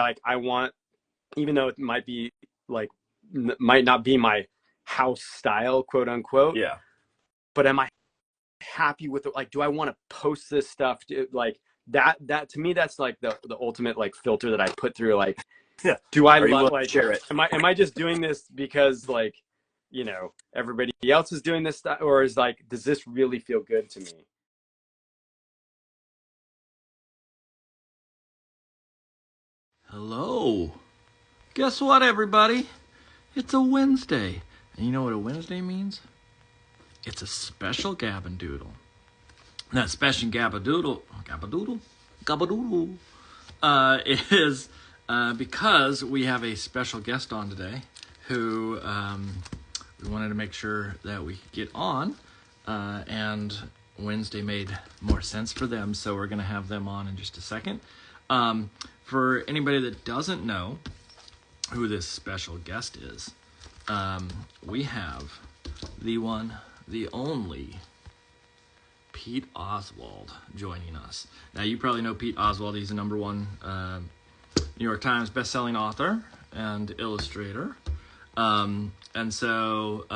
like I want, even though it might be like might not be my house style, quote unquote, Yeah. but am I happy with it? Like, do I want to post this stuff? Like that to me, that's like the ultimate like filter that I put through. Like, Yeah. do I Are you love, willing to like, share it? am I just doing this because, like, everybody else is doing this stuff, or is like, does this really feel good to me? Hello. Guess what, everybody? It's a Wednesday. And you know what a Wednesday means? It's a special Gabbing Doodle. That special Gabadoodle, is because we have a special guest on today who we wanted to make sure that we could get on, and Wednesday made more sense for them, so we're going to have them on in just a second. For anybody that doesn't know who this special guest is, we have the one, the only Pete Oswald joining us. Now, you probably know Pete Oswald. He's a #1 New York Times bestselling author and illustrator. And so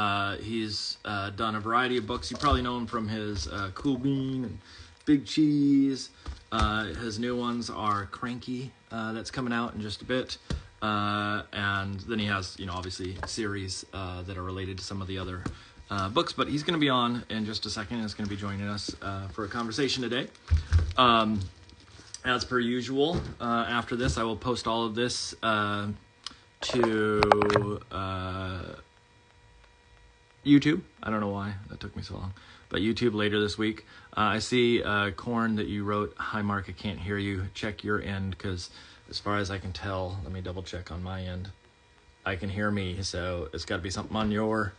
he's done a variety of books. You probably know him from his Cool Bean and Big Cheese. His new ones are Cranky, that's coming out in just a bit. And then he has, obviously series that are related to some of the other books. But he's going to be on in just a second. He's going to be joining us for a conversation today. As per usual, after this, I will post all of this to YouTube. I don't know why that took me so long, but YouTube later this week. I see Corn that you wrote, "Hi Mark, I can't hear you." Check your end, because as far as I can tell, let me double check on my end. I can hear me, so it's got to be something on your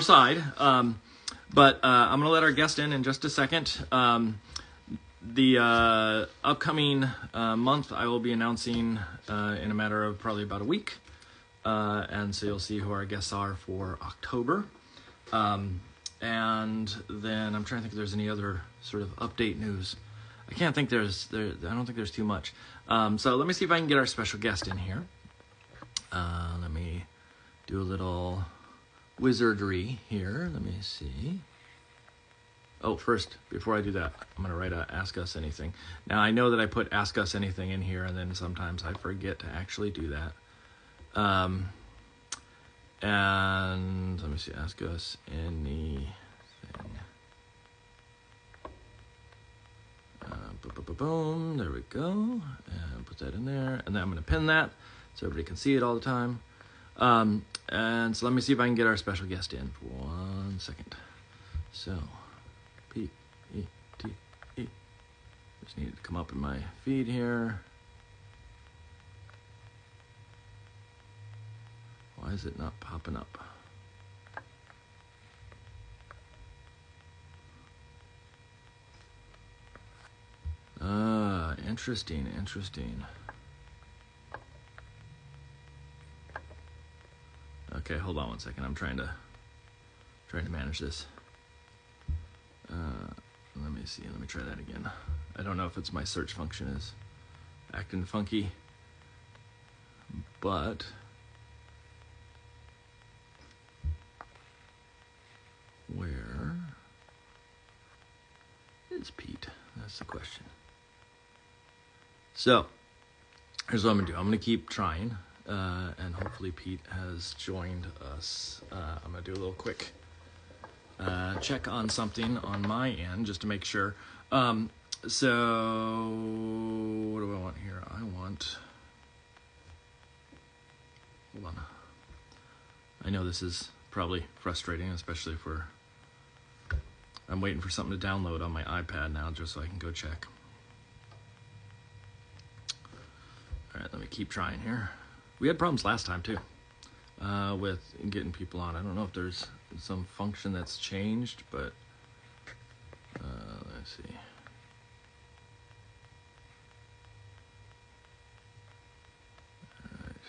side. But I'm gonna let our guest in just a second. The upcoming month, I will be announcing in a matter of probably about a week. And so you'll see who our guests are for October. And then I'm trying to think if there's any other sort of update news. I can't think I don't think there's too much. So let me see if I can get our special guest in here. Let me do a little wizardry here. Let me see. Oh, first, before I do that, I'm going to write Ask Us Anything. Now, I know that I put Ask Us Anything in here, and then sometimes I forget to actually do that. And let me see, Ask Us Anything. Boom, there we go. And put that in there. And then I'm going to pin that so everybody can see it all the time. And so let me see if I can get our special guest in for 1 second. So, P-E-T-E. Just needed to come up in my feed here. Why is it not popping up? Interesting. Okay, hold on 1 second. I'm trying to manage this. Let me see. Let me try that again. I don't know if it's my search function is acting funky, but where is Pete? That's the question. So, here's what I'm going to do. I'm going to keep trying, and hopefully Pete has joined us. I'm going to do a little quick check on something on my end, just to make sure. So, what do I want here? Hold on. I know this is probably frustrating, especially if I'm waiting for something to download on my iPad now, just so I can go check. All right, let me keep trying here. We had problems last time too with getting people on. I don't know if there's some function that's changed, but let's see. All right.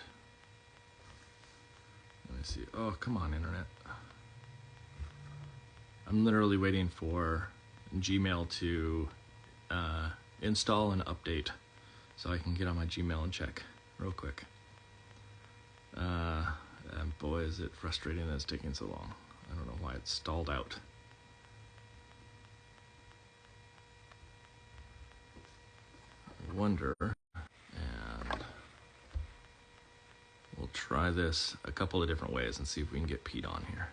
Let me see. Oh, come on, internet. I'm literally waiting for Gmail to install and update so I can get on my Gmail and check. real quick. And boy, is it frustrating that it's taking so long. I don't know why it's stalled out. I wonder, and we'll try this a couple of different ways and see if we can get Pete on here.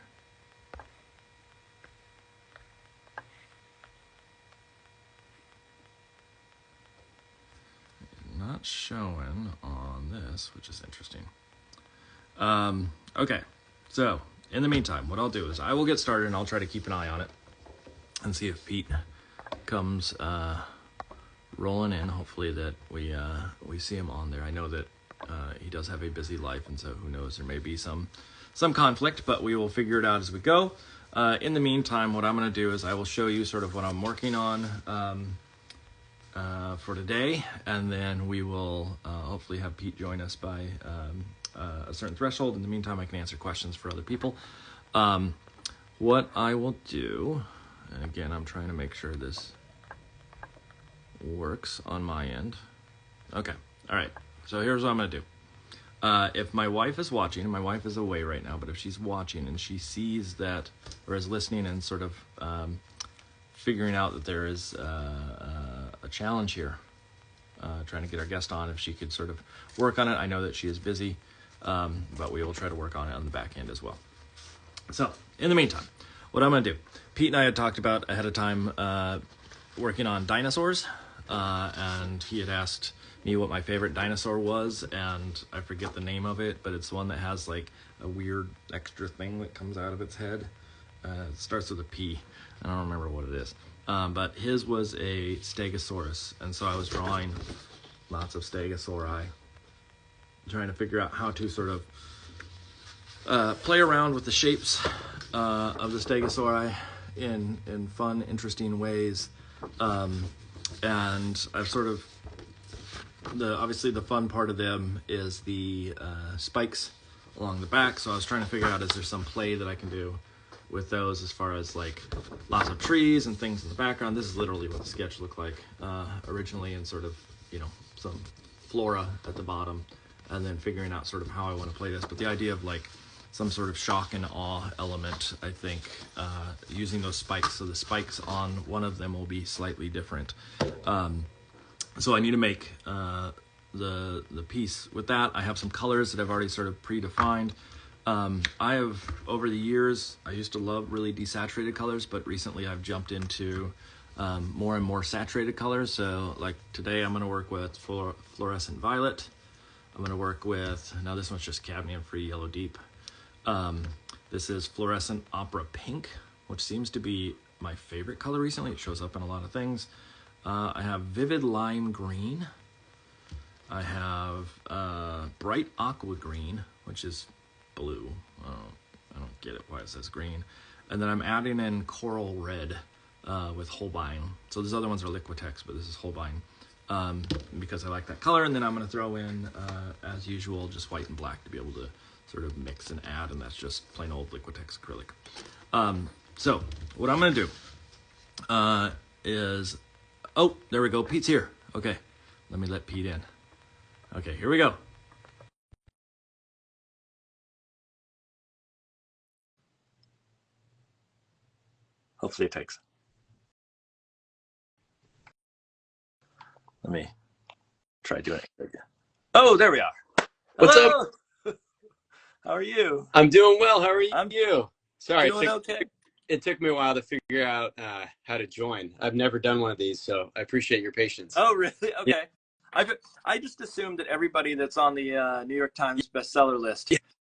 Not showing on this, which is interesting. Okay, so in the meantime, what I'll do is I will get started and I'll try to keep an eye on it and see if Pete comes rolling in. Hopefully that we see him on there. I know that he does have a busy life, and so who knows, there may be some conflict, but we will figure it out as we go. In the meantime, what I'm going to do is I will show you sort of what I'm working on for today, and then we will hopefully have Pete join us by a certain threshold. In the meantime, I can answer questions for other people. What I will do, and again, I'm trying to make sure this works on my end. Okay, all right, so here's what I'm gonna do. If my wife is watching, and my wife is away right now, but if she's watching and she sees that, or is listening and sort of figuring out that there is a challenge here, trying to get our guest on, if she could sort of work on it. I know that she is busy, but we will try to work on it on the back end as well. So in the meantime, what I'm going to do, Pete and I had talked about ahead of time working on dinosaurs, and he had asked me what my favorite dinosaur was, and I forget the name of it, but it's one that has like a weird extra thing that comes out of its head. It starts with a P. I don't remember what it is. But his was a stegosaurus, and so I was drawing lots of stegosauri, trying to figure out how to sort of play around with the shapes of the stegosauri in fun, interesting ways. And I've sort of, obviously the fun part of them is the spikes along the back, so I was trying to figure out, is there some play that I can do with those as far as like lots of trees and things in the background. This is literally what the sketch looked like originally, and sort of, you know, some flora at the bottom, and then figuring out sort of how I want to play this. But the idea of like some sort of shock and awe element, I think, using those spikes. So the spikes on one of them will be slightly different. So I need to make the piece with that. I have some colors that I've already sort of predefined. I have, over the years, I used to love really desaturated colors, but recently I've jumped into more and more saturated colors. So like today I'm going to work with fluorescent violet. I'm going to work with, now this one's just cadmium free yellow deep. This is fluorescent opera pink, which seems to be my favorite color recently. It shows up in a lot of things. I have vivid lime green. I have bright aqua green, which is blue. I don't get it why it says green. And then I'm adding in coral red with Holbein. So these other ones are Liquitex, but this is Holbein because I like that color. And then I'm going to throw in, as usual, just white and black to be able to sort of mix and add, and that's just plain old Liquitex acrylic. So what I'm going to do is, oh, there we go. Pete's here. Okay, let me let Pete in. Okay, here we go. Hopefully it takes. Let me try doing it again. Oh, there we are. What's Hello. up? How are you? I'm doing well. How are you? I'm Sorry, doing okay. it took me a while to figure out how to join. I've never done one of these, so I appreciate your patience. Oh, really? Okay. Yeah. I just assumed that everybody that's on the New York Times bestseller list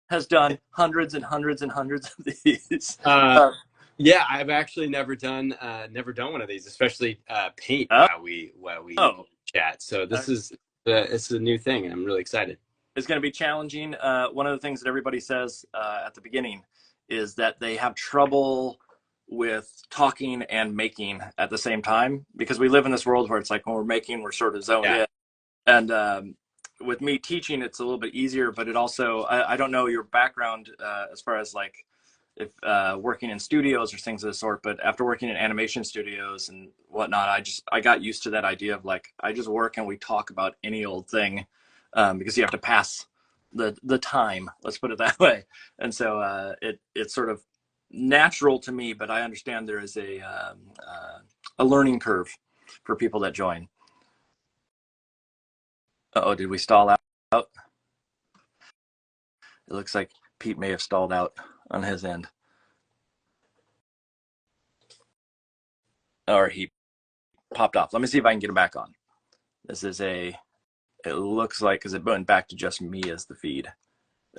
has done hundreds and hundreds and hundreds of these. Yeah, I've actually never done one of these, especially paint while we chat. So this is it's a new thing, and I'm really excited. It's going to be challenging. One of the things that everybody says at the beginning is that they have trouble with talking and making at the same time, because we live in this world where it's like when we're making, we're sort of zoned in. And with me teaching, it's a little bit easier, but it also, I don't know your background as far as like if working in studios or things of the sort, but after working in animation studios and whatnot, I got used to that idea of like, I just work and we talk about any old thing. because you have to pass the time, let's put it that way. And so it's sort of natural to me, but I understand there is a learning curve for people that join. Uh-oh, did we stall out? It looks like Pete may have stalled out on his end. Or he popped off. Let me see if I can get him back on. It looks like, because it went back to just me as the feed.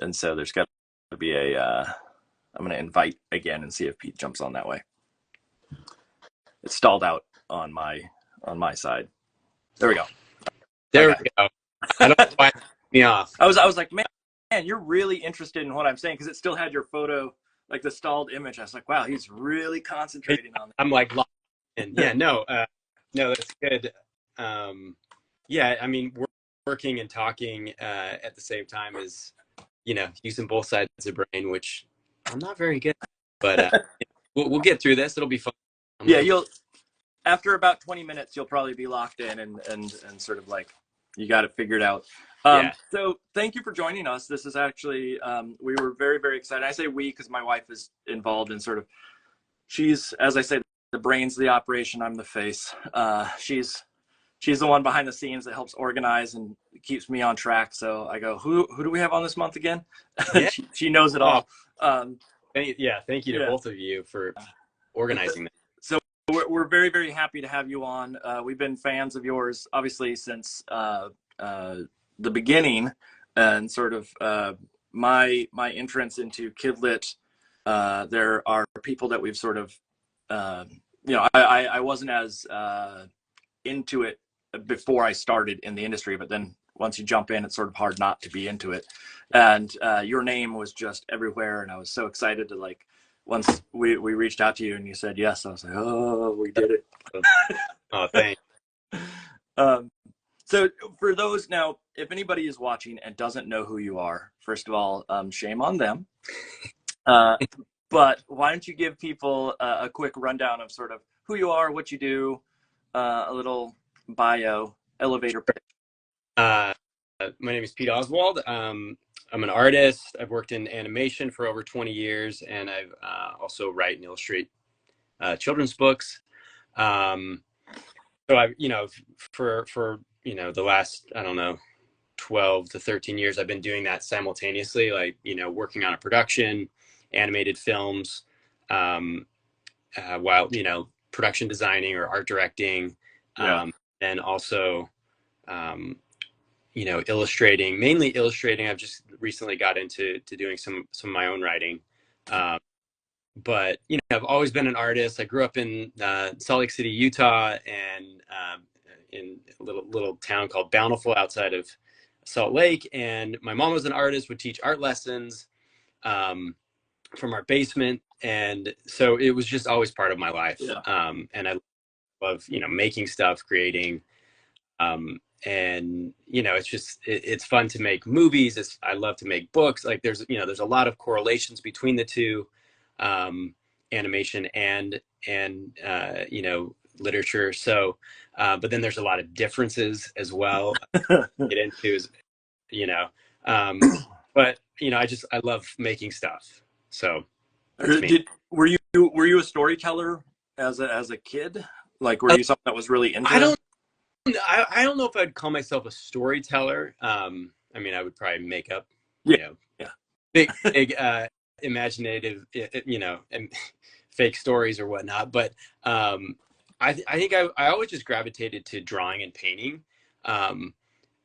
And so there's got to be I'm going to invite again and see if Pete jumps on that way. It stalled out on my side. There we go. There we go. I don't know why it threw me off. I was like, man, you're really interested in what I'm saying, because it still had your photo, like the stalled image. I was like, wow, he's really concentrating on that. I'm like locked in. Yeah, no, that's good. Yeah, I mean, we're working and talking at the same time as, using both sides of the brain, which I'm not very good at, but we'll get through this. It'll be fun. After about 20 minutes, you'll probably be locked in and sort of like, you got it figured out. So thank you for joining us. This is actually, we were very, very excited. I say we, because my wife is involved in sort of, she's, as I say, the brains of the operation. I'm the face. She's the one behind the scenes that helps organize and keeps me on track. So I go, who do we have on this month again? Yeah. she knows it all. Thank you to both of you for organizing that. So we're very, very happy to have you on. We've been fans of yours, obviously, since the beginning, and sort of my entrance into kidlit. There are people that we've sort of, I wasn't as into it before I started in the industry, but then once you jump in, it's sort of hard not to be into it. And your name was just everywhere, and I was so excited to, like, once we reached out to you and you said yes, I was like, oh, we did it. Oh, thanks. So for those now, if anybody is watching and doesn't know who you are, first of all, shame on them. But why don't you give people a quick rundown of sort of who you are, what you do, a little bio, elevator pitch. My name is Pete Oswald. I'm an artist. I've worked in animation for over 20 years, and I've also write and illustrate children's books. So I, for the last, I don't know, 12 to 13 years, I've been doing that simultaneously, like, working on a production, animated films, while, production designing or art directing, and also, illustrating, mainly illustrating. I've just recently got into doing some of my own writing. But, I've always been an artist. I grew up in Salt Lake City, Utah, and in a little town called Bountiful outside of Salt Lake. And my mom was an artist, would teach art lessons from our basement. And so it was just always part of my life. And I love, making stuff, creating. And, it's fun to make movies. I love to make books. Like there's a lot of correlations between the two, animation and literature. So, but then there's a lot of differences as well. Get into but I love making stuff. So were you a storyteller as a kid? Like, were you something that was really into it? I don't know if I'd call myself a storyteller. I mean, I would probably make up, big imaginative, and fake stories or whatnot. But I think I always just gravitated to drawing and painting, and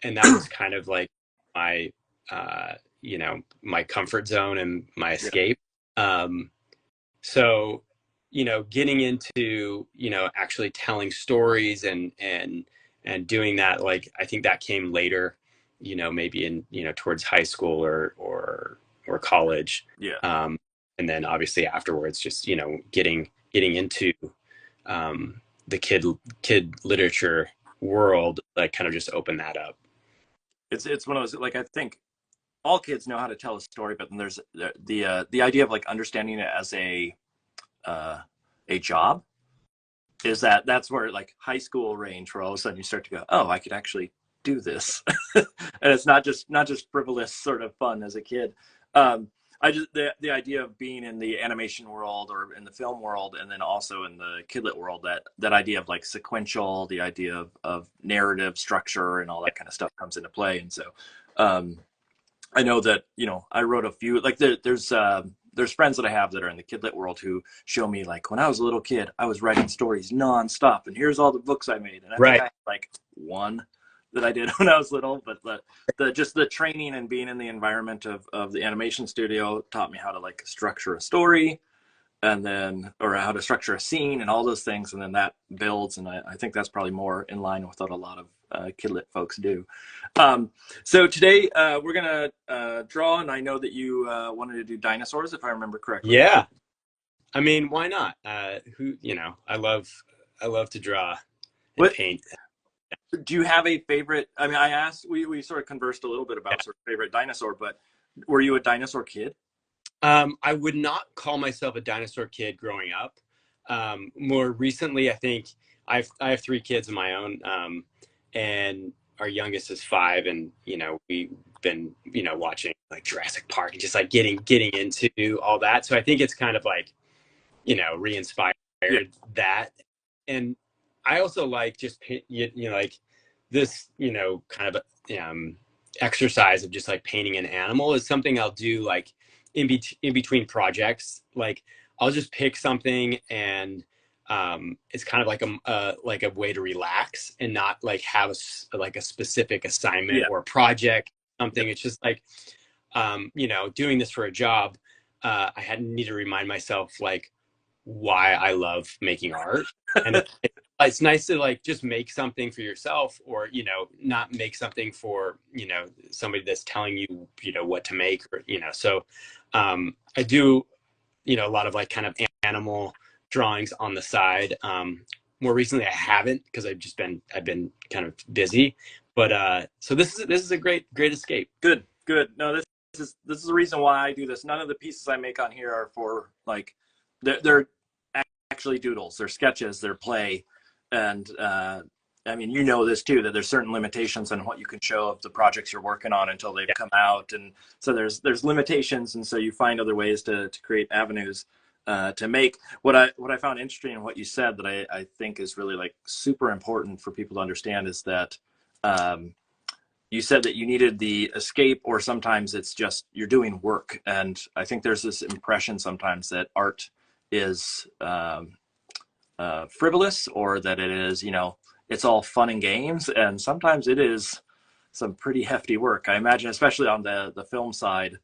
that was kind of like my my comfort zone and my escape. So getting into actually telling stories and doing that, like, I think that came later, maybe in towards high school or college. And then obviously afterwards, just getting into the kid literature world, like, kind of just opened that up. It's one of those, like, I think all kids know how to tell a story, but then there's the idea of, like, understanding it as a job, is that's where, like, high school range, where all of a sudden you start to go, oh, I could actually do this. And it's not just frivolous sort of fun as a kid. I just the idea of being in the animation world or in the film world, and then also in the kidlit world, that idea of like sequential, the idea of narrative structure and all that kind of stuff comes into play. And so I know that, you know, I wrote a few, like there's friends that I have that are in the kidlit world who show me, like, when I was a little kid, I was writing stories nonstop, and here's all the books I made. And I think I had like one that I did when I was little, but just the training and being in the environment of the animation studio taught me how to like structure a story, and then, or how to structure a scene and all those things. And then that builds. And I think that's probably more in line with what a lot of kidlit folks do. So today we're going to draw, and I know that you wanted to do dinosaurs, if I remember correctly. Yeah. I mean, why not? You know, I love to draw and paint. Do you have a favorite? I mean, I asked, we sort of conversed a little bit about sort of favorite dinosaur, but were you a dinosaur kid? I would not call myself a dinosaur kid growing up. More recently, I think I have 3 kids of my own, and our youngest is 5, and, you know, we've been, you know, watching like Jurassic Park and just like getting into all that. So I think it's kind of like, you know, re-inspired that. And I also like just, you know, like this, you know, kind of exercise of just like painting an animal is something I'll do like in between projects. Like I'll just pick something, and it's kind of like a way to relax and not like have a specific assignment or project, something. It's just like, you know, doing this for a job, I need to remind myself like why I love making art. And it's nice to like just make something for yourself, or, you know, not make something for, you know, somebody that's telling you, you know, what to make, or, you know. So I do, you know, a lot of like kind of animal drawings on the side. More recently I haven't, because I've been kind of busy, but so this is a great escape. Good. No, this is the reason why I do this. None of the pieces I make on here are for like, they're actually doodles, they're sketches, they're play. And I mean, you know this too, that there's certain limitations on what you can show of the projects you're working on until they've come out. And so there's limitations. And so you find other ways to create avenues to make. What I found interesting in what you said that I think is really like super important for people to understand is that you said that you needed the escape, or sometimes it's just you're doing work. And I think there's this impression sometimes that art is frivolous, or that it is, you know, it's all fun and games. And sometimes it is some pretty hefty work. I imagine, especially on the film side,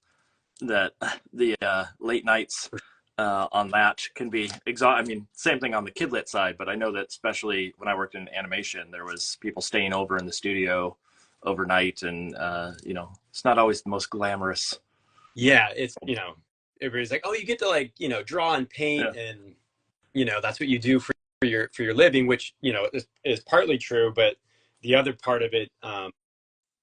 that the late nights on that can be I mean, same thing on the kidlit side, but I know that especially when I worked in animation, there was people staying over in the studio overnight, and you know, it's not always the most glamorous. Yeah, it's, you know, everybody's like, oh, you get to like, you know, draw and paint, and, you know, that's what you do for your living, which, you know, is partly true, but the other part of it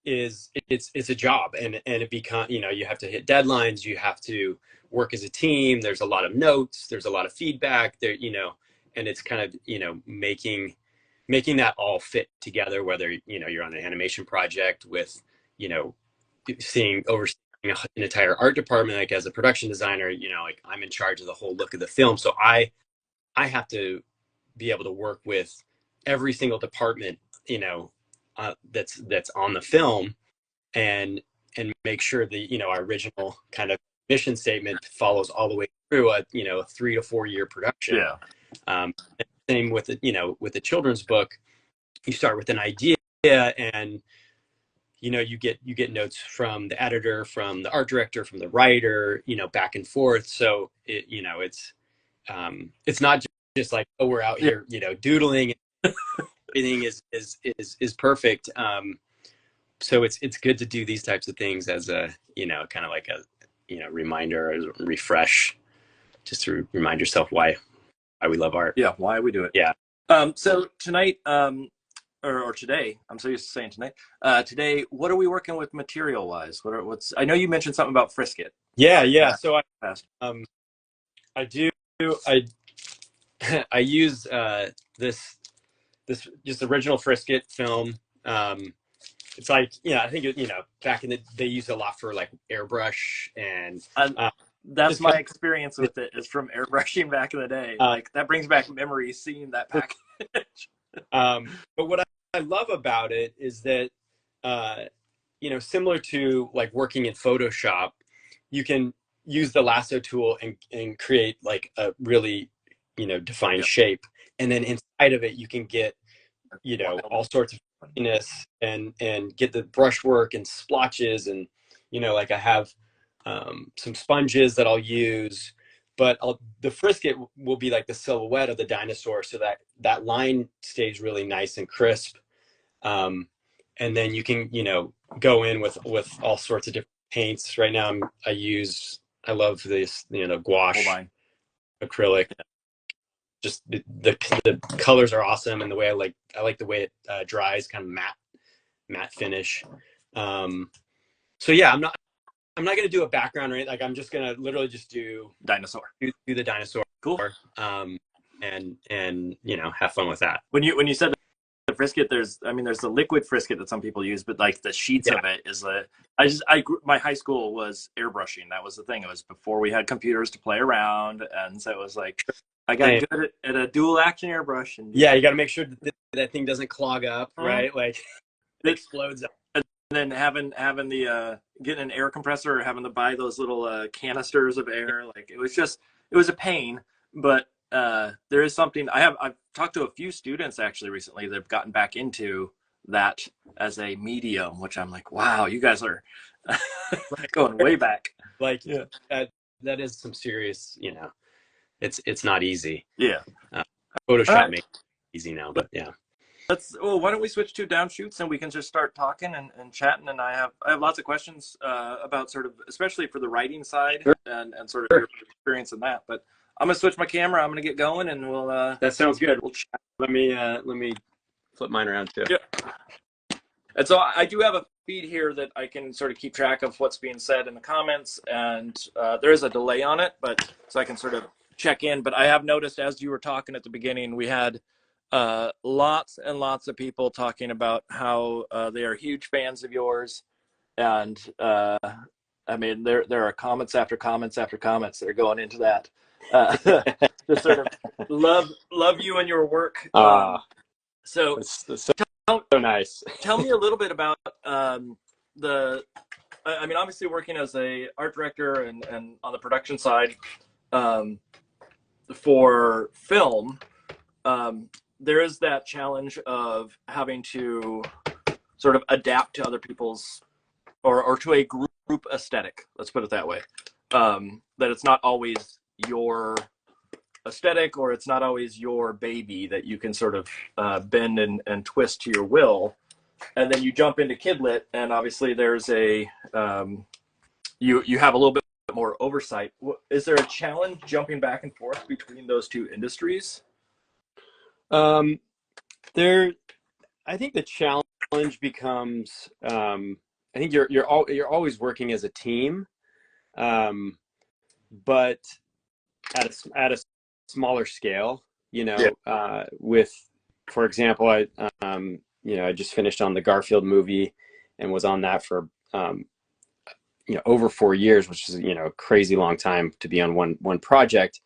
is it's a job, and it becomes, you know, you have to hit deadlines, you have to work as a team, there's a lot of notes, there's a lot of feedback there, you know, and it's kind of, you know, making that all fit together, whether, you know, you're on an animation project with, you know, overseeing an entire art department, like as a production designer, you know, like I'm in charge of the whole look of the film. So I have to be able to work with every single department, you know, that's on the film, and make sure that, you know, our original kind of mission statement follows all the way through a, you know, 3 to 4 year production. And same with the, you know, with the children's book, you start with an idea, and, you know, you get notes from the editor, from the art director, from the writer, you know, back and forth. So it, you know, it's not just like, oh, we're out here, you know, doodling, everything is perfect. So it's good to do these types of things as a, you know, kind of like a, you know, reminder, or refresh, just to remind yourself why we love art. Yeah, why we do it. Yeah. So tonight, or today, I'm so used to saying tonight. Today, what are we working with material wise? What's? I know you mentioned something about Frisket. Yeah. So I use this just original Frisket film. it's like, I think, back in they used a lot for like airbrush and that's my experience with it, is from airbrushing back in the day. Like that brings back memories seeing that package. But what I love about it is that, similar to like working in Photoshop, you can use the lasso tool and create like a really, defined shape. And then inside of it, you can get, all sorts of funniness and get the brushwork and splotches. And, like I have some sponges that I'll use, but the frisket will be like the silhouette of the dinosaur, so that line stays really nice and crisp. And then you can, go in with all sorts of different paints. Right now, I love this, gouache, acrylic. Just the colors are awesome, and the way I like the way it dries, kind of matte finish. So yeah, I'm not gonna do a background or anything. Like I'm just gonna literally just do the dinosaur. Cool. And have fun with that. When you said the frisket, there's the liquid frisket that some people use, but like the sheets of it is my high school was airbrushing. That was the thing. It was before we had computers to play around, and so it was like I got good at a dual action airbrush. And you got to make sure that thing doesn't clog up, right? Like it explodes up. And then having the getting an air compressor, or having to buy those little canisters of air, like it was a pain. But there is something I've talked to a few students actually recently that have gotten back into that as a medium, which I'm like, wow, you guys are going way back. Like that is some serious, it's not easy. Yeah. Photoshop makes it easy now, but yeah. Why don't we switch to downshoots and we can just start talking and chatting. And I have lots of questions about sort of, especially for the writing side and sort of your experience in that. But I'm gonna switch my camera. I'm gonna get going, and we'll. That sounds good. We'll chat. Let me flip mine around too. Yeah. And so I do have a feed here that I can sort of keep track of what's being said in the comments, and there is a delay on it, but so I can sort of check in. But I have noticed as you were talking at the beginning, we had lots and lots of people talking about how they are huge fans of yours, and there are comments after comments after comments that are going into that. Just sort of love you and your work. So nice. Tell me a little bit about obviously working as a art director and on the production side for film. There is that challenge of having to sort of adapt to other people's or to a group aesthetic. Let's put it that way. That it's not always your aesthetic, or it's not always your baby that you can sort of bend and twist to your will. And then you jump into kidlit, and obviously there's a you have a little bit more oversight. Is there a challenge jumping back and forth between those two industries? I think the challenge becomes I think you're always working as a team, but at a smaller scale, with, for example, I just finished on the Garfield movie and was on that for, over 4 years, which is, a crazy long time to be on one project.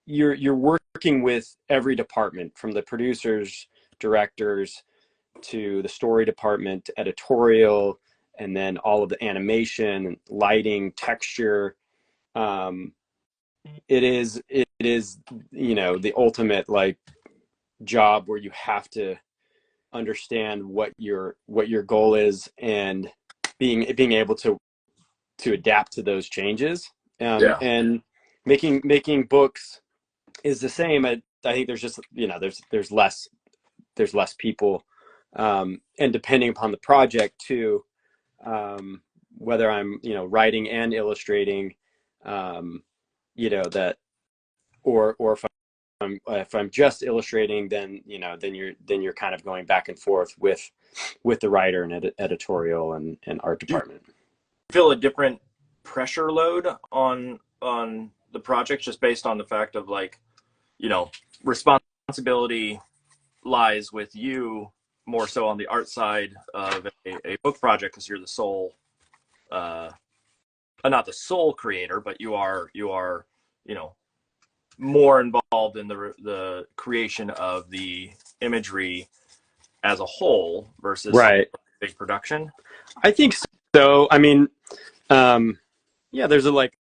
You're working with every department, from the producers, directors, to the story department, to editorial, and then all of the animation, lighting, texture. It is, the ultimate job where you have to understand what your goal is, and being able to adapt to those changes. And making books is the same. I think there's just, there's less people, and depending upon the project too, whether I'm, writing and illustrating, that, or if I'm just illustrating, then you're kind of going back and forth with the writer and editorial and art department. Do you feel a different pressure load on the project, just based on the fact of responsibility lies with you more so on the art side of a book project, because you're the sole, not the sole creator, but you are, you know, more involved in the creation of the imagery as a whole versus Right. big production? I think so. I mean, yeah, there's like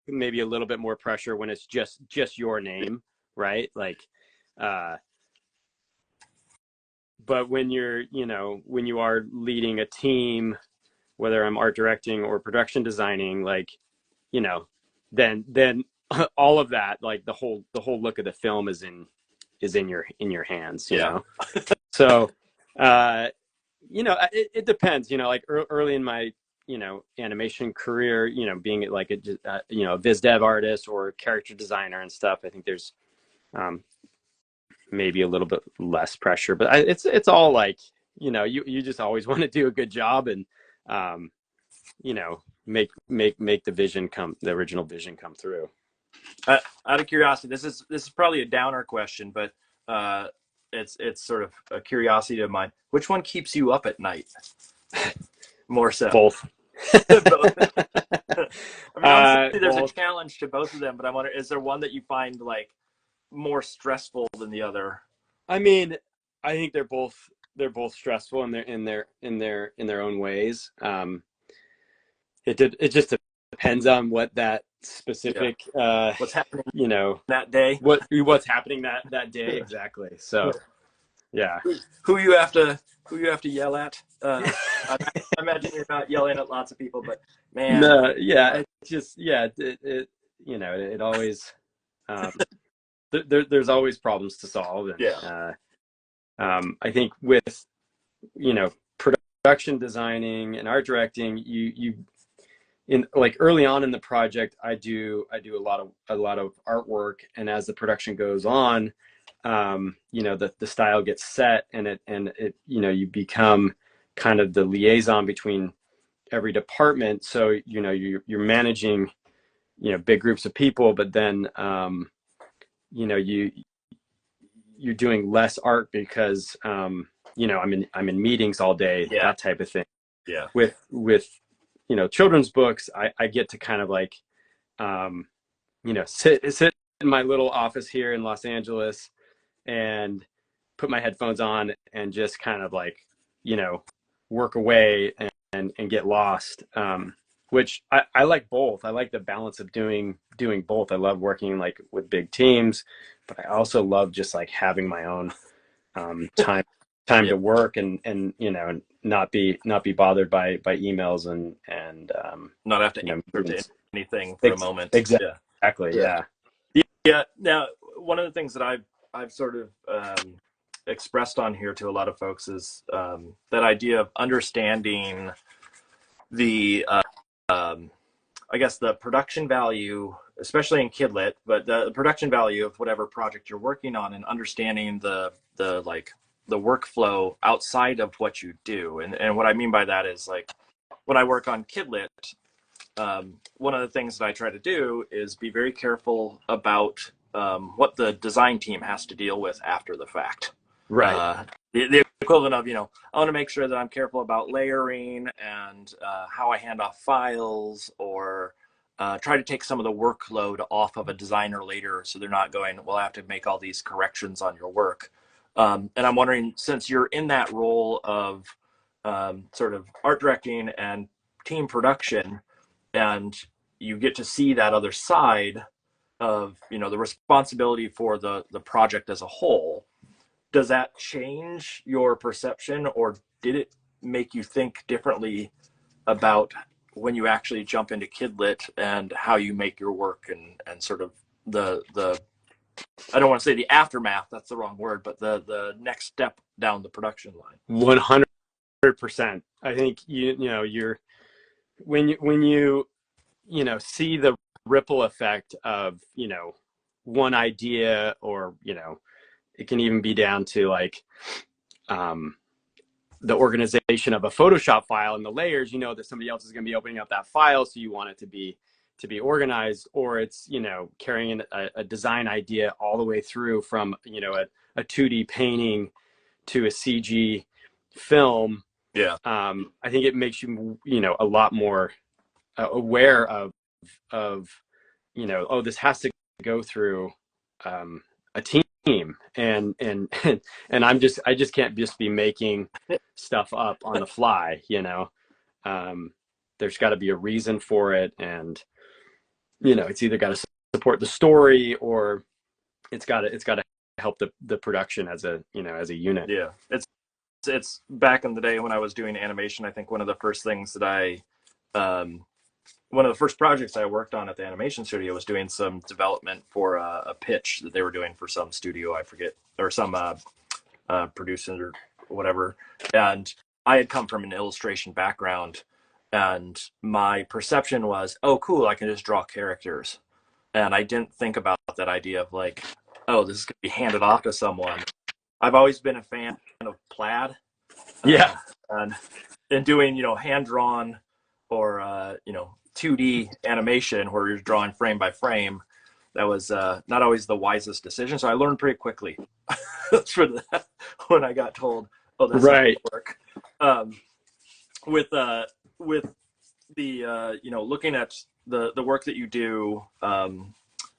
maybe a little bit more pressure when it's just your name, right? Like, but when you're, when you are leading a team, whether I'm art directing or production designing, like, then all of that, like the whole look of the film is in your hands, So, it depends, like early in my, animation career, being like a viz dev artist or character designer and stuff, I think there's maybe a little bit less pressure, but it's all like, you just always want to do a good job and, make the original vision come through. Out of curiosity, this is probably a downer question, but it's sort of a curiosity of mine. Which one keeps you up at night more so? Both. Both. I mean, obviously there's both. a challenge to both of them, but I wonder, is there one that you find like more stressful than the other? I mean, I think they're both stressful in their own ways. It just depends on what that specific what's happening that day. What's happening that day exactly. So yeah. Who you have to yell at? I imagine you're not yelling at lots of people, but man. No, yeah, it's just it always there's always problems to solve, and I think with production designing and art directing, you in like early on in the project, I do a lot of artwork, and as the production goes on, the style gets set, and it you become kind of the liaison between every department. So you're managing big groups of people, but then you're doing less art because I'm in meetings all day, that type of thing. Yeah. With children's books, I get to kind of like sit in my little office here in Los Angeles and put my headphones on and just kind of like work away and get lost, which I like both. I like the balance of doing both. I love working like with big teams, but I also love just like having my own time to work and not be bothered by emails and not have to answer to anything for a moment. Exactly. Yeah. Now, one of the things that I've sort of expressed on here to a lot of folks is that idea of understanding the I guess the production value, especially in kidlit, but the production value of whatever project you're working on, and understanding the workflow outside of what you do. And what I mean by that is, like, when I work on kidlit, one of the things that I try to do is be very careful about what the design team has to deal with after the fact. Right. The equivalent of, I want to make sure that I'm careful about layering and how I hand off files, or try to take some of the workload off of a designer later, so they're not going, well, I have to make all these corrections on your work. And I'm wondering, since you're in that role of sort of art directing and team production, and you get to see that other side of, the responsibility for the project as a whole, does that change your perception, or did it make you think differently about when you actually jump into kidlit and how you make your work, and sort of the I don't want to say the aftermath, that's the wrong word, but the next step down the production line? 100%. I think you're when you see the ripple effect of one idea, or it can even be down to like the organization of a Photoshop file and the layers, that somebody else is going to be opening up that file, so you want it to be organized, or it's carrying a design idea all the way through from a 2D painting to a CG film, Yeah. I think it makes you, a lot more aware of, oh, this has to go through a team, and I just can't just be making stuff up on the fly. There's got to be a reason for it, and it's either got to support the story, or it's got to help the production as a unit. Yeah, it's back in the day when I was doing animation. I think one of the first things that one of the first projects I worked on at the animation studio was doing some development for a pitch that they were doing for some studio, I forget, or some producer or whatever. And I had come from an illustration background, and my perception was, oh, cool, I can just draw characters. And I didn't think about that idea of like, oh, this is going to be handed off to someone. I've always been a fan of plaid. Yeah. And doing, hand drawn or, 2D animation where you're drawing frame by frame. That was not always the wisest decision. So I learned pretty quickly when I got told, oh, that's right. not going to work. With the, looking at the work that you do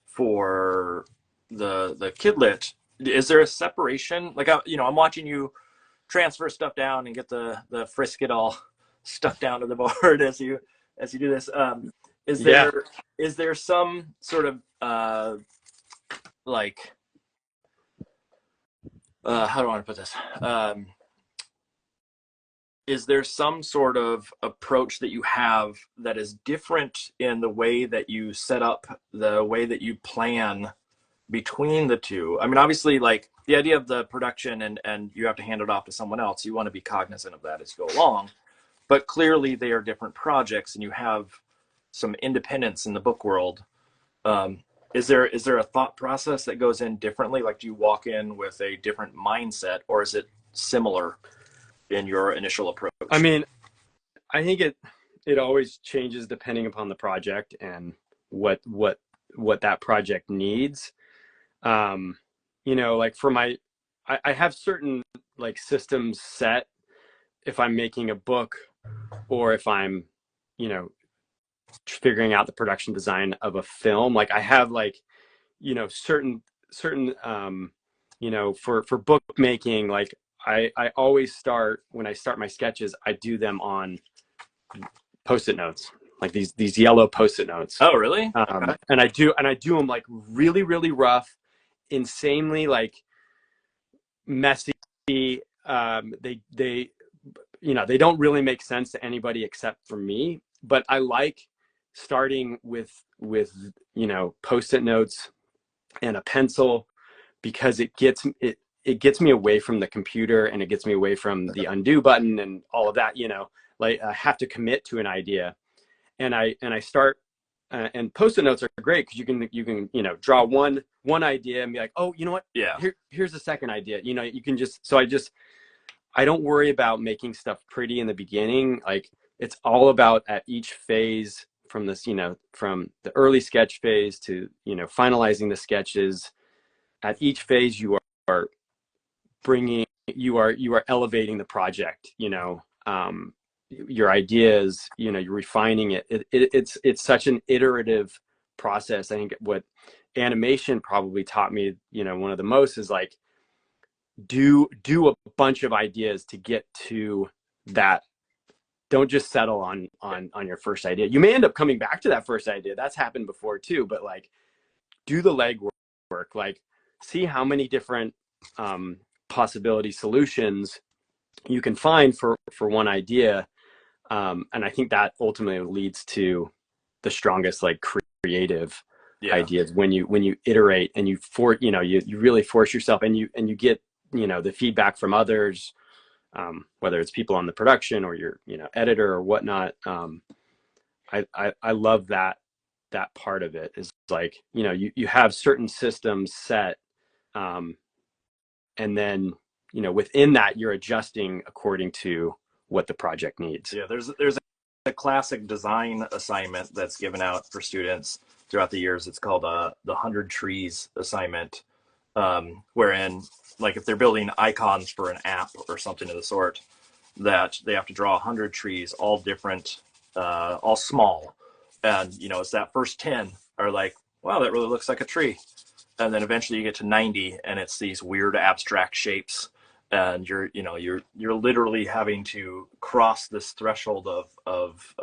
for the kidlit, is there a separation? Like, I'm watching you transfer stuff down and get the frisket all stuck down to the board as you do this. Is there some sort of like how do I want to put this? Is there some sort of approach that you have that is different in the way that you set up, the way that you plan between the two? I mean, obviously, like the idea of the production and you have to hand it off to someone else, you want to be cognizant of that as you go along. But clearly they are different projects and you have some independence in the book world. Is there a thought process that goes in differently? Like, do you walk in with a different mindset, or is it similar in your initial approach? I mean, I think it always changes depending upon the project and what that project needs. Like for I have certain like systems set if I'm making a book, or if I'm, figuring out the production design of a film. Like I have like, certain for bookmaking, like I always start, when I start my sketches, I do them on Post-it notes, like these yellow Post-it notes. Oh, really? Okay. And I do them like really, really rough, insanely like messy. They don't really make sense to anybody except for me, but I like starting with Post-it notes and a pencil, because it gets me away from the computer, and it gets me away from the undo button and all of that. Like I have to commit to an idea, and I start. And Post-it notes are great because you can draw one idea and be like, oh, you know what? Yeah. Here's the second idea. You can just. So I don't worry about making stuff pretty in the beginning. Like it's all about at each phase, from this, from the early sketch phase to finalizing the sketches. At each phase, you are elevating the project. Your ideas, you're refining it. It's such an iterative process. I think what animation probably taught me, one of the most, is like do a bunch of ideas to get to that. Don't just settle on your first idea. You may end up coming back to that first idea. That's happened before too, but like do the legwork, like see how many different possibility solutions you can find for one idea. And I think that ultimately leads to the strongest like creative ideas when you iterate and you really force yourself, and you get the feedback from others, whether it's people on the production or your editor or whatnot. I love that part of it, is like you have certain systems set, and then within that you're adjusting according to what the project needs. Yeah, there's a classic design assignment that's given out for students throughout the years. It's called the 100 Trees assignment, wherein, like, if they're building icons for an app or something of the sort, that they have to draw 100 trees, all different, all small. And, you know, it's that first 10 are like, wow, that really looks like a tree. And then eventually you get to 90 and it's these weird abstract shapes. And you're literally having to cross this threshold of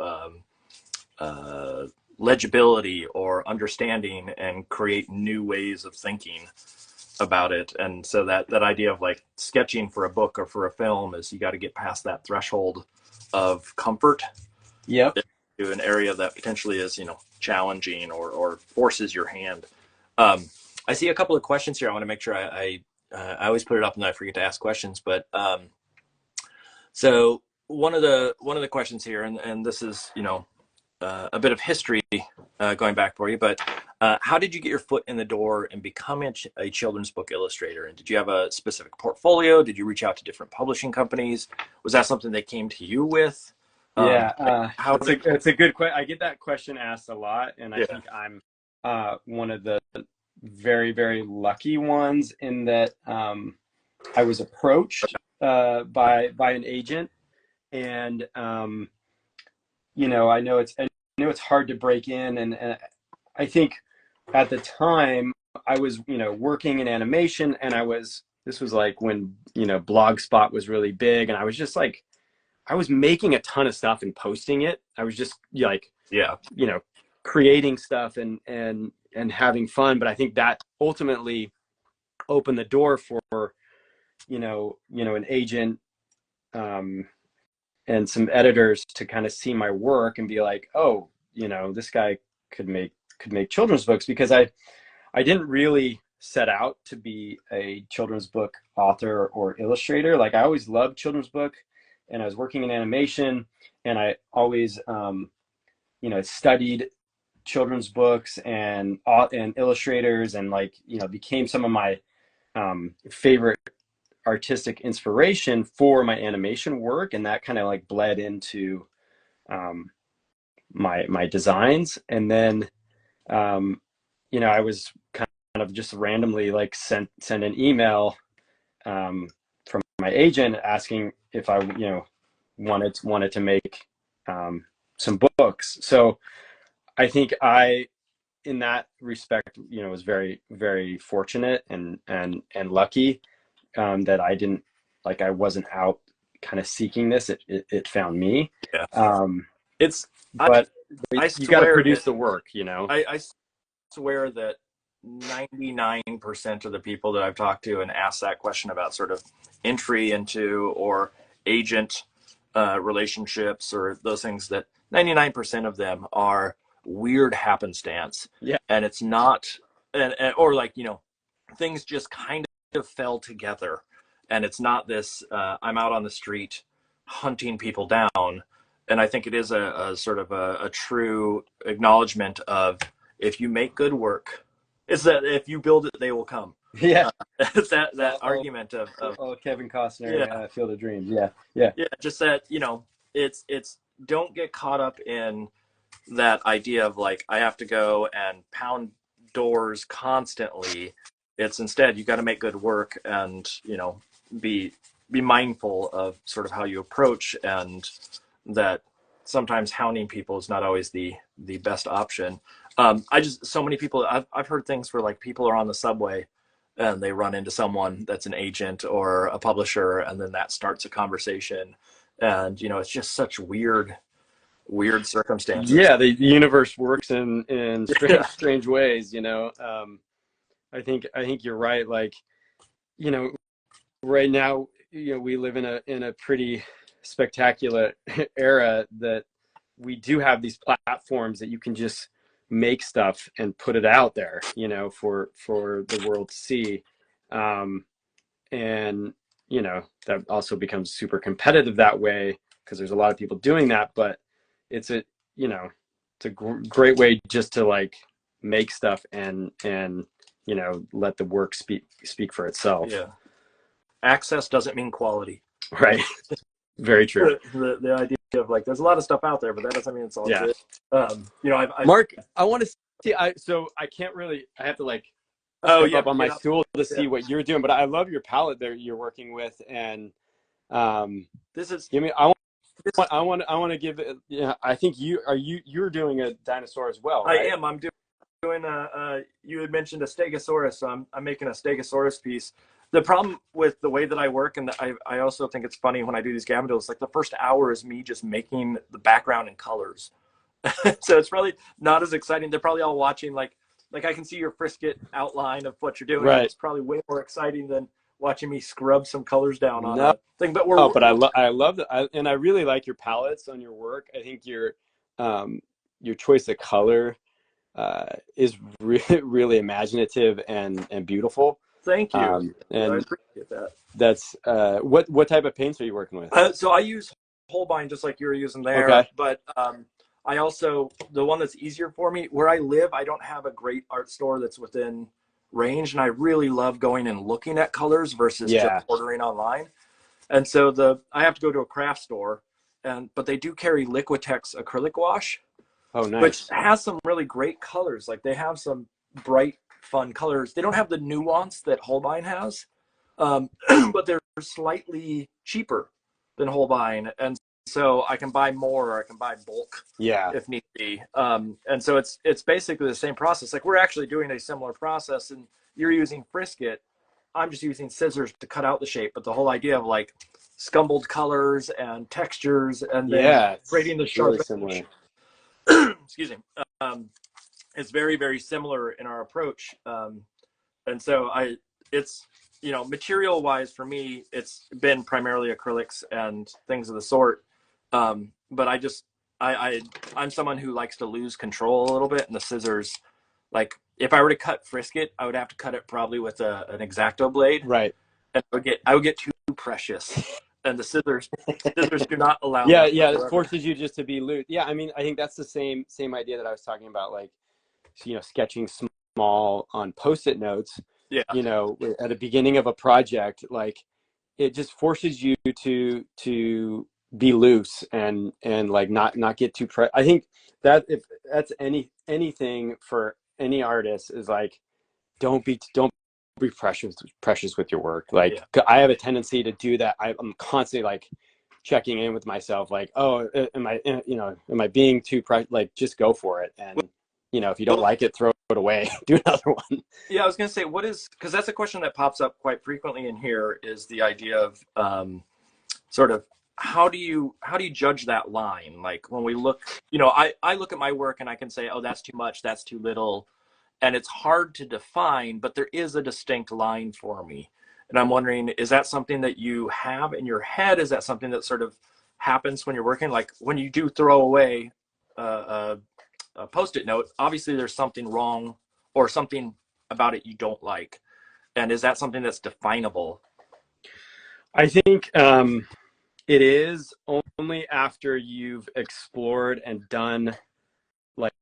legibility or understanding and create new ways of thinking about it. And so that idea of like sketching for a book or for a film is you got to get past that threshold of comfort. Yep. To an area that potentially is, you know, challenging or forces your hand. I see a couple of questions here. I want to make sure I always put it up and then I forget to ask questions. But so one of the questions here, and this is, you know, a bit of history going back for you, but how did you get your foot in the door and become a children's book illustrator? And did you have a specific portfolio? Did you reach out to different publishing companies? Was that something they came to you with? Yeah, it's a good question. I get that question asked a lot, and I think I'm one of the very, very lucky ones in that I was approached by an agent, and you know, I know it's hard to break in, and I think at the time I was, you know, working in animation, and this was like when, you know, Blogspot was really big, and I was just like, I was making a ton of stuff and posting it. I was just like, you know, creating stuff and having fun. But I think that ultimately opened the door for, you know, an agent and some editors to kind of see my work and be like, oh, you know, this guy could make children's books, because I didn't really set out to be a children's book author or illustrator. Like, I always loved children's book, and I was working in animation, and I always, you know, studied children's books and illustrators, and, like, you know, became some of my favorite artistic inspiration for my animation work, and that kind of like bled into my designs. And then you know, I was kind of just randomly like sent an email from my agent asking if I, you know, wanted to make some books. So I think in that respect, you know, was very, very fortunate and lucky that I wasn't out kind of seeking this. It found me. Yeah. But I you got to produce the work, you know. I swear that 99% of the people that I've talked to and asked that question about sort of entry into or agent relationships or those things, that 99% of them are weird happenstance. Yeah. And it's not, or like, you know, things just kind of fell together. And it's not this, I'm out on the street hunting people down. And I think it is a sort of a true acknowledgement of, if you make good work, it's that if you build it, they will come. Yeah. It's that argument of Kevin Costner, Field of Dreams. Yeah. Just that, you know, it's don't get caught up in that idea of like, I have to go and pound doors constantly. It's instead, you got to make good work and, you know, be mindful of sort of how you approach, and that sometimes hounding people is not always the best option. So many people, I've heard things where like people are on the subway and they run into someone that's an agent or a publisher, and then that starts a conversation. And, you know, it's just such weird circumstances. Yeah, the universe works in strange ways, you know. I think you're right. Like, you know, right now, you know, we live in a pretty spectacular era that we do have these platforms that you can just make stuff and put it out there, you know, for the world to see. And, you know, that also becomes super competitive that way, because there's a lot of people doing that. But it's a great way just to like make stuff and you know, let the work speak for itself. Yeah. Access doesn't mean quality. Right. Very true. The idea of like, there's a lot of stuff out there, but that doesn't mean it's all good. You know, Mark, I want to see. So I can't really. I have to like step up on my stool to see what you're doing. But I love your palette that you're working with, and This is Give me. I want to give it. Yeah, I think you're doing a dinosaur as well, I right? am. I'm doing you had mentioned a stegosaurus, so I'm making a stegosaurus piece. The problem with the way that I work, and I also think it's funny when I do these gabbing doodles, like the first hour is me just making the background in colors. So it's probably not as exciting. They're probably all watching like I can see your frisket outline of what you're doing, and Right. it's probably way more exciting than watching me scrub some colors down on No, a thing. But but I love that, and I really like your palettes on your work. I think your choice of color is really really imaginative and beautiful. thank you. I And appreciate that. that's what type of paints are you working with? So I use Holbein just like you were using there, Okay. but I also, the one that's easier for me where I live, I don't have a great art store that's within range, and I really love going and looking at colors versus just Yeah. ordering online. And so I have to go to a craft store, but they do carry Liquitex acrylic wash, Oh, which nice. has some really great colors. Like they have some bright, fun colors. They don't have the nuance that Holbein has, um, but they're slightly cheaper than Holbein, and so I can buy more or I can buy bulk Yeah. if need be. And so it's basically the same process. Like we're actually doing a similar process, and you're using Frisket. I'm just using scissors to cut out the shape, but the whole idea of like scumbled colors and textures, and then Yeah. It's creating the really sharp edge. similar. Excuse me. Um, it's very very similar in our approach, and so it's material wise for me it's been primarily acrylics and things of the sort, but I'm someone who likes to lose control a little bit, and the scissors, like if I were to cut Frisket, I would have to cut it probably with an X-Acto blade, Right. and I would get too precious, and the scissors do not allow Yeah, that yeah, it whatsoever. forces you just to be loose. Yeah, I mean, I think that's the same idea that I was talking about, like, sketching small on post-it notes, Yeah, at the beginning of a project, like it just forces you to be loose and like not get too I think that if that's anything for any artist is like don't be precious with your work. Like yeah. I have a tendency to do that. I'm constantly like checking in with myself, like, oh, am I being too like just go for it, and if you don't Well, like it, throw it away. Do another one. yeah, I was going to say, because that's a question that pops up quite frequently in here, is the idea of sort of how do you judge that line? Like when we look, I look at my work and I can say, oh, that's too much, that's too little, and it's hard to define, but there is a distinct line for me. And I'm wondering, is that something that you have in your head? Is that something that sort of happens when you're working? Like when you do throw away a post-it note, obviously there's something wrong or something about it you don't like. And is that something that's definable? I think it is only after you've explored and done like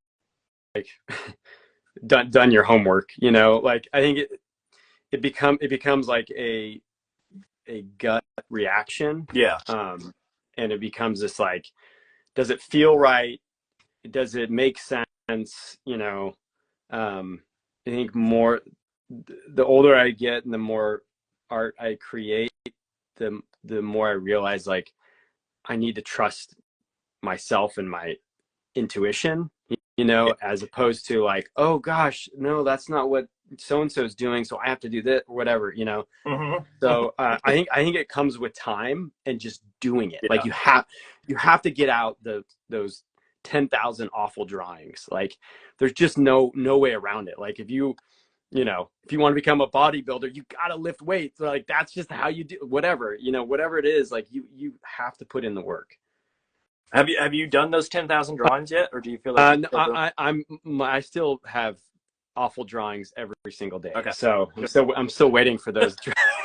done your homework. Like I think it becomes like a gut reaction. Yeah. And it becomes this like, does it feel right? Does it make sense? I think the older I get and the more art I create, the more I realize like I need to trust myself and my intuition, as opposed to like, oh gosh, no, that's not what so and so is doing, so I have to do this or whatever. Mm-hmm. So I think it comes with time and just doing it. Like Yeah. you have to get out those 10,000 awful drawings. Like there's just no way around it. Like if you want to become a bodybuilder, you got to lift weights. Like that's just how you do whatever it is. Like you have to put in the work. Have you done those 10,000 drawings yet, or do you feel like you No, still do? I still have awful drawings every single day. Okay. So I'm still waiting for those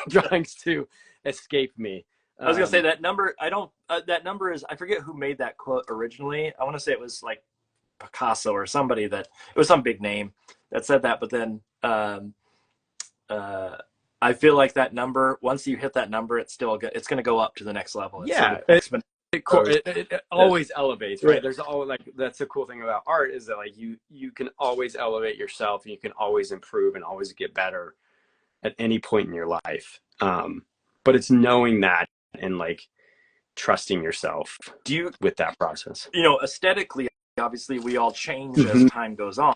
drawings to escape me. I was gonna say that number. I don't. That number is. I forget who made that quote originally. I want to say it was like Picasso or somebody that it was some big name that said that. But then I feel like that number. Once you hit that number, it's going to go up to the next level. It's Yeah, sort of it always elevates, right? Yeah. There's always like that's the cool thing about art is that like you can always elevate yourself and you can always improve and always get better at any point in your life. But it's knowing that and like trusting yourself with that process. Aesthetically, obviously we all change as time goes on.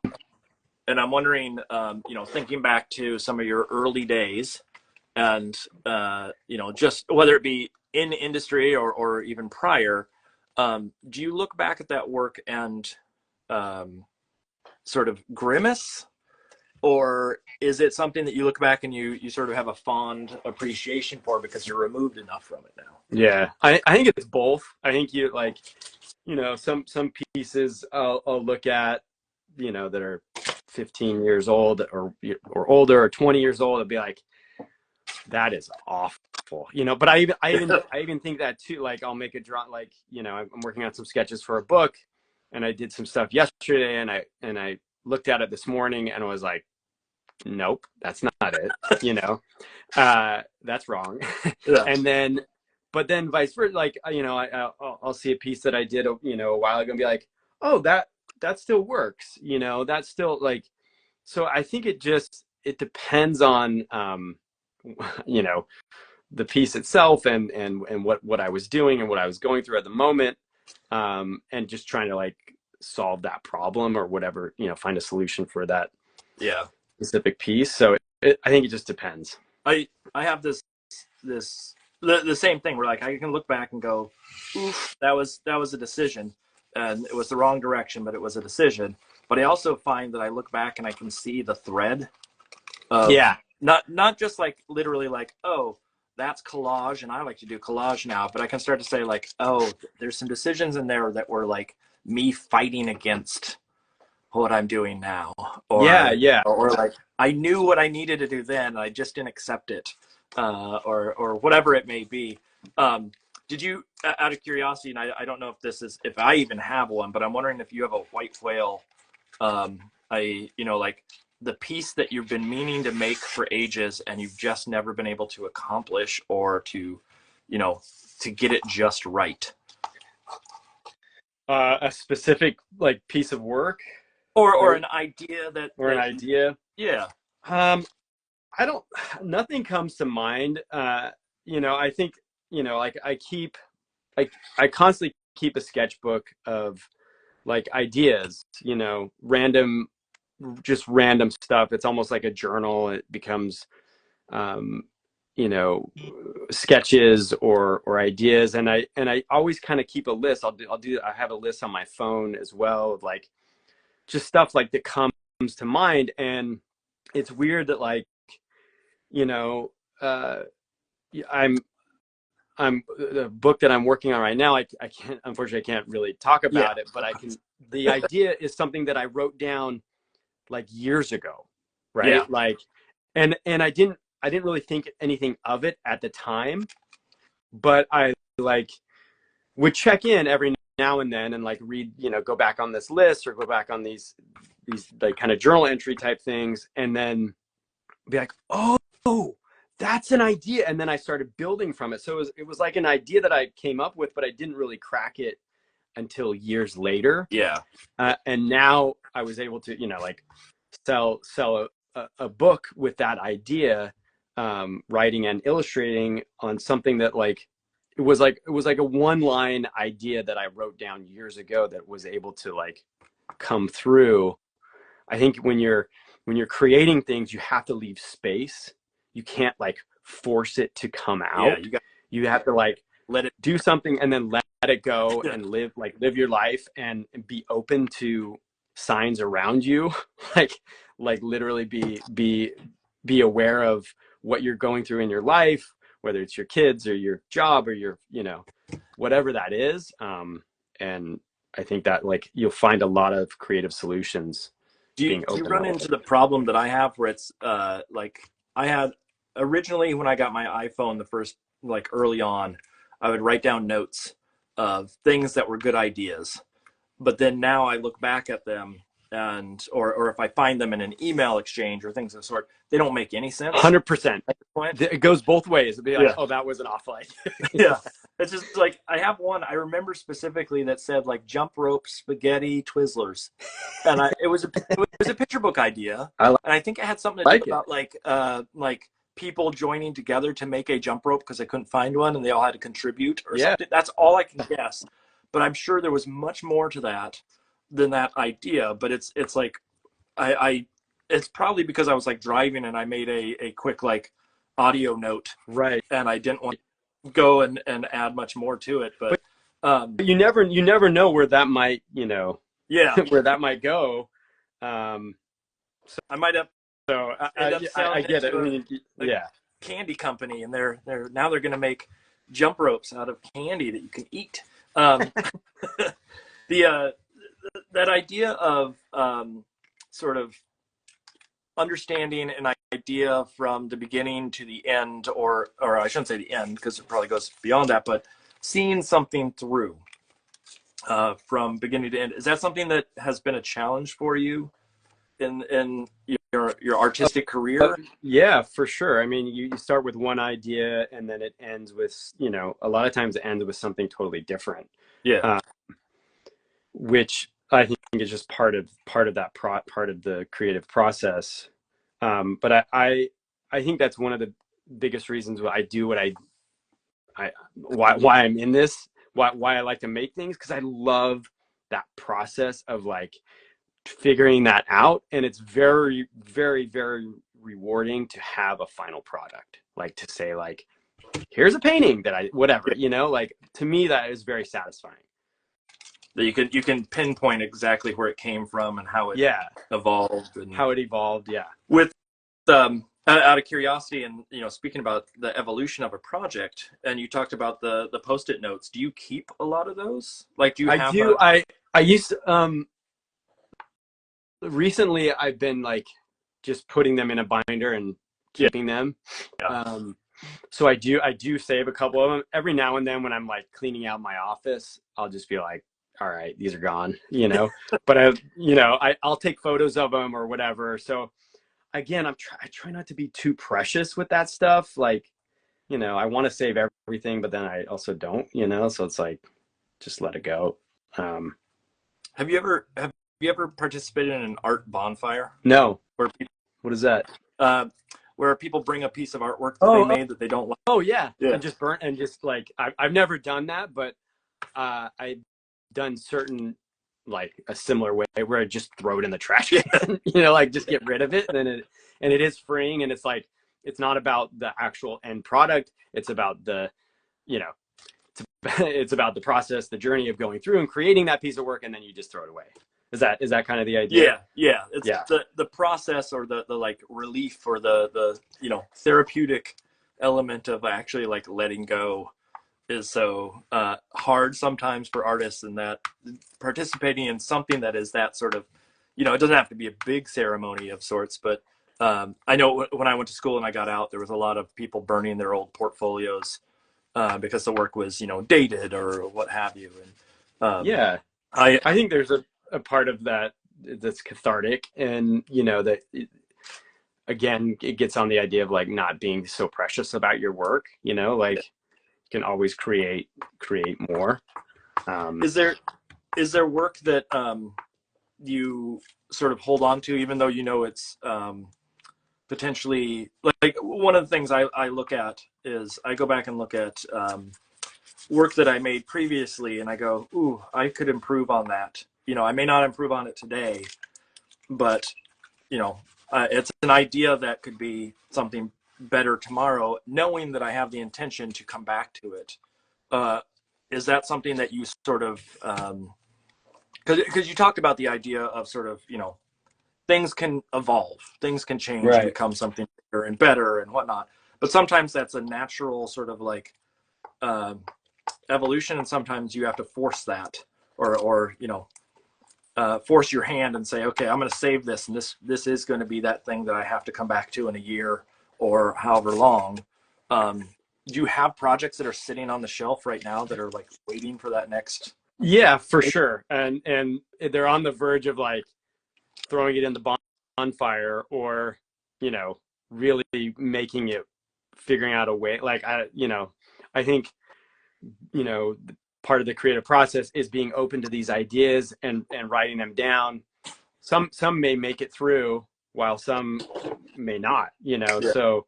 And I'm wondering, thinking back to some of your early days and, just whether it be in industry or even prior, do you look back at that work and sort of grimace? Or is it something that you look back and you sort of have a fond appreciation for because you're removed enough from it now? Yeah, I think it's both. I think you like, some pieces I'll look at, that are 15 years old or older or 20 years old. I'll be like, that is awful, but I even think that too. Like I'll make a draw, like, I'm working on some sketches for a book and I did some stuff yesterday and I looked at it this morning and I was like, nope, that's not it. That's wrong. Yeah. But then vice versa, like, I'll see a piece that I did, a while ago and be like, oh, that still works. That's still like, so I think it depends on, the piece itself and what I was doing and what I was going through at the moment. And just trying to like solve that problem or whatever, find a solution for that specific piece. So I think it just depends. I have the same thing where like I can look back and go, oof, that was a decision and it was the wrong direction, but it was a decision. But I also find that I look back and I can see the thread of not just like literally like, oh, that's collage and I like to do collage now, but I can start to say like, oh, there's some decisions in there that were like me fighting against what I'm doing now. Or like I knew what I needed to do then, and I just didn't accept it, or whatever it may be. Did you, out of curiosity, and I don't know if I even have one, but I'm wondering if you have a white whale, like the piece that you've been meaning to make for ages and you've just never been able to accomplish or to get it just right. A specific like piece of work or an idea an idea. Yeah. Nothing comes to mind. I think, like I constantly keep a sketchbook of like ideas, random stuff. It's almost like a journal. It becomes, sketches or ideas. And I always kind of keep a list. I have a list on my phone as well of like just stuff like that comes to mind. And it's weird that like, I'm the book that I'm working on right now. Unfortunately, I can't really talk about it, but the idea is something that I wrote down like years ago. Right. Yeah. Like, and I didn't really think anything of it at the time, but I like would check in every now and then and like read, go back on this list or go back on these like kind of journal entry type things. And then be like, oh, that's an idea. And then I started building from it. So it was like an idea that I came up with, but I didn't really crack it until years later. Yeah. And now I was able to, like sell a book with that idea, writing and illustrating on something that like, it was like a one-line idea that I wrote down years ago that was able to like come through. I think when you're creating things, you have to leave space. You can't like force it to come out. Yeah, you have to like let it do something and then let it go and live your life and be open to signs around you. like literally be aware of what you're going through in your life, whether it's your kids or your job or your, whatever that is. And I think that like you'll find a lot of creative solutions. Do you run into the problem that I have where it's like I had originally when I got my iPhone, the first like early on, I would write down notes of things that were good ideas. But then now I look back at them and or if I find them in an email exchange or things of the sort, they don't make any sense. 100%. It goes both ways. It'd be like, oh, that was an awful idea. Yeah. It's just like I have one I remember specifically that said like jump rope spaghetti Twizzlers. And it was a picture book idea. And I think it had something to do about like people joining together to make a jump rope because they couldn't find one and they all had to contribute or Yeah. something. That's all I can guess. But I'm sure there was much more to that than that idea. But it's like I it's probably because I was like driving and I made a quick like audio note, Right. and I didn't want to go and add much more to it. But you never know where that might, yeah, where that might go. so I might have I get it. Yeah. candy company, and they're going to make jump ropes out of candy that you can eat. The that idea of sort of understanding an idea from the beginning to the end, or I shouldn't say the end because it probably goes beyond that, but seeing something through from beginning to end, is that something that has been a challenge for you in your artistic career? Yeah, for sure. I mean, you start with one idea and then it ends with, a lot of times it ends with something totally different. Yeah. Which I think is just part of that part of the creative process. But I think that's one of the biggest reasons why I do what why I'm in this, why I like to make things, because I love that process of like figuring that out. And it's very, very, very rewarding to have a final product, like to say like, here's a painting that whatever, like to me, that is very satisfying. That you can pinpoint exactly where it came from and how it evolved and how it evolved. Yeah. With out of curiosity, and speaking about the evolution of a project, and you talked about the Post-it notes. Do you keep a lot of those? Like, do you have? I used to, recently I've been like just putting them in a binder and keeping them. Yeah. So I do save a couple of them every now and then when I'm like cleaning out my office. I'll just be like, all right, these are gone, but I'll take photos of them or whatever. So again, I try not to be too precious with that stuff. Like, I want to save everything, but then I also don't, so it's like, just let it go. Have you ever participated in an art bonfire? No. What is that? Where people bring a piece of artwork that they made that they don't like. Oh yeah. And just burn, and just like, I've never done that, but I've done certain, like a similar way where I just throw it in the trash can, like just get rid of it. And it is freeing. And it's like, it's not about the actual end product. It's about the, it's about the process, the journey of going through and creating that piece of work. And then you just throw it away. Is that kind of the idea? Yeah. It's the process, or the like relief, or the therapeutic element of actually like letting go is so hard sometimes for artists, and that participating in something that is that sort of, it doesn't have to be a big ceremony of sorts, but I know when I went to school and I got out, there was a lot of people burning their old portfolios because the work was, dated or what have you. And I think there's a part of that that's cathartic, and that again, it gets on the idea of like not being so precious about your work, like you can always create more. Is there work that you sort of hold on to, even though it's potentially, like one of the things I look at is I go back and look at work that I made previously, and I go, ooh, I could improve on that. I may not improve on it today, but it's an idea that could be something better tomorrow, knowing that I have the intention to come back to it. Is that something that you sort of, because you talked about the idea of sort of, things can evolve, things can change and become something bigger and better and whatnot. But sometimes that's a natural sort of like evolution, and sometimes you have to force that, or force your hand and say, okay, I'm going to save this, and this is going to be that thing that I have to come back to in a year or however long. Do you have projects that are sitting on the shelf right now that are like waiting for that next? Yeah, for sure. And they're on the verge of like throwing it in the bonfire, or, really making it, figuring out a way. Like, I think, part of the creative process is being open to these ideas and writing them down. Some may make it through while some may not, so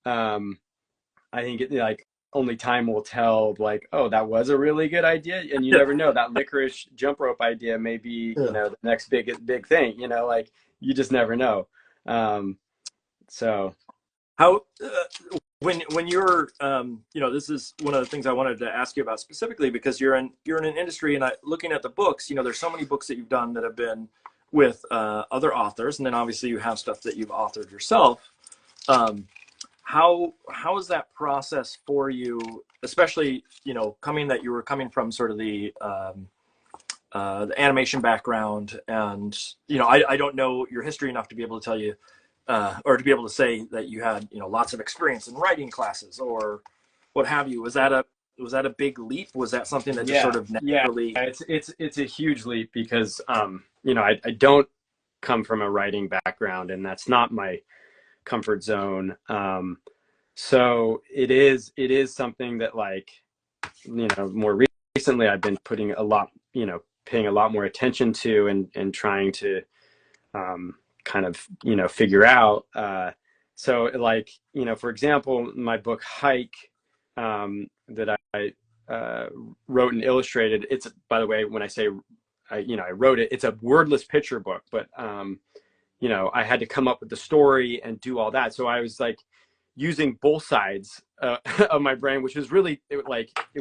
I think like only time will tell, like, oh, that was a really good idea. And you never know, that licorice jump rope idea may be, you know, the next big thing, you know, like you just never know. So how, when you're, you know, this is one of the things I wanted to ask you about specifically, because you're in an industry, and looking at the books, you know, there's so many books that you've done that have been with other authors, and then obviously you have stuff that you've authored yourself. How is that process for you, especially, you know, you were coming from sort of the animation background, and, you know, I don't know your history enough to be able to tell you, or to be able to say that you had, you know, lots of experience in writing classes or what have you. Was that a big leap? Was that something that just sort of naturally? Yeah, it's a huge leap because, you know, I don't come from a writing background, and that's not my comfort zone. So it is something that, like, you know, more recently I've been putting a lot, you know, paying a lot more attention to, and trying to kind of, you know, figure out. So like, you know, for example, my book Hike, that I wrote and illustrated, it's, by the way, when I say you know, I wrote it, it's a wordless picture book, but you know, I had to come up with the story and do all that. So I was like using both sides of my brain, which was really, it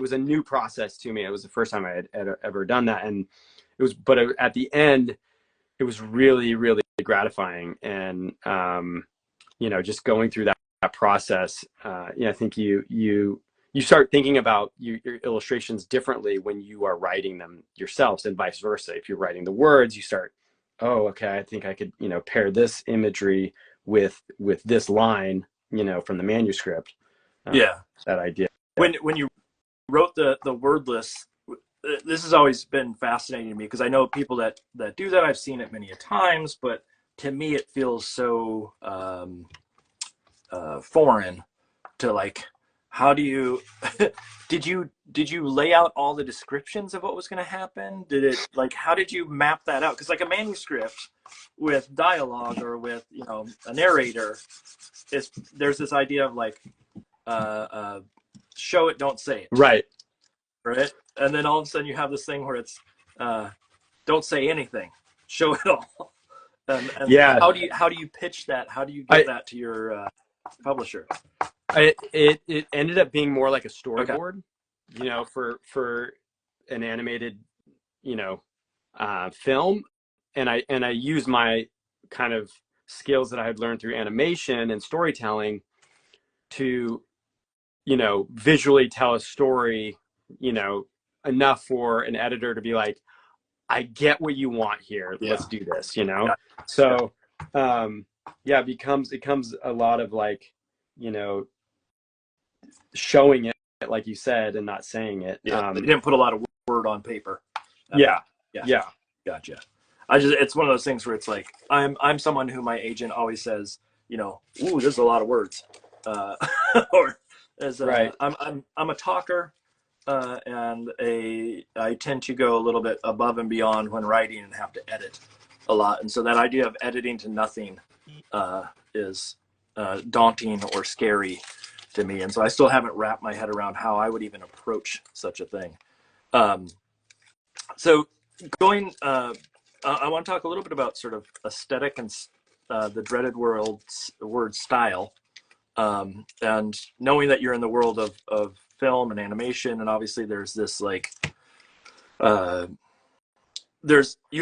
was a new process to me. It was the first time I had ever done that. And it was, but at the end, it was really, really gratifying. And, you know, just going through that process, you know, I think you start thinking about your illustrations differently when you are writing them yourselves, and vice versa. If you're writing the words, you start, oh, okay, I think I could, you know, pair this imagery with this line, you know, from the manuscript. Yeah. That idea. When you wrote the wordless, this has always been fascinating to me, because I know people that do that. I've seen it many a times, but to me it feels so foreign to, like, how do you did you lay out all the descriptions of what was going to happen? Did it, like, how did you map that out? Because like a manuscript with dialogue, or with, you know, a narrator, there's this idea of like show it, don't say it. Right. And then all of a sudden you have this thing where it's don't say anything, show it all. And yeah. How do you pitch that? How do you get that to your publisher? It ended up being more like a storyboard, okay. You know, for an animated, you know, film. And I use my kind of skills that I had learned through animation and storytelling to, you know, visually tell a story, you know, enough for an editor to be like, I get what you want here. Yeah. Let's do this, you know? Yeah. So, yeah, it becomes a lot of, like, you know, showing it, like you said, and not saying it. Yeah. You didn't put a lot of word on paper. Yeah. Gotcha. It's one of those things where it's like, I'm someone who my agent always says, you know, ooh, there's a lot of words. Or as right. I'm a talker, and I tend to go a little bit above and beyond when writing, and have to edit a lot. And so that idea of editing to nothing is daunting or scary to me. And so I still haven't wrapped my head around how I would even approach such a thing. So going, I want to talk a little bit about sort of aesthetic and the dreaded word style. And knowing that you're in the world of film and animation, and obviously there's this, like, you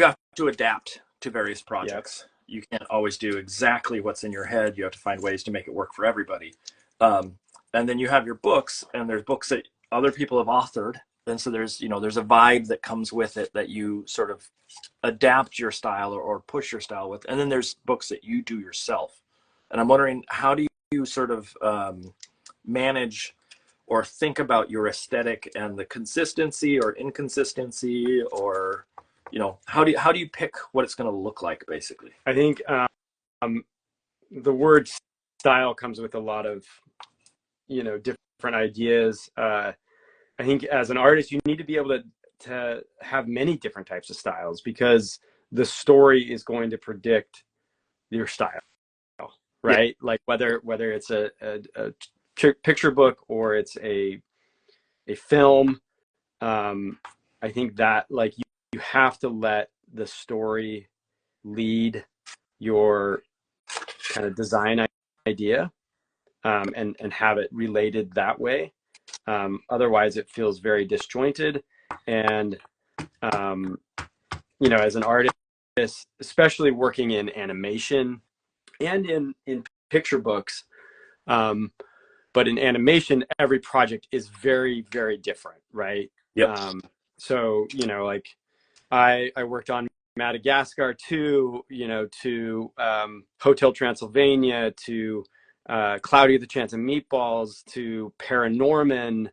have to adapt to various projects. Yep. You can't always do exactly what's in your head. You have to find ways to make it work for everybody. And then you have your books, and there's books that other people have authored. And so there's a vibe that comes with it that you sort of adapt your style or push your style with. And then there's books that you do yourself. And I'm wondering, how do you sort of manage or think about your aesthetic and the consistency or inconsistency, or, you know, how do you pick what it's going to look like, basically? I think the word style comes with a lot of, you know, different ideas. I think as an artist, you need to be able to have many different types of styles, because the story is going to predict your style, right? Like whether it's a picture book or it's a film. I think that like you have to let the story lead your kind of design idea, and have it related that way. Otherwise it feels very disjointed. And you know, as an artist, especially working in animation and in picture books, but in animation, every project is very, very different, right? Yep. So, you know, like I worked on Madagascar to, you know, to Hotel Transylvania, to Cloudy with a Chance of Meatballs, to Paranorman,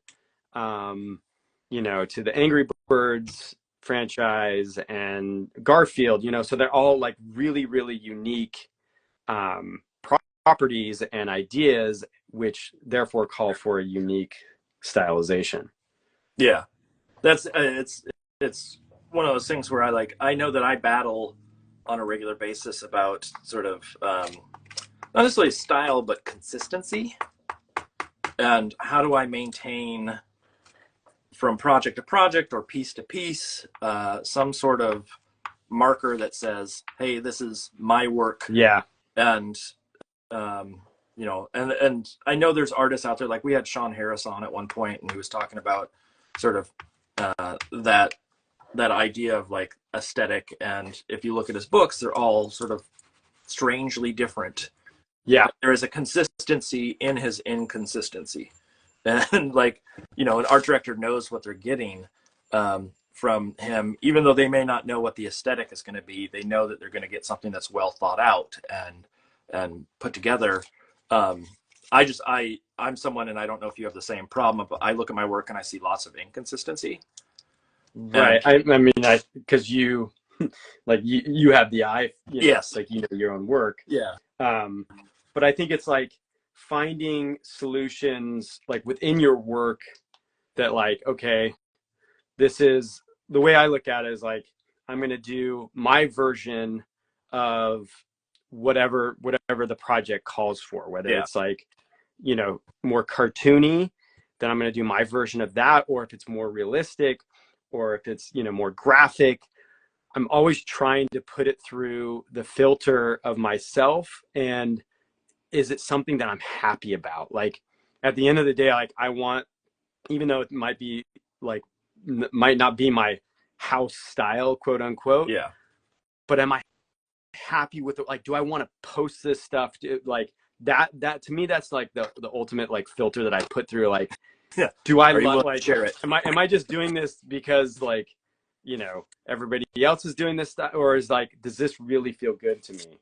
you know, to the Angry Birds franchise and Garfield, you know, so they're all like really, really unique properties and ideas, which therefore call for a unique stylization. Yeah, that's it's one of those things where I know that I battle on a regular basis about sort of not necessarily style but consistency, and how do I maintain from project to project or piece to piece some sort of marker that says, hey, this is my work. Yeah. And you know, and I know there's artists out there, like we had Shawn Harris on at one point, and he was talking about sort of that idea of like aesthetic, and if you look at his books, they're all sort of strangely different. Yeah, there is a consistency in his inconsistency, and like, you know, an art director knows what they're getting from him, even though they may not know what the aesthetic is going to be. They know that they're going to get something that's well thought out and put together. I'm someone, and I don't know if you have the same problem, but I look at my work and I see lots of inconsistency. Right. I mean, because you like you have the eye, you know, yes, like, you know, your own work. Yeah. But I think it's like finding solutions like within your work that like, okay, this is the way I look at it is like, I'm going to do my version of whatever the project calls for, whether it's like, you know, more cartoony, then I'm going to do my version of that. Or if it's more realistic, or if it's, you know, more graphic, I'm always trying to put it through the filter of myself. And is it something that I'm happy about? Like at the end of the day, like I want, even though it might be like, might not be my house style, quote unquote. Yeah. But am I happy with it? Like, do I want to post this stuff? Like that to me, that's like the ultimate like filter that I put through. Like, yeah. Do I like share it? Am I just doing this because like, you know, everybody else is doing this stuff, or is like, does this really feel good to me?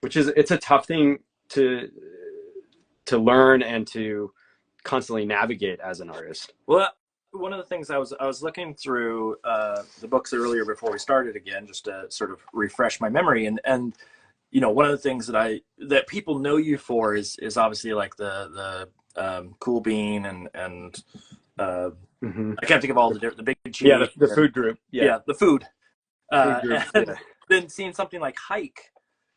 Which is, it's a tough thing to learn and to constantly navigate as an artist. Well, one of the things I was looking through the books earlier before we started again, just to sort of refresh my memory, and you know, one of the things that people know you for is obviously like the Cool Bean and I can't think of all the big cheese. Yeah, the food group. Yeah, the food. Group, and then seeing something like Hike.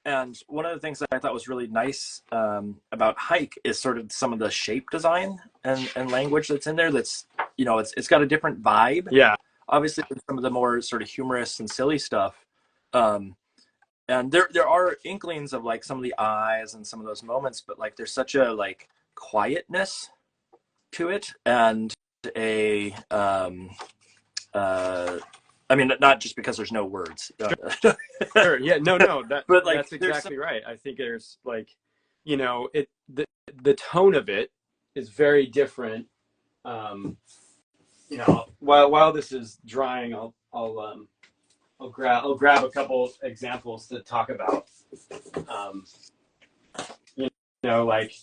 And one of the things that I thought was really nice about Hike is sort of some of the shape design and language that's in there. That's, you know, it's got a different vibe. Yeah. Obviously, some of the more sort of humorous and silly stuff. And there are inklings of like some of the eyes and some of those moments, but like there's such a like quietness to it, and a I mean, not just because there's no words. Sure. Yeah. No. But like, that's exactly right. I think there's like, you know, the tone of it is very different. You know, while this is drying, I'll grab a couple examples to talk about. You know, like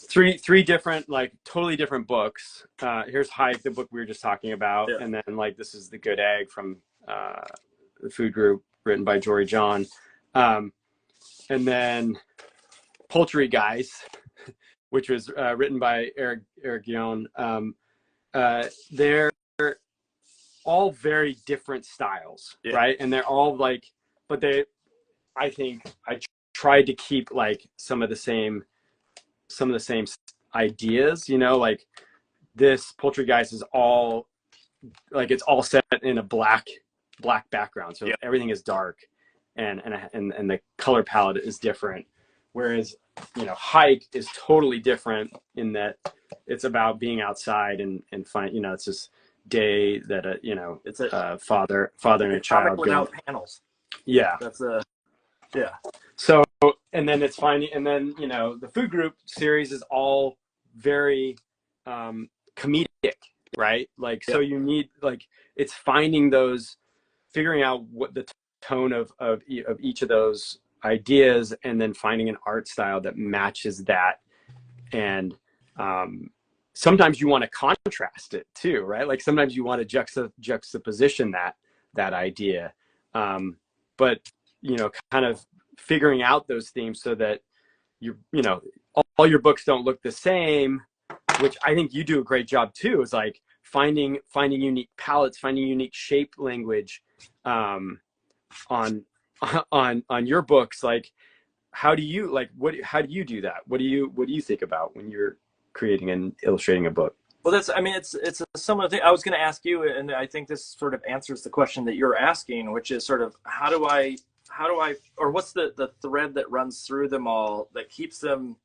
three different, like totally different books. Here's Hike, the book we were just talking about, and then like this is The Good Egg from the food group, written by Jory John, and then Poultry Guys, which was written by Eric Guillon. They're all very different styles, right? And they're all like, but I think I tried to keep like some of the same ideas, you know, like this Poultrygeist is all like, it's all set in a black background. So everything is dark and the color palette is different. Whereas, you know, Hike is totally different in that it's about being outside and find, you know, it's this day that, you know, It's a father and a child without panels. Yeah. That's a, yeah. So, and then it's finding, and then, you know, the food group series is all very comedic, right? Like, so you need, like, it's finding those, figuring out what the tone of each of those ideas, and then finding an art style that matches that. And sometimes you want to contrast it too, right? Like sometimes you want to juxtaposition that idea. But, you know, kind of figuring out those themes so that you know, all your books don't look the same, which I think you do a great job too, is like finding unique palettes, finding unique shape language on your books. Like, how do you do that? What do you think about when you're creating and illustrating a book? Well, that's, I mean, it's a similar thing. I was going to ask you, and I think this sort of answers the question that you're asking, which is sort of how do I, or what's the thread that runs through them all that keeps them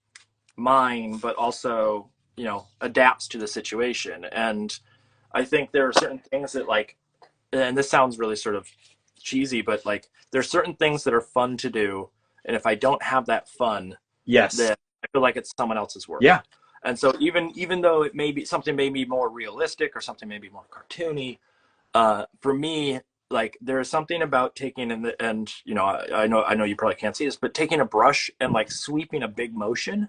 mine, but also, you know, adapts to the situation. And I think there are certain things that, like, and this sounds really sort of cheesy, but like there's certain things that are fun to do. And if I don't have that fun, then I feel like it's someone else's work. Yeah. And so even though it may be something may be more realistic or something may be more cartoony, for me, like there is something about taking and you know, I know you probably can't see this, but taking a brush and like sweeping a big motion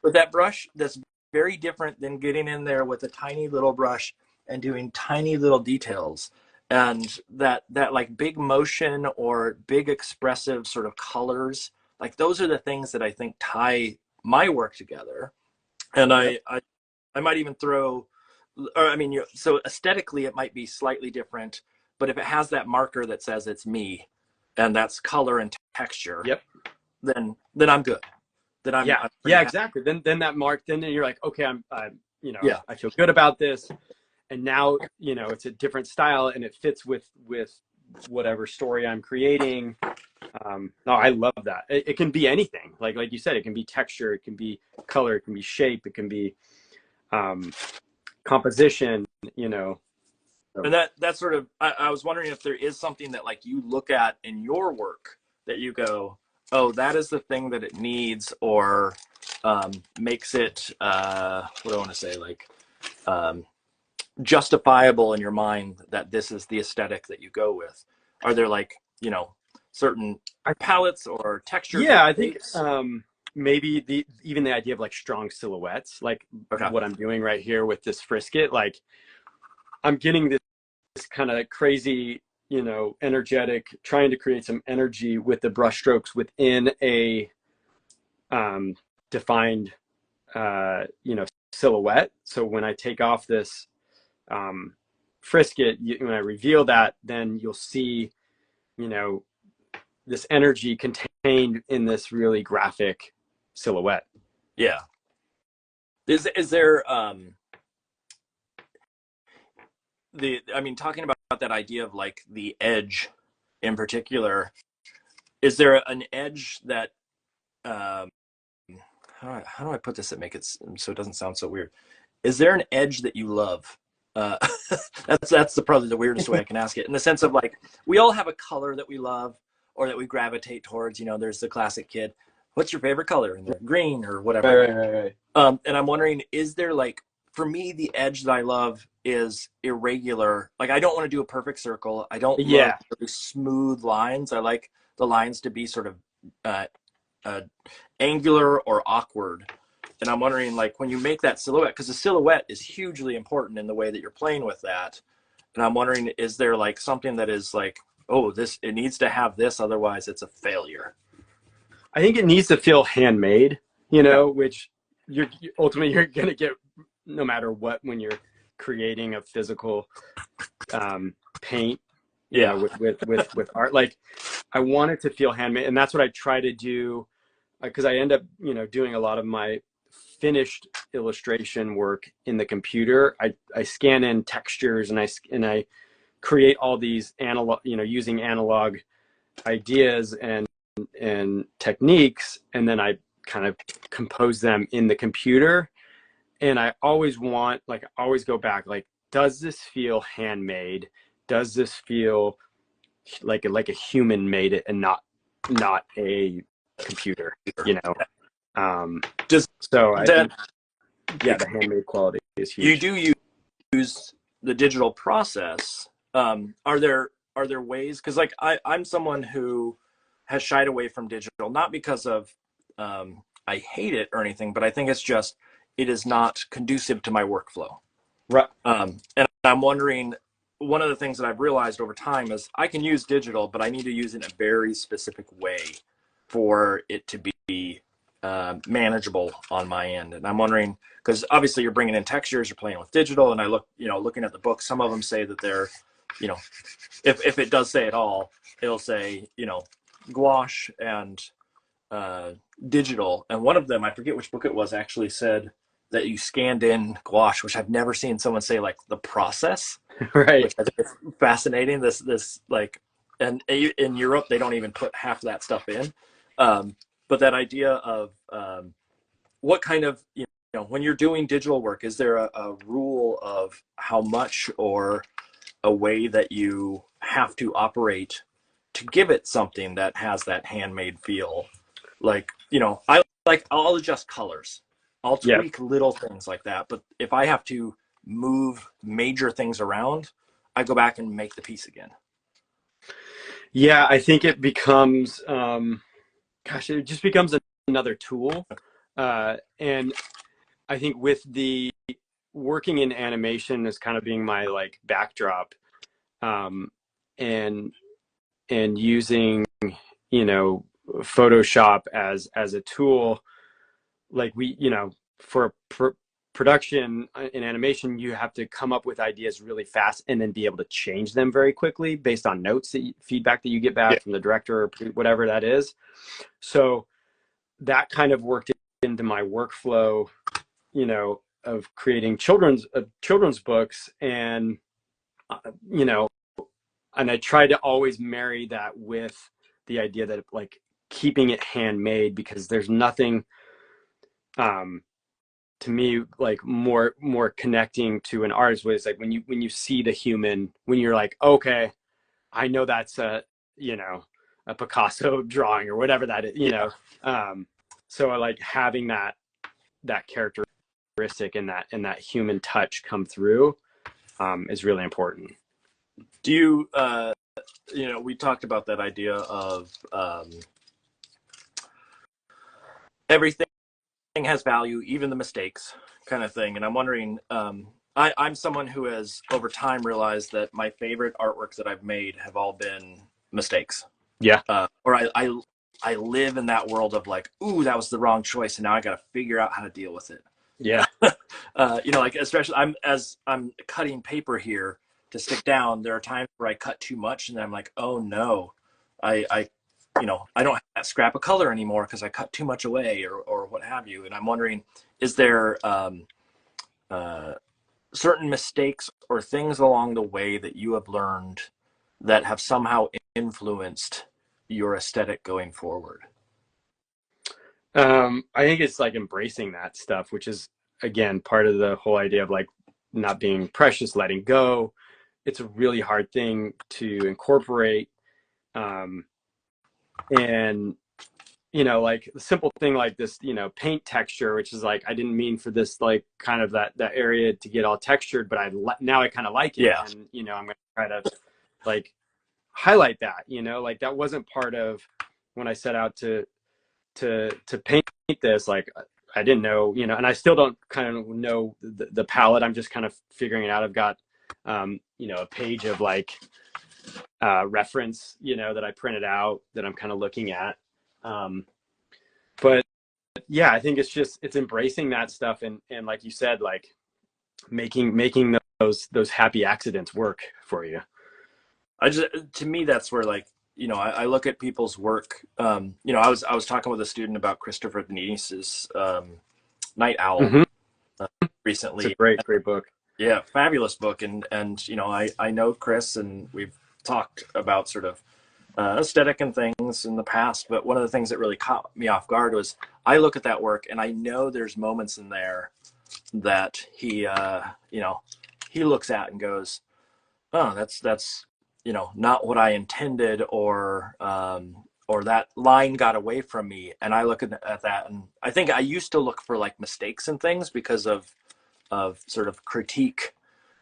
with that brush, that's very different than getting in there with a tiny little brush and doing tiny little details. And that like big motion or big expressive sort of colors, like those are the things that I think tie my work together. And I might even throw, or I mean, so aesthetically it might be slightly different, but if it has that marker that says it's me, and that's color and texture, then I'm good. Then I'm exactly. Then that mark, then you're like, okay, I'm you know, I feel good about this, and now, you know, it's a different style and it fits with whatever story I'm creating. No, I love that. It can be anything. Like you said, it can be texture, it can be color, it can be shape, it can be composition, you know. And that's sort of, I was wondering if there is something that like you look at in your work that you go, oh, that is the thing that it needs, or makes it, what do I want to say, like justifiable in your mind that this is the aesthetic that you go with. Are there like, you know, certain palettes or textures? Yeah, I think maybe even the idea of like strong silhouettes, like what I'm doing right here with this frisket, like I'm getting this kind of crazy, you know, energetic, trying to create some energy with the brush strokes within a defined, you know, silhouette. So when I take off this frisket, when I reveal that, then you'll see, you know, this energy contained in this really graphic silhouette. Yeah. Is there I mean, talking about that idea of like the edge in particular, is there an edge that how do I put this that make it so it doesn't sound so weird? Is there an edge that you love? That's probably the weirdest way I can ask it, in the sense of like we all have a color that we love or that we gravitate towards. You know, there's the classic kid, what's your favorite color? And they're green or whatever. Right. And I'm wondering, is there like, for me, the edge that I love is irregular. Like I don't want to do a perfect circle. I don't love really smooth lines. I like the lines to be sort of angular or awkward. And I'm wondering, like, when you make that silhouette, because the silhouette is hugely important in the way that you're playing with that. And I'm wondering, is there like something that is like, oh, it needs to have this, otherwise it's a failure? I think it needs to feel handmade, you know, which ultimately you're going to get no matter what when you're creating a physical paint, you know, with art. Like I want it to feel handmade, and that's what I try to do because I end up, you know, doing a lot of my finished illustration work in the computer. I scan in textures and I create all these analog, you know, using analog ideas and techniques, and then I kind of compose them in the computer. And I always want, like, I always go back, like, does this feel handmade? Does this feel like a human made it and not a computer, you know? Does so I that, think, yeah, the handmade quality is huge. you do use the digital process. Are there ways, because like I'm someone who has shied away from digital, not because of I hate it or anything, but I think it's just, it is not conducive to my workflow. Right. And I'm wondering, one of the things that I've realized over time is I can use digital, but I need to use it in a very specific way for it to be manageable on my end. And I'm wondering, because obviously you're bringing in textures, you're playing with digital, and I look, you know, looking at the book, some of them say that they're, you know, if it does say it all, it'll say, you know, gouache and digital. And one of them, I forget which book it was, actually said that you scanned in gouache, which I've never seen someone say, like, the process. Right. Which I think is fascinating. This like, and in Europe they don't even put half that stuff in. But that idea of what kind of, you know, when you're doing digital work, is there a rule of how much or a way that you have to operate to give it something that has that handmade feel? Like, you know, I'll adjust colors, I'll tweak little things like that, but if I have to move major things around, I go back and make the piece again. Yeah, I think it becomes it just becomes another tool. And I think with the working in animation as kind of being my, like, backdrop, and using, you know, Photoshop as a tool, like, we, you know, for production in animation, you have to come up with ideas really fast and then be able to change them very quickly based on notes, feedback that you get back from the director or whatever that is. So that kind of worked into my workflow, you know, of creating children's books. And you know, and I tried to always marry that with the idea that, like, keeping it handmade, because there's nothing to me, like, more connecting to an artist was, like, when you see the human, when you're like, okay, I know that's a, you know, a Picasso drawing or whatever that is, you know. So I like having that characteristic and that human touch come through is really important. Do you, you know, we talked about that idea of everything has value, even the mistakes, kind of thing. And I'm wondering, I'm someone who has over time realized that my favorite artworks that I've made have all been mistakes. Yeah. Or I live in that world of, like, ooh, that was the wrong choice, and now I got to figure out how to deal with it. Yeah. You know, like, especially as I'm cutting paper here to stick down, there are times where I cut too much, and then I'm like, oh no, I you know, I don't have that scrap of color anymore because I cut too much away, or what have you. And I'm wondering, is there certain mistakes or things along the way that you have learned that have somehow influenced your aesthetic going forward? I think it's, like, embracing that stuff, which is, again, part of the whole idea of, like, not being precious, letting go. It's a really hard thing to incorporate. And, you know, like, the simple thing like this, you know, paint texture, which is, like, I didn't mean for this, like, kind of that area to get all textured, but now I kind of like it. Yeah. And, you know, I'm going to try to, like, highlight that, you know, like, that wasn't part of when I set out to paint this. Like, I didn't know, you know, and I still don't kind of know the palette. I'm just kind of figuring it out. I've got, you know, a page of, like, reference, you know, that I printed out that I'm kind of looking at. But yeah, I think it's embracing that stuff. And like you said, like, making those happy accidents work for you. To me, that's where, like, you know, I look at people's work. You know, I was talking with a student about Christopher Denise's Night Owl recently. It's a great book. Yeah, fabulous book. And you know, I know Chris, and we've talked about sort of aesthetic and things in the past. But one of the things that really caught me off guard was I look at that work, and I know there's moments in there that he, you know, he looks at and goes, "Oh, that's you know, not what I intended," or that line got away from me. And I look at that, and I think I used to look for like mistakes and things because of sort of critique.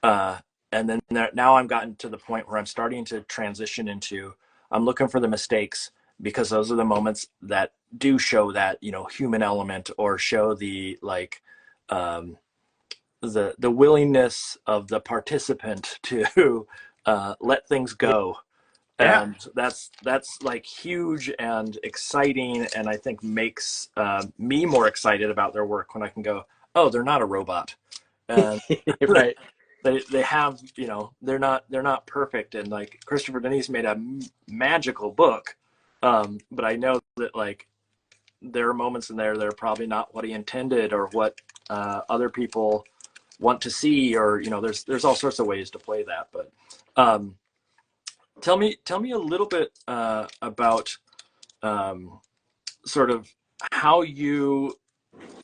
And then now I'm gotten to the point where I'm starting to transition into, I'm looking for the mistakes because those are the moments that do show that, you know, human element, or show the like the willingness of the participant to let things go. Yeah. And that's like huge and exciting, and I think makes me more excited about their work when I can go, oh, they're not a robot, and Right. they have, you know, they're not perfect. And like Christopher Denise made a magical book, but I know that like there are moments in there that are probably not what he intended, or what other people want to see, or, you know, there's all sorts of ways to play that. But tell me a little bit about sort of how you,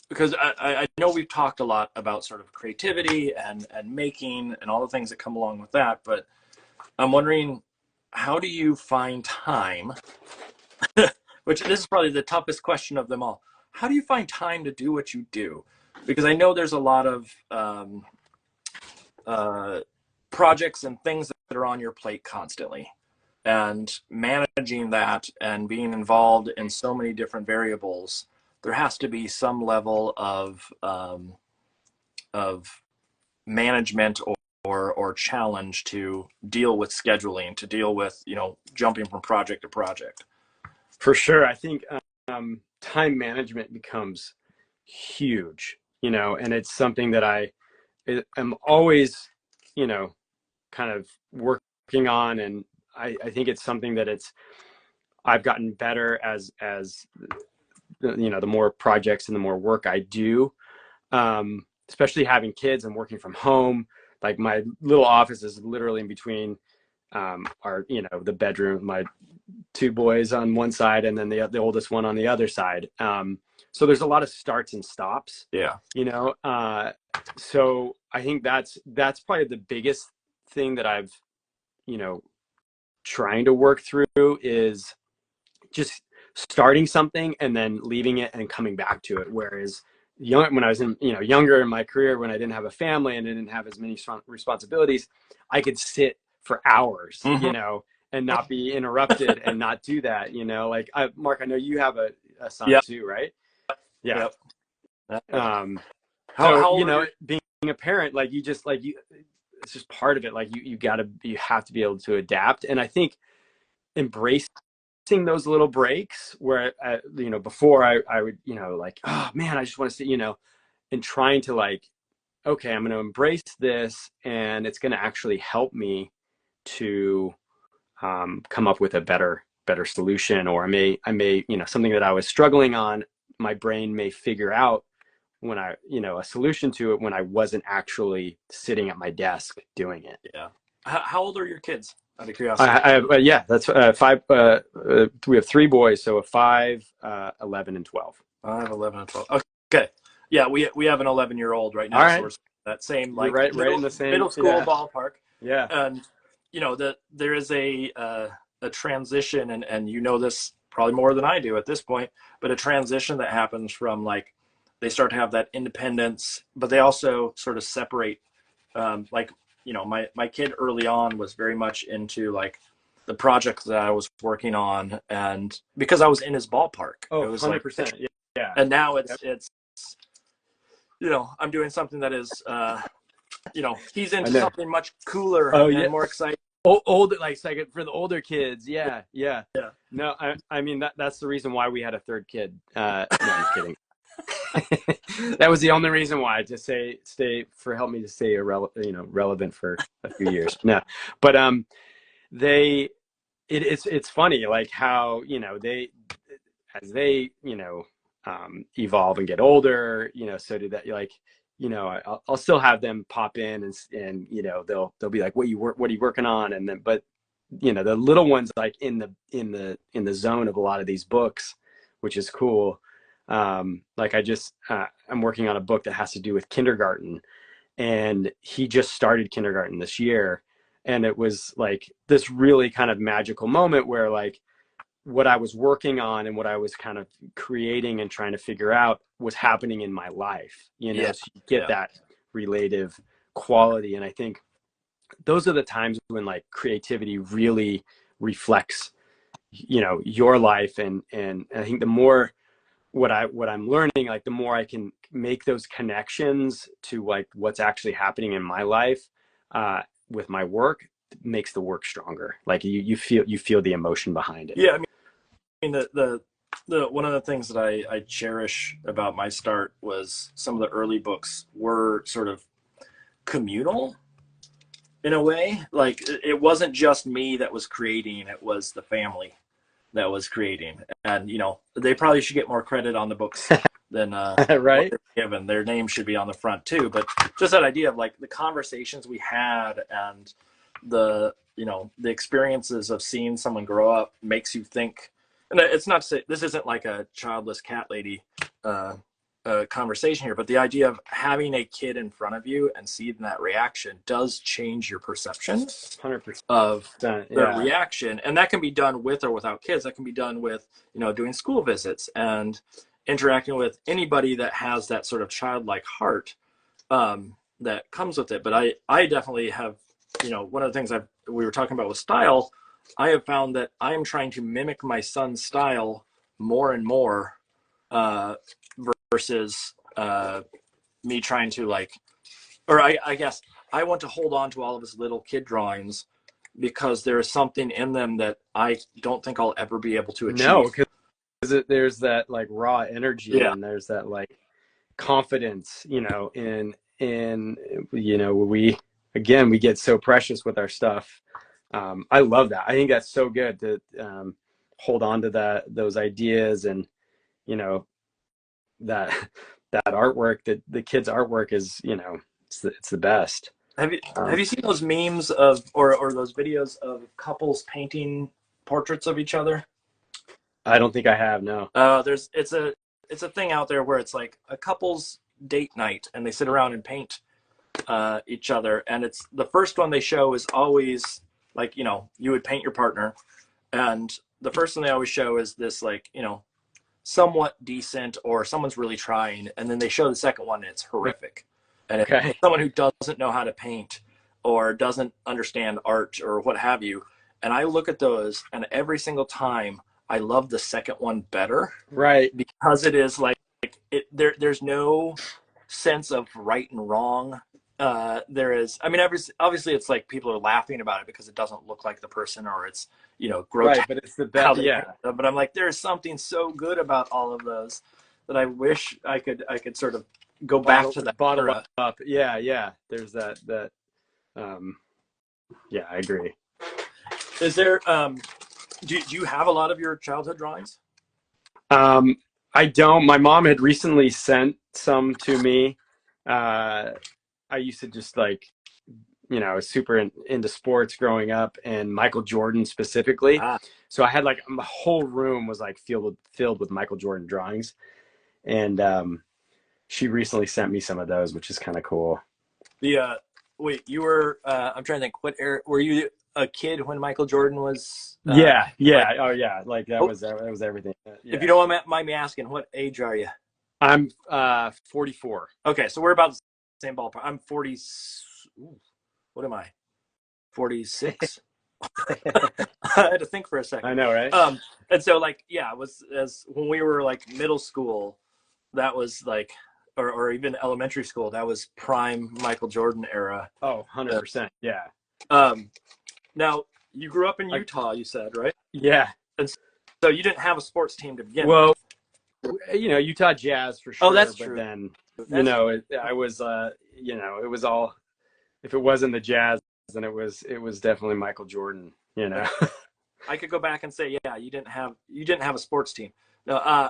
because I know we've talked a lot about sort of creativity and making and all the things that come along with that, but I'm wondering, how do you find time, which this is probably the toughest question of them all. How do you find time to do what you do? Because I know there's a lot of projects and things that are on your plate constantly, and managing that and being involved in so many different variables, there has to be some level of management or challenge to deal with scheduling, to deal with, you know, jumping from project to project. For sure. I think time management becomes huge, you know, and it's something that I am always, you know, kind of working on. And I think it's something that I've gotten better as you know, the more projects and the more work I do, especially having kids and working from home. Like my little office is literally in between our, you know, the bedroom, my two boys on one side, and then the oldest one on the other side. So there's a lot of starts and stops. Yeah. You know, so I think that's probably the biggest thing that I've, you know, trying to work through, is just starting something and then leaving it and coming back to it. Whereas when I was younger in my career, when I didn't have a family and didn't have as many responsibilities, I could sit for hours, you know, and not be interrupted and not do that, you know. Like Mark, I know you have a son too, right? Yeah. Yep. So you know, being a parent, like it's just part of it. Like you have to be able to adapt. And I think embracing those little breaks where, you know, before I would, you know, like, oh man, I just want to see, you know, and trying to like, okay, I'm going to embrace this, and it's going to actually help me to come up with a better solution. Or I may, you know, something that I was struggling on, my brain may figure out when a solution to it when I wasn't actually sitting at my desk doing it. Yeah. How old are your kids, out of curiosity? Yeah, that's 5. We have 3 boys, so 5, 11, and 12. 5, 11, and 12. Okay. Yeah, we have an 11-year-old right now. All right. So we're that same, like, right in the same middle school ballpark. Yeah. And you know that there is a transition, and you know this probably more than I do at this point, but a transition that happens from, like, they start to have that independence, but they also sort of separate. Like, you know, my kid early on was very much into like the project that I was working on, and because I was in his ballpark, it was 100%. Like, yeah. And now it's you know, I'm doing something that is you know, he's into something much cooler and more exciting. Older, like for the older kids. Yeah. No, I mean that's the reason why we had a third kid. No, I'm kidding. That was the only reason why, to help me to stay relevant for a few years. No, but it's funny, like how, as they, evolve and get older, so do that, like, I'll still have them pop in and they'll be like, what are you working on? And then, but the little ones, like in the zone of a lot of these books, which is cool. Like I'm working on a book that has to do with kindergarten, and he just started kindergarten this year. And it was like this really kind of magical moment where, like, what I was working on and what I was kind of creating and trying to figure out was happening in my life, Yeah. so you get that relative quality. And I think those are the times when, like, creativity really reflects, your life. And I think the more what I'm learning, like, the more I can make those connections to, like, what's actually happening in my life, with my work, makes the work stronger. Like, you feel the emotion behind it. Yeah. I mean, the one of the things that I cherish about my start was some of the early books were sort of communal in a way. Like, it wasn't just me that was creating, it was the family that was creating. And they probably should get more credit on the books than right, given. Their name should be on the front too. But just that idea of, like, the conversations we had and the the experiences of seeing someone grow up makes you think. And it's not to say this isn't like a childless cat lady conversation here, but the idea of having a kid in front of you and seeing that reaction does change your perception 100% of the reaction. And that can be done with or without kids. That can be done with doing school visits and interacting with anybody that has that sort of childlike heart that comes with it. But I definitely have, one of the things we were talking about with style, I have found that I am trying to mimic my son's style more and more, versus me trying to, like, or I guess I want to hold on to all of his little kid drawings because there is something in them that I don't think I'll ever be able to achieve. No, because there's that, like, raw energy, Yeah. and there's that, like, confidence, in we get so precious with our stuff. I love that. I think that's so good to hold on to those ideas, and that artwork, that the kids' artwork is, it's the best. Have you seen those memes of or those videos of couples painting portraits of each other? I don't think I have, no. It's a thing out there where it's like a couple's date night and they sit around and paint each other, and it's the first one they show is always like, you would paint your partner, and the first one they always show is this, like, somewhat decent, or someone's really trying, and then they show the second one and it's horrific, and it's someone who doesn't know how to paint or doesn't understand art or what have you. And I look at those, and every single time I love the second one better, right? Because it is like there's no sense of right and wrong. There is, I mean, obviously it's like people are laughing about it because it doesn't look like the person, or it's grotesque. Right, but it's the best. Yeah. But I'm like, there's something so good about all of those that I wish I could sort of go back to that bottle era. up. Yeah. There's that. Yeah, I agree. Is there? Do you have a lot of your childhood drawings? I don't. My mom had recently sent some to me. I used to just, like, I was super into sports growing up, and Michael Jordan specifically. So I had, like, my whole room was, like, filled with Michael Jordan drawings. And she recently sent me some of those, which is kind of cool. Wait, you were, I'm trying to think, what era, were you a kid when Michael Jordan was? Yeah. Like, oh yeah. Like that was everything. Yeah. If you don't mind me asking, what age are you? I'm 44. Okay. So we're about the same ballpark. I'm 40. What am I? 46. I had to think for a second. I know, right? And so, like, yeah, it was as when we were, like, middle school, that was like, or even elementary school, that was prime Michael Jordan era. Oh, 100%. Yeah. Now, you grew up in Utah, you said, right? Yeah. And so you didn't have a sports team to begin with. Well, Utah Jazz for sure. Oh, that's but true. Then, I was, it was all, if it wasn't the Jazz, then it was definitely Michael Jordan, I could go back and say, yeah, you didn't have a sports team. No,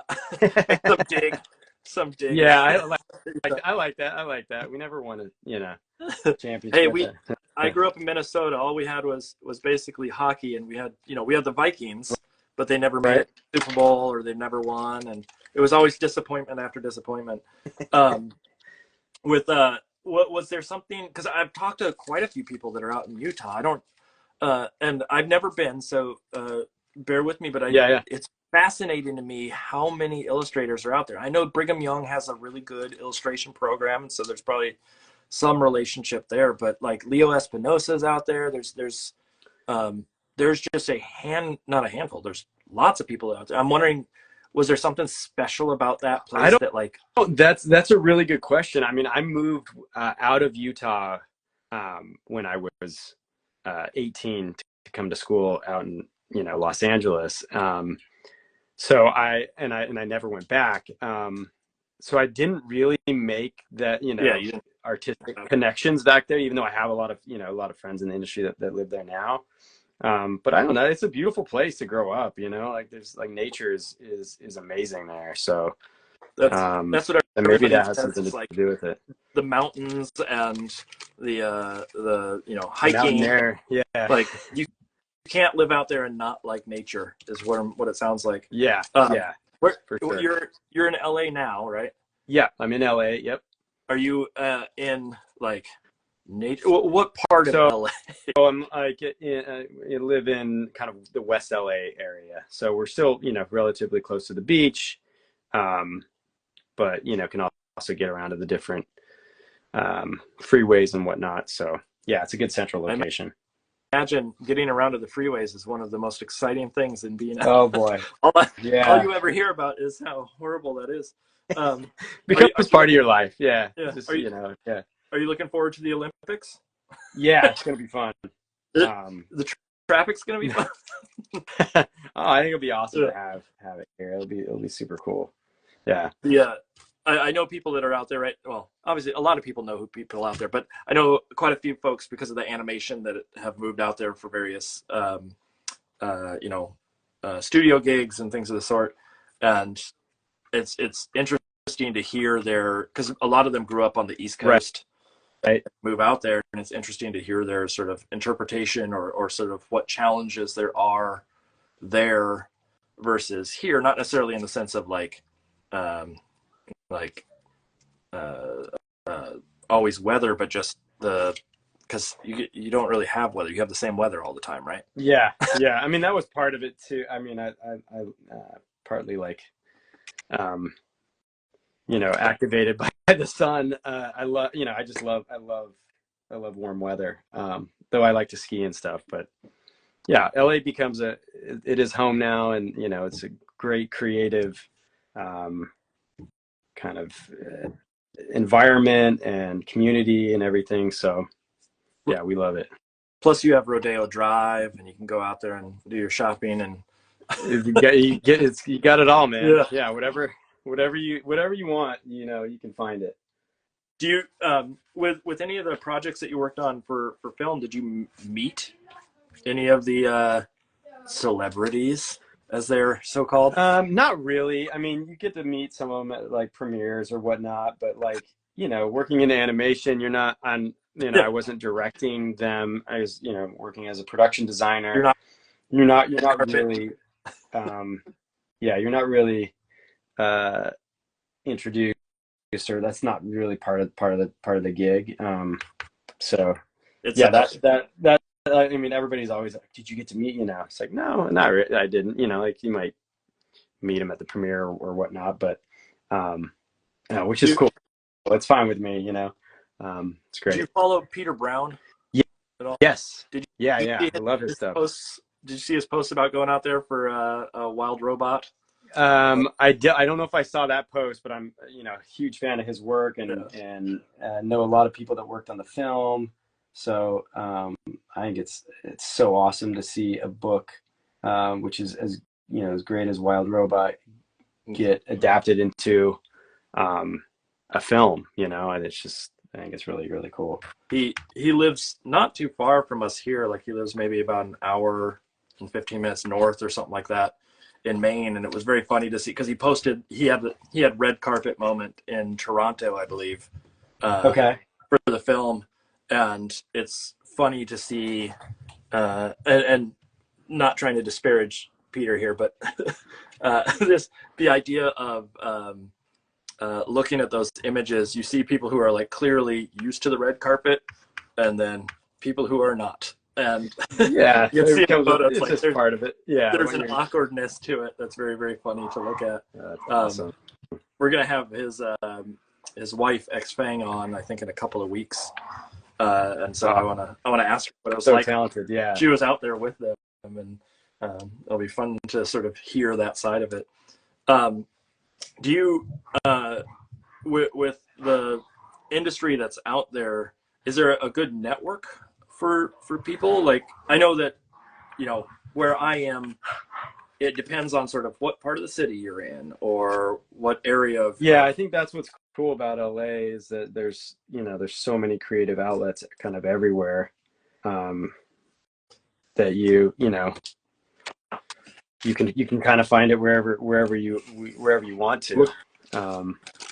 like some dig. Yeah, I like that. I like that. We never won a championship. Hey, I grew up in Minnesota. All we had was basically hockey, and we had the Vikings, but they never made it to the Super Bowl, or they never won, and it was always disappointment after disappointment. What was there something? Because I've talked to quite a few people that are out in Utah. I don't, and I've never been, so bear with me. But it's fascinating to me how many illustrators are out there. I know Brigham Young has a really good illustration program, and so there's probably some relationship there. But like Leo Espinosa's out there. There's just not a handful. There's lots of people out there. I'm wondering, was there something special about that place that like? Oh, that's a really good question. I mean, I moved out of Utah when I was 18 to come to school out in Los Angeles. So I never went back. So I didn't really make that artistic connections back there, even though I have a lot of friends in the industry that live there now. But I don't know, it's a beautiful place to grow up, like there's like nature is amazing there. So that's what maybe that has something to do with it. The mountains and the hiking there. Yeah. Like you can't live out there and not like nature is what it sounds like. Yeah. Yeah. For sure. You're in LA now, right? Yeah, I'm in LA. Yep. Are you in like nature? What part of LA? So I'm like I live in kind of the West LA area. So we're still, relatively close to the beach. But can also get around to the different freeways and whatnot. So yeah, it's a good central location. Imagine getting around to the freeways is one of the most exciting things in being. Oh boy! all you ever hear about is how horrible that is. Becomes part of your life. Yeah. Just, Are you looking forward to the Olympics? Yeah, it's gonna be fun. The traffic's gonna be fun. I think it'll be awesome to have it here. It'll be super cool. Yeah. Yeah. I know people that are out there, right? Well, obviously, a lot of people know who people out there, but I know quite a few folks because of the animation that have moved out there for various, studio gigs and things of the sort. And it's interesting to hear because a lot of them grew up on the East Coast, right? Move out there, and it's interesting to hear their sort of interpretation or sort of what challenges there are there versus here. Not necessarily in the sense of always weather, but just because you don't really have weather. You have the same weather all the time, right? Yeah. I mean, that was part of it too. I mean, I partly activated by the sun. I love warm weather. Though I like to ski and stuff, but yeah, LA becomes it is home now, and it's a great creative kind of environment and community and everything. So yeah, we love it. Plus you have Rodeo Drive, and you can go out there and do your shopping, and you got it all, man. Yeah, whatever you want, you can find it. Do you with any of the projects that you worked on for film, did you meet any of the celebrities, as they're so called? Not really. I mean, you get to meet some of them at like premieres or whatnot, but working in animation, you're not on, I wasn't directing them. I was, working as a production designer. You're not really, you're not really introduced, or that's not really part of the gig. So that I mean, everybody's always like, did you get to meet, It's like, no, not really. I didn't, like you might meet him at the premiere or whatnot, but, which is cool. It's fine with me, it's great. Did you follow Peter Brown? Yeah. At all? Yes. I love his stuff. Did you see his post about going out there for a wild robot? I don't know if I saw that post, but I'm, a huge fan of his work and know a lot of people that worked on the film. So I think it's so awesome to see a book, which is as great as Wild Robot, get adapted into a film. And it's just, I think it's really, really cool. He lives not too far from us here. Like he lives maybe about an hour and 15 minutes north or something like that in Maine. And it was very funny to see, because he had red carpet moment in Toronto, I believe, Okay. for the film. And it's funny to see, and not trying to disparage Peter here, but the idea of looking at those images, you see people who are like clearly used to the red carpet, and then people who are not. And yeah, you see it's like, just part of it. Yeah, there's an awkwardness to it that's very, very funny to look at. That's awesome. We're gonna have his wife X Fang on, I think, in a couple of weeks, and so I wanna ask her what it was so like. Talented, yeah. She was out there with them, and it'll be fun to sort of hear that side of it. Do you, with the industry that's out there, is there a good network for people? Like, I know that, where I am, it depends on sort of what part of the city you're in or what area of. Yeah, I think that's what's cool about LA is that there's so many creative outlets kind of everywhere, that you can kind of find it wherever you want to.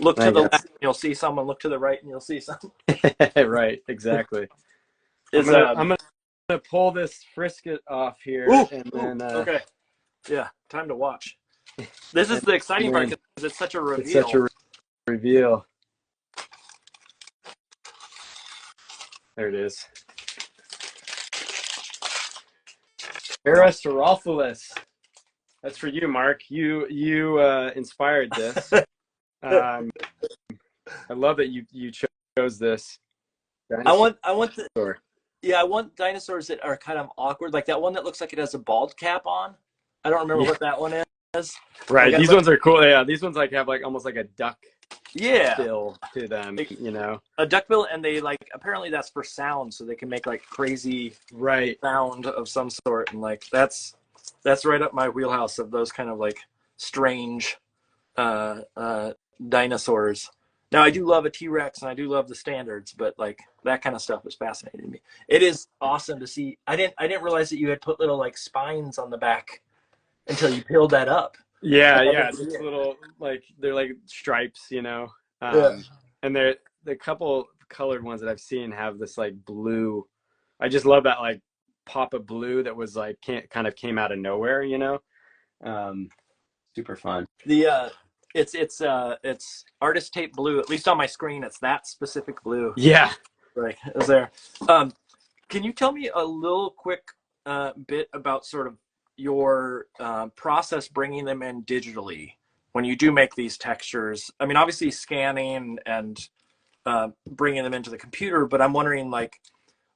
Look to the left and you'll see someone, look to the right and you'll see someone. Right, exactly. I'm gonna pull this frisket off here. And then okay. Yeah, time to watch. This is the exciting part because it's such a reveal. It's such a reveal. There it is. Parasaurolophus. That's for you, Mark. You inspired this. I love that you chose this. I want dinosaurs that are kind of awkward, like that one that looks like it has a bald cap on. I don't remember what that one is. Right, these ones are cool. Yeah, these ones have almost like a duck. Yeah. Bill to them, a duck bill, and they apparently that's for sound, so they can make crazy sound of some sort, and that's right up my wheelhouse of those kind of strange dinosaurs. Now, I do love a T-Rex and I do love the standards, but that kind of stuff is fascinating to me. It is awesome to see. I didn't realize that you had put little spines on the back until you peeled that up. Yeah, just little they're like stripes, And the couple colored ones that I've seen have this blue. I just love that pop of blue that was kind of came out of nowhere, Super fun. It's artist tape blue. At least on my screen, it's that specific blue. Yeah, right. Is there? Can you tell me a little quick bit about sort of your process bringing them in digitally when you do make these textures? I mean, obviously scanning and bringing them into the computer, but I'm wondering,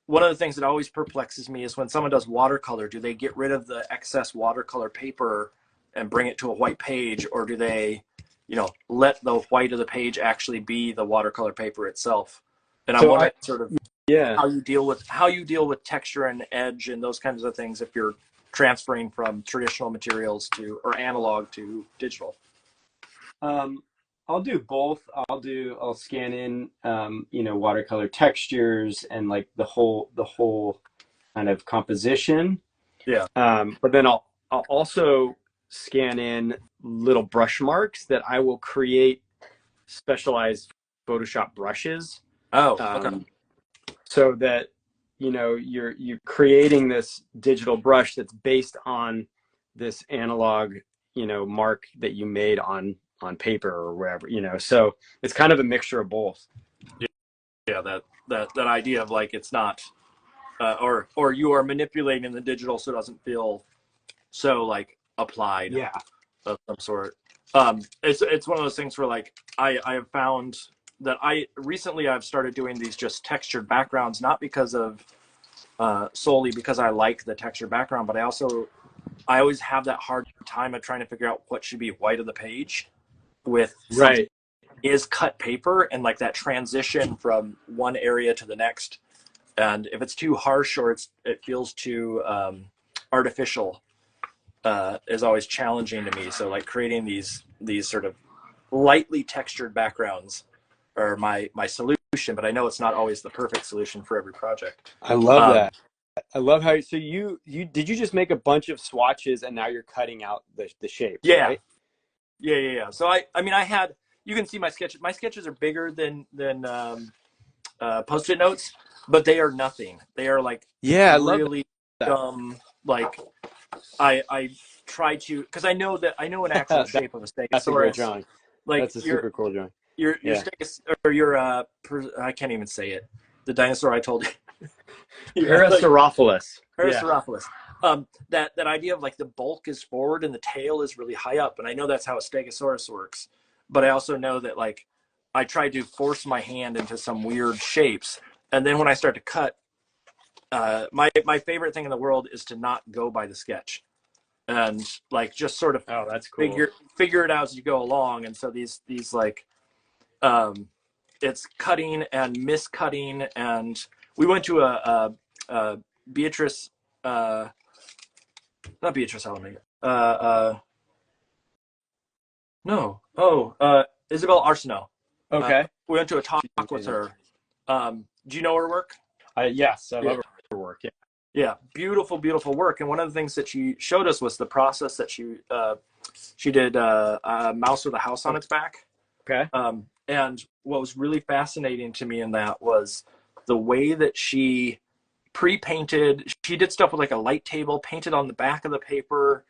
one of the things that always perplexes me is when someone does watercolor, do they get rid of the excess watercolor paper and bring it to a white page, or do they, let the white of the page actually be the watercolor paper itself? And I'm wondering how you deal with texture and edge and those kinds of things if you're transferring from traditional materials or analog to digital. I'll do both. I'll scan in watercolor textures and the whole kind of composition. Yeah. But then I'll also scan in little brush marks that I will create specialized Photoshop brushes. Oh, okay. So that you're creating this digital brush that's based on this analog mark that you made on paper or wherever, so it's kind of a mixture of both. Yeah, that idea of it's not or you are manipulating the digital so it doesn't feel so applied of some sort. It's one of those things where I have found that I've started doing these just textured backgrounds, not because of solely because I like the textured background, but I always have that hard time of trying to figure out what should be white of the page with is cut paper, and that transition from one area to the next. And if it's too harsh or it feels too artificial, is always challenging to me. So creating these sort of lightly textured backgrounds are my solution, but I know it's not always the perfect solution for every project. I love that. I love how, so you did you just make a bunch of swatches and now you're cutting out the shapes, Yeah. right? Yeah. So I mean, you can see my sketches. My sketches are bigger than Post-it notes, but they are nothing. They are like Yeah, I love really that. dumb. Like I try to, because I know an actual shape of a That's a great stegosaurus. drawing. Like That's a super cool drawing. your Yeah. or your I can't even say it. The dinosaur I told you. Parasaurolophus. Yeah. Parasaurolophus. That idea of like the bulk is forward and the tail is really high up, and I know that's how a stegosaurus works. But I also know that like I try to force my hand into some weird shapes, and then when I start to cut, my favorite thing in the world is to not go by the sketch, and like just sort of Oh, that's cool. figure it out as you go along. And so these like it's cutting and miscutting, and we went to a Beatrice, not Beatrice Alameda. No. Oh, Isabel Arsenault. Okay. We went to a talk with her. Do you know her work? Yes, I love her work. Yeah. Yeah, beautiful, beautiful work. And one of the things that she showed us was the process that she did a mouse with a house on its back. Okay. And what was really fascinating to me in that was the way that she pre-painted. She did stuff with like a light table, painted on the back of the paper,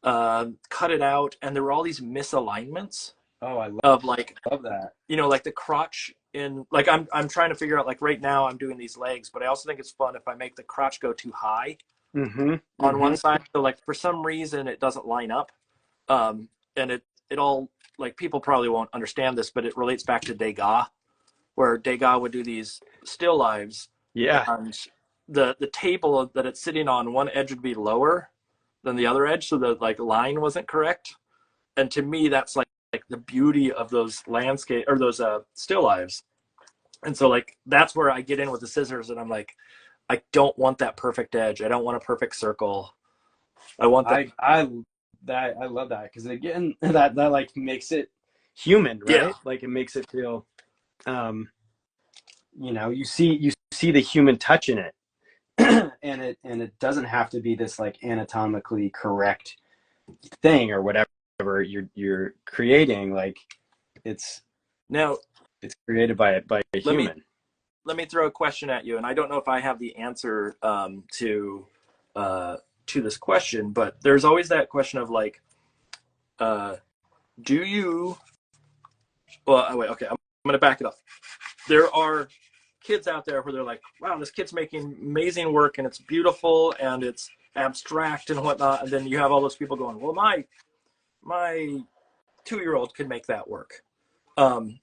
cut it out, and there were all these misalignments. Oh, I love that. You know, like the crotch in, like I'm trying to figure out, like right now I'm doing these legs, but I also think it's fun if I make the crotch go too high on one side. So like for some reason it doesn't line up. And it all, like, people probably won't understand this, but it relates back to Degas, where Degas would do these still lives. Yeah. And the table that it's sitting on, one edge would be lower than the other edge, so the like line wasn't correct. And to me, that's like the beauty of those landscape or those still lives. And so like that's where I get in with the scissors, and I'm like, I don't want that perfect edge. I don't want a perfect circle. I want that. I love that, because again, that like makes it human, right? Yeah. Like it makes it feel, you know, you see the human touch in it, and it doesn't have to be this like anatomically correct thing or whatever you're creating. Like it's created by a human. Let me throw a question at you, and I don't know if I have the answer to this question, but there's always that question of like, do you? Well, wait, okay, I'm going to back it up. There are kids out there where they're like, wow, this kid's making amazing work, and it's beautiful, and it's abstract and whatnot. And then you have all those people going, well, my 2-year-old could make that work. And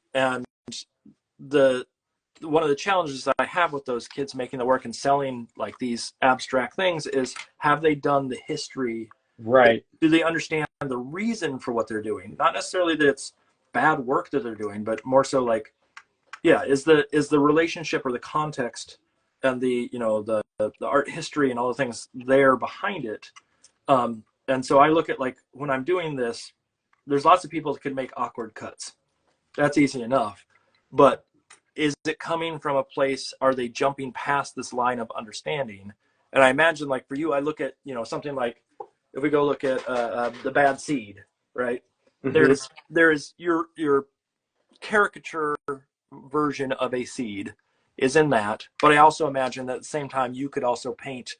one of the challenges that I have with those kids making the work and selling like these abstract things is, have they done the history? Right. Do they understand the reason for what they're doing? Not necessarily that it's bad work that they're doing, but more so like, yeah, is the relationship or the context and the, you know, the art history and all the things there behind it. And so I look at, like, when I'm doing this, there's lots of people that can make awkward cuts. That's easy enough. But is it coming from a place, are they jumping past this line of understanding? And I imagine, like, for you, I look at, you know, something like, if we go look at The Bad Seed, right? Mm-hmm. There is your caricature version of a seed is in that. But I also imagine that at the same time, you could also paint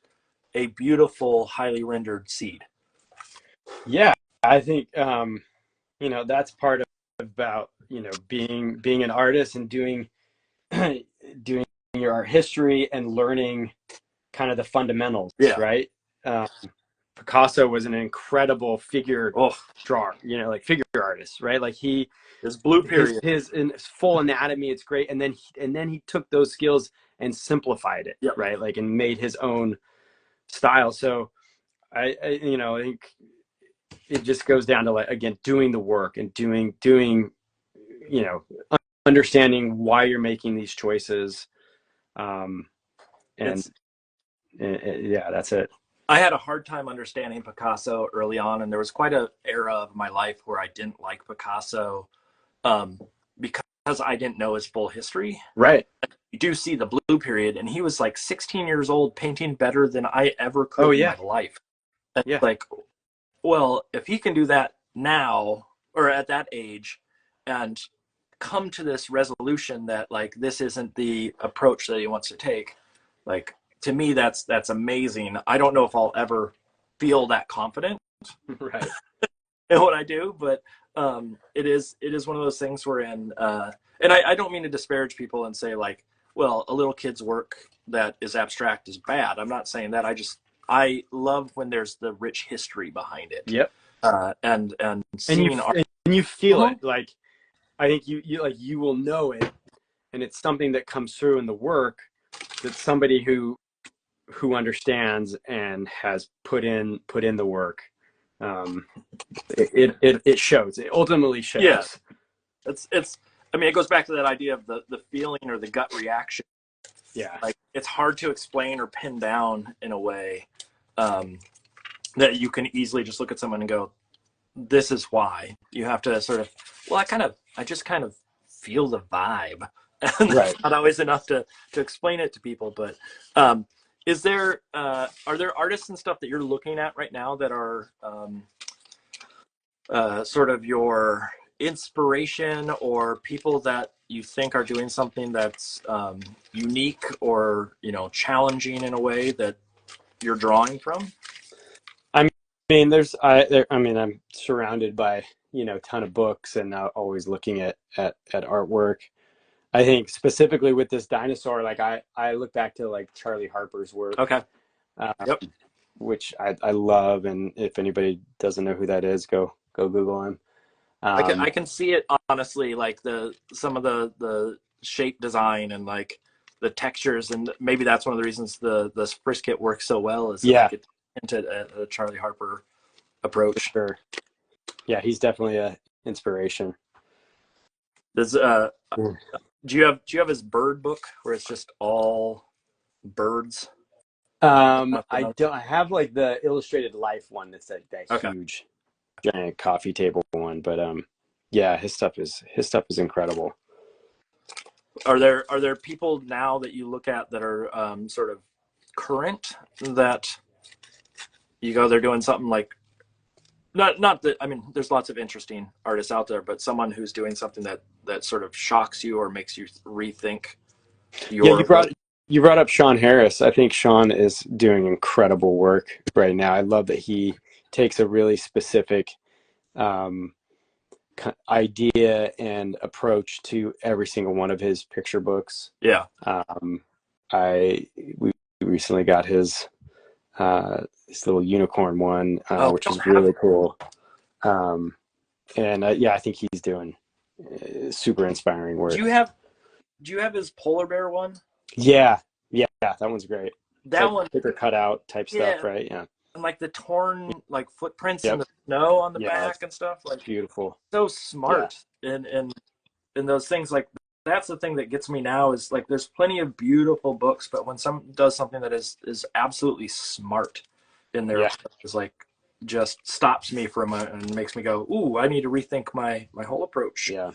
a beautiful, highly rendered seed. Yeah, I think, you know, that's part of about, you know, being an artist and doing your art history and learning kind of the fundamentals, right? Picasso was an incredible figure drawer, you know, like figure artist, right? Like his blue period, his full anatomy, it's great. And then he took those skills and simplified it, right? Like, and made his own style. So I you know, I think it just goes down to, like, again, doing the work and doing, you know, understanding why you're making these choices. And yeah, that's it. I had a hard time understanding Picasso early on, and there was quite an era of my life where I didn't like Picasso because I didn't know his full history. Right. you do see the blue period, and he was like 16 years old painting better than I ever Oh could in yeah. my life. And Yeah. like, well, if he can do that now or at that age and come to this resolution that like this isn't the approach that he wants to take, like to me that's amazing. I don't know if I'll ever feel that confident Right. in what I do, but it is one of those things where and I don't mean to disparage people and say like, well, a little kid's work that is abstract is bad. I'm not saying that. I love when there's the rich history behind it. Yep. And seeing art. And you feel Uh-huh. it. Like I think you will know it, and it's something that comes through in the work that somebody who understands and has put in the work. It shows. It ultimately shows. Yeah. It's I mean, it goes back to that idea of the feeling or the gut reaction. Yeah. Like it's hard to explain or pin down in a way that you can easily just look at someone and go, this is why. You have to sort of, well, I just kind of feel the vibe. And Right. Not always enough to explain it to people, but is there are there artists and stuff that you're looking at right now that are sort of your inspiration or people that you think are doing something that's unique or challenging in a way that you're drawing from? I mean, I'm surrounded by a ton of books and always looking at artwork. I think specifically with this dinosaur, like I look back to like Charley Harper's work. Okay. Yep. Which I love, and if anybody doesn't know who that is, go Google him. I can see it honestly, like some of the shape design and like the textures, and maybe that's one of the reasons the Frisket works so well is Yeah. like into a Charley Harper approach. Sure. Yeah, he's definitely a inspiration. Does do you have his bird book where it's just all birds? I don't. I have like the illustrated life one that's that Okay. huge, giant coffee table one. But yeah, his stuff is incredible. Are there people now that you look at that are sort of current that you go, they're doing something like not that, I mean, there's lots of interesting artists out there, but someone who's doing something that sort of shocks you or makes you rethink your You brought up Shawn Harris. I think Shawn is doing incredible work right now. I love that he takes a really specific idea and approach to every single one of his picture books. Yeah. We recently got his little unicorn one, which is really cool. And yeah, I think he's doing super inspiring work. Do you have his polar bear one? Yeah, that one's great. That like one, paper cutout type stuff, right? Yeah. And like the torn like footprints in the snow on the back and stuff, like beautiful. So smart. And those things, like that's the thing that gets me now is like there's plenty of beautiful books, but when someone does something that is absolutely smart in there, it's like just stops me for a moment and makes me go, ooh, I need to rethink my whole approach. Yeah.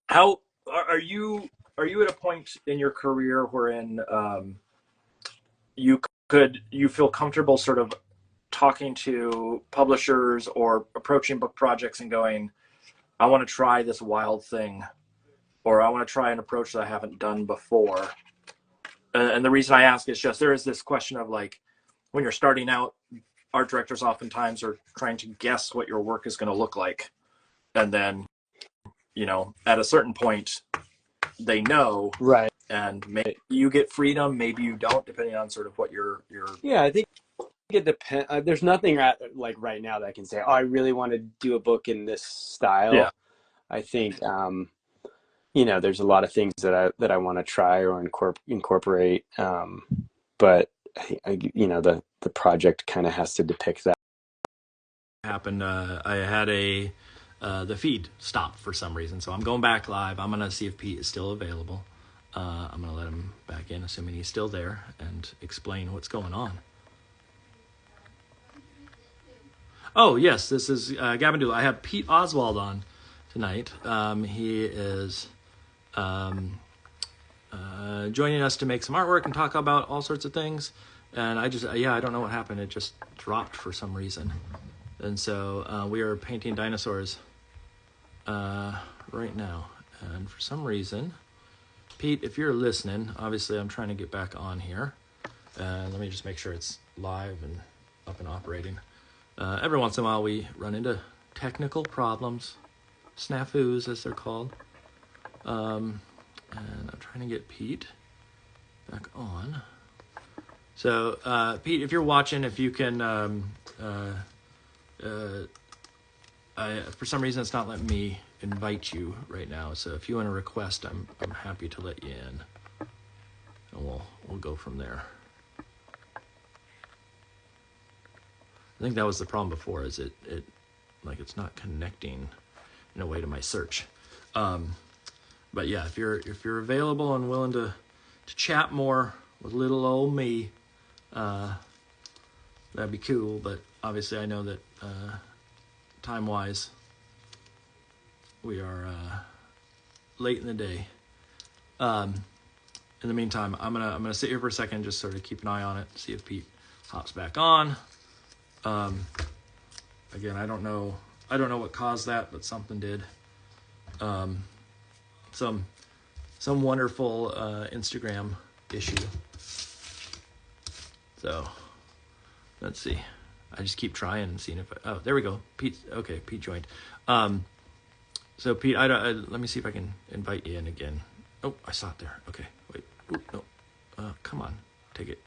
How are you at a point in your career wherein you feel comfortable sort of talking to publishers or approaching book projects and going, I want to try this wild thing, or I want to try an approach that I haven't done before? And the reason I ask is just there is this question of like, when you're starting out, art directors oftentimes are trying to guess what your work is going to look like. And then, at a certain point, they know. Right. And maybe you get freedom, maybe you don't, depending on sort of what your. Yeah, I think it depends. There's nothing like right now that I can say, oh, I really want to do a book in this style. Yeah. I think, there's a lot of things that I want to try or incorporate. But the project kind of has to depict that. Happened. I had the feed stopped for some reason, so I'm going back live. I'm gonna see if Pete is still available. I'm gonna let him back in, assuming he's still there, and explain what's going on. Oh yes, this is gabbing Doodle. I have Pete Oswald on tonight. He is joining us to make some artwork and talk about all sorts of things. And I don't know what happened. It just dropped for some reason. And so we are painting dinosaurs right now. And for some reason, Pete, if you're listening, obviously I'm trying to get back on here. Let me just make sure it's live and up and operating. Every once in a while we run into technical problems, snafus as they're called. And I'm trying to get Pete back on. So Pete, if you're watching, if you can, for some reason it's not letting me invite you right now. So if you want to request, I'm happy to let you in, and we'll go from there. I think that was the problem before, is it like it's not connecting in a way to my search. But yeah, if you're available and willing to chat more with little old me, that'd be cool. But obviously I know that time wise we are late in the day. In the meantime, I'm gonna sit here for a second, just sort of keep an eye on it, see if Pete hops back on. Again, I don't know what caused that, but something did. Some wonderful Instagram issue. So let's see. I just keep trying and seeing if there we go. Pete. Okay, Pete joined. So Pete, let me see if I can invite you in again. Oh, I saw it there. Okay, wait. Ooh, no. Come on, take it.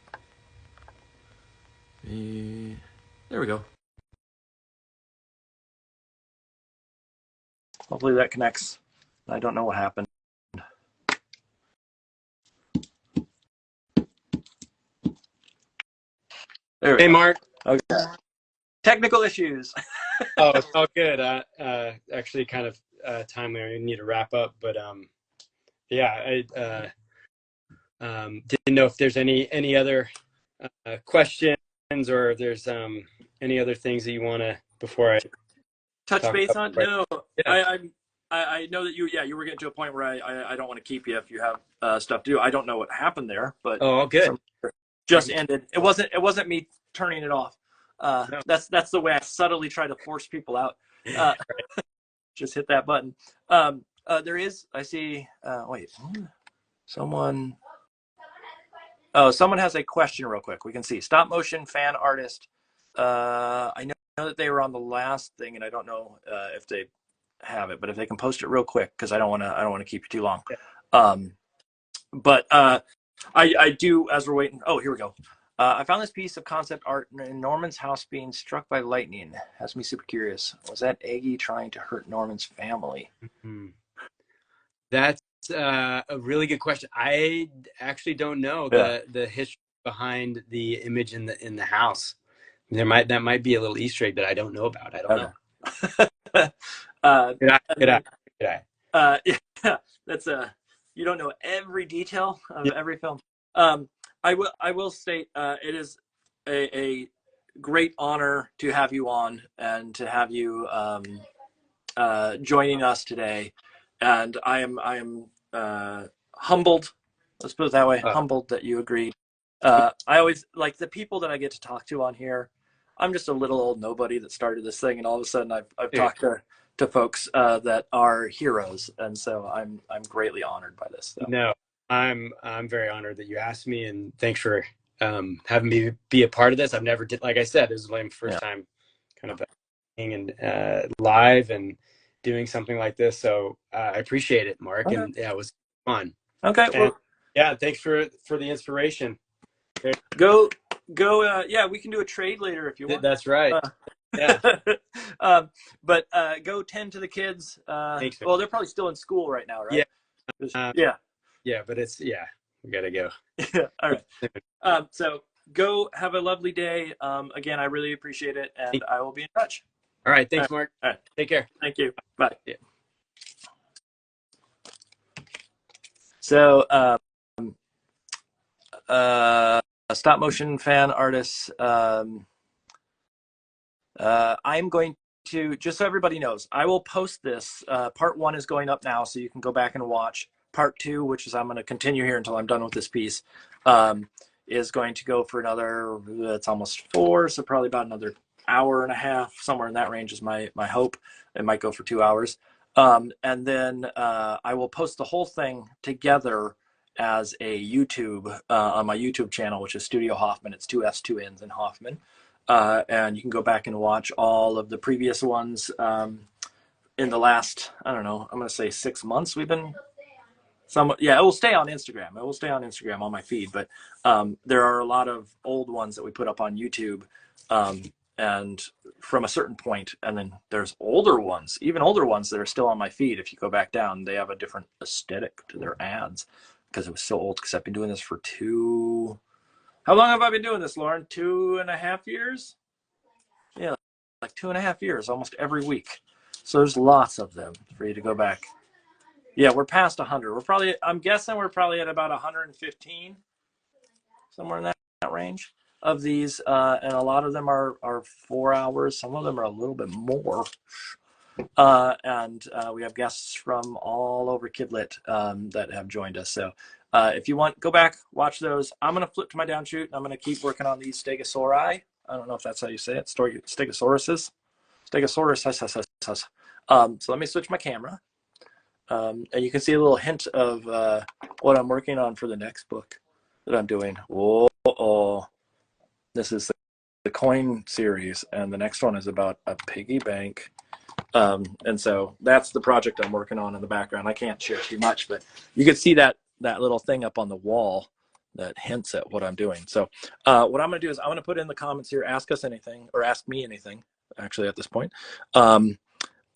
There we go. Hopefully that connects. I don't know what happened. There we Hey, go. Mark. Okay. Technical issues. Oh, it's all good. Actually, kind of timely. I need to wrap up, but yeah, I didn't know if there's any other questions, or if there's any other things that you want to before I Touch talk base about. on? No, Yeah. I know that you were getting to a point where I don't want to keep you if you have stuff to do. I don't know what happened there, but Oh, all good. Just ended. It wasn't me turning it off. No. That's the way I subtly try to force people out. Just hit that button. There is, I see. Wait, someone. Oh, someone has a question real quick. We can see stop motion fan artist. I know that they were on the last thing, and I don't know if they have it, but if they can post it real quick, because I don't want to keep you too long. But I do, as we're waiting. Oh, here we go. I found this piece of concept art in Norman's house being struck by lightning. Has me super curious. Was that Aggie trying to hurt Norman's family? Mm-hmm. That's a really good question. I actually don't know the history behind the image in the house. That might be a little Easter egg that I don't know about. I don't know. Good eye. Yeah, that's you don't know every detail of every film. I will state it is a great honor to have you on and to have you joining us today. And I am humbled. Let's put it that way. Humbled that you agreed. I always like the people that I get to talk to on here. I'm just a little old nobody that started this thing, and all of a sudden I've talked to folks that are heroes, and so I'm greatly honored by this. So. No, I'm very honored that you asked me, and thanks for having me be a part of this. I've never did, like I said, this is my first time kind of being live and doing something like this. So I appreciate it, Mark, and yeah, it was fun. Okay, well, yeah, thanks for the inspiration. Go. Yeah, we can do a trade later if you want. That's right. Yeah. But go tend to the kids. Thanks, well, they're probably still in school right now, right? Yeah. Yeah, but we gotta go. All right. So go have a lovely day. Again, I really appreciate it, and I will be in touch. All right. Thanks, Mark. All right. Take care. Thank you. Bye. Yeah. So, stop motion fan artists. I'm going to, just so everybody knows, I will post this. Part 1 is going up now, so you can go back and watch. part 2, which is I'm going to continue here until I'm done with this piece, is going to go for another, it's almost 4, so probably about another hour and a half, somewhere in that range is my hope. It might go for 2 hours. And then I will post the whole thing together as a YouTube, on my YouTube channel, which is Studio Hoffman. It's 2 F's, 2 N's in Hoffman. And you can go back and watch all of the previous ones in the last, I don't know, I'm going to say 6 months. We've been it will stay on Instagram. It will stay on Instagram on my feed, but there are a lot of old ones that we put up on YouTube, and from a certain point, and then there's older ones, even older ones that are still on my feed. If you go back down, they have a different aesthetic to their ads because it was so old, because I've been doing this for how long have I been doing this, Lauren? 2.5 years? Yeah, like 2.5 years, almost every week. So there's lots of them for you to go back. Yeah, we're past 100. I'm guessing we're probably at about 115, somewhere in that range of these. And a lot of them are 4 hours. Some of them are a little bit more. And we have guests from all over Kidlit that have joined us. So if you want, go back, watch those. I'm going to flip to my downshoot, and I'm going to keep working on these Stegosauri. I don't know if that's how you say it. Stegosauruses. Stegosaurus. So let me switch my camera. And you can see a little hint of what I'm working on for the next book that I'm doing. This is the coin series, and the next one is about a piggy bank. And so that's the project I'm working on in the background. I can't share too much, but you can see that little thing up on the wall that hints at what I'm doing. So what I'm going to do is I'm going to put in the comments here, ask us anything, or ask me anything, actually, at this point.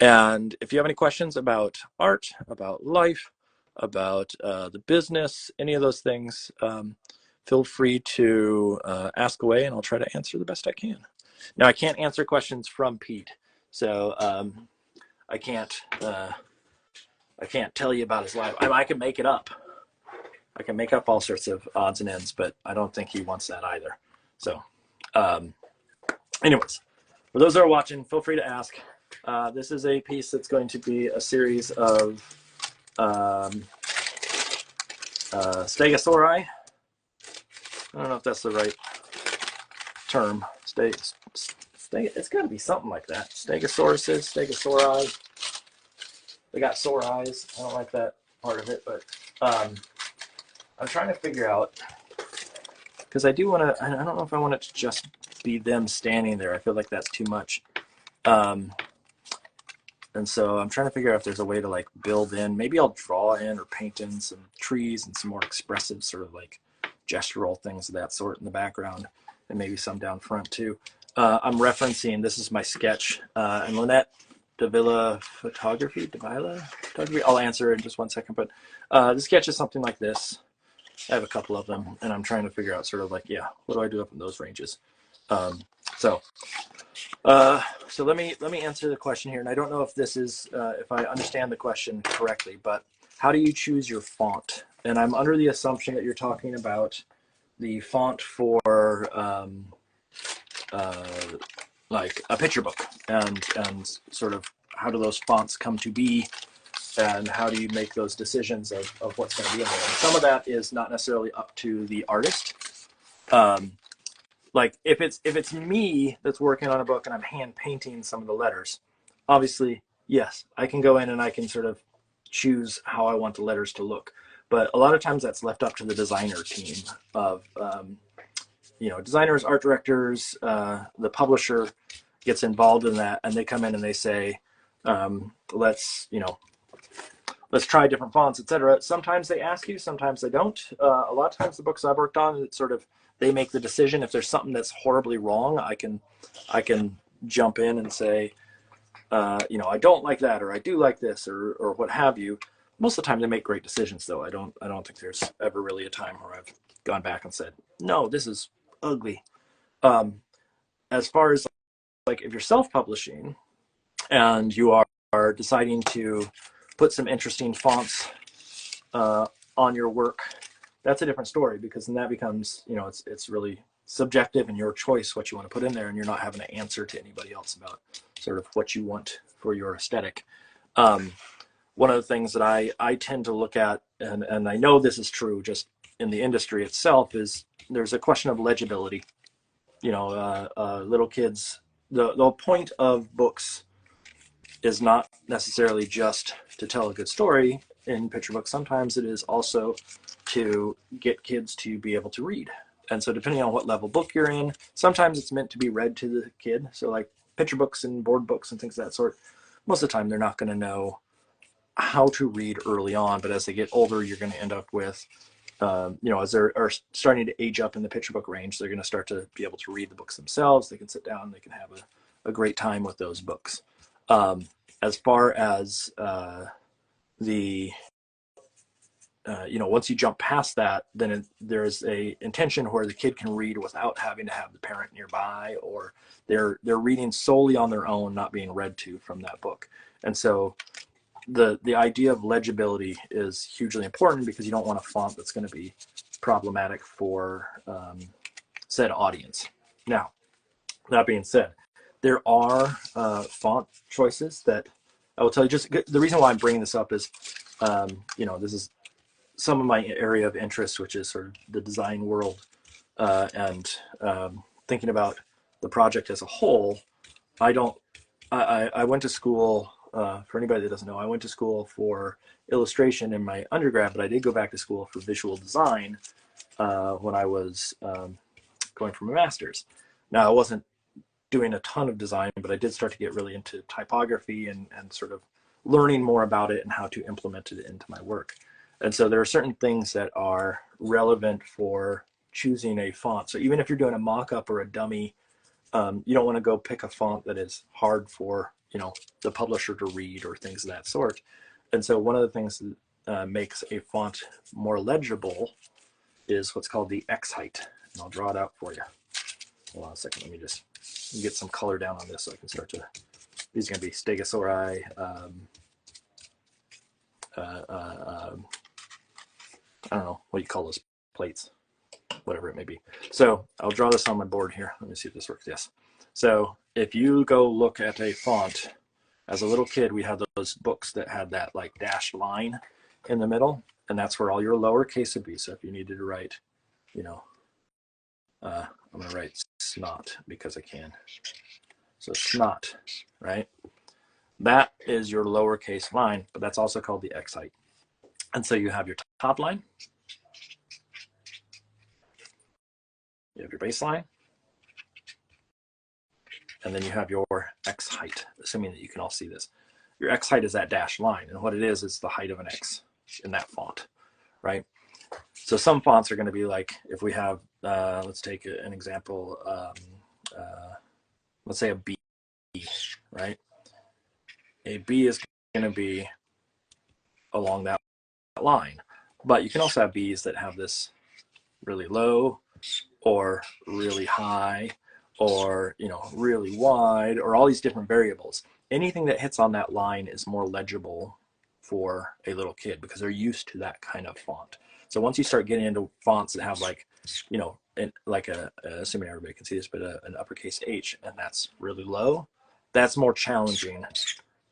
And if you have any questions about art, about life, about the business, any of those things, feel free to ask away, and I'll try to answer the best I can. Now, I can't answer questions from Pete, so I can't tell you about his life. I can make it up. I can make up all sorts of odds and ends, but I don't think he wants that either. So, anyways, for those that are watching, feel free to ask. This is a piece that's going to be a series of Stegosauri. I don't know if that's the right term. It's got to be something like that. Stegosauruses, Stegosauri. They got sore eyes. I don't like that part of it, but I'm trying to figure out, because I do want to, I don't know if I want it to just be them standing there. I feel like that's too much. And so I'm trying to figure out if there's a way to like build in, maybe I'll draw in or paint in some trees and some more expressive sort of like gestural things of that sort in the background, and maybe some down front too. I'm referencing, this is my sketch, and Lynette Davila photography, I'll answer in just 1 second, but the sketch is something like this. I have a couple of them, and I'm trying to figure out sort of like, yeah, what do I do up in those ranges? So let me answer the question here, and I don't know if this is if I understand the question correctly, but how do you choose your font? And I'm under the assumption that you're talking about the font for like a picture book, and sort of how do those fonts come to be, and how do you make those decisions of what's going to be in there? And some of that is not necessarily up to the artist. Like if it's me that's working on a book and I'm hand painting some of the letters, obviously, yes, I can go in and I can sort of choose how I want the letters to look. But a lot of times that's left up to the designer team of, designers, art directors, the publisher gets involved in that, and they come in and they say, let's try different fonts, etc. Sometimes they ask you, sometimes they don't. A lot of times the books I've worked on, it's sort of, they make the decision. If there's something that's horribly wrong, I can jump in and say, I don't like that, or I do like this, or what have you. Most of the time they make great decisions, though. I don't think there's ever really a time where I've gone back and said, no, this is ugly. As far as like if you're self-publishing and you are deciding to put some interesting fonts on your work, that's a different story, because then that becomes, it's really subjective and your choice what you want to put in there, and you're not having to answer to anybody else about sort of what you want for your aesthetic. one of the things that I tend to look at, and I know this is true just in the industry itself, is there's a question of legibility. Little kids, the point of books is not necessarily just to tell a good story in picture books. Sometimes it is also to get kids to be able to read. And so depending on what level book you're in, sometimes it's meant to be read to the kid. So like picture books and board books and things of that sort, most of the time they're not going to know how to read early on, but as they get older, you're going to end up with, as they're are starting to age up in the picture book range, they're going to start to be able to read the books themselves. They can sit down, they can have a great time with those books. As far as once you jump past that, then there's a intention where the kid can read without having to have the parent nearby, or they're reading solely on their own, not being read to from that book. And so the idea of legibility is hugely important, because you don't want a font that's going to be problematic for said audience. Now, that being said, there are font choices that I will tell you. Just the reason why I'm bringing this up is, this is some of my area of interest, which is sort of the design world, and thinking about the project as a whole. I went to school, for anybody that doesn't know, I went to school for illustration in my undergrad, but I did go back to school for visual design when I was going for my master's. Now, I wasn't doing a ton of design, but I did start to get really into typography and sort of learning more about it and how to implement it into my work. And so there are certain things that are relevant for choosing a font. So even if you're doing a mock-up or a dummy, you don't want to go pick a font that is hard for, the publisher to read or things of that sort. And so one of the things that makes a font more legible is what's called the X height. And I'll draw it out for you. Hold on a second. Let me just get some color down on this so I can start to, these are going to be stegosauri, I don't know, what do you call those plates? Whatever it may be. So I'll draw this on my board here. Let me see if this works. Yes. So if you go look at a font, as a little kid, we had those books that had that like dashed line in the middle, and that's where all your lowercase would be. So if you needed to write, I'm going to write snot because I can. So snot, right? That is your lowercase line, but that's also called the X height. And so you have your top line, you have your baseline, and then you have your X height, assuming that you can all see this. Your X height is that dashed line, and what it is the height of an X in that font, right? So some fonts are going to be like, if we have, let's take an example, let's say a B, right? A B is going to be along that line, but you can also have B's that have this really low or really high or really wide, or all these different variables. Anything that hits on that line is more legible for a little kid because they're used to that kind of font. So once you start getting into fonts that have like, assuming everybody can see this, but an uppercase H, and that's really low, that's more challenging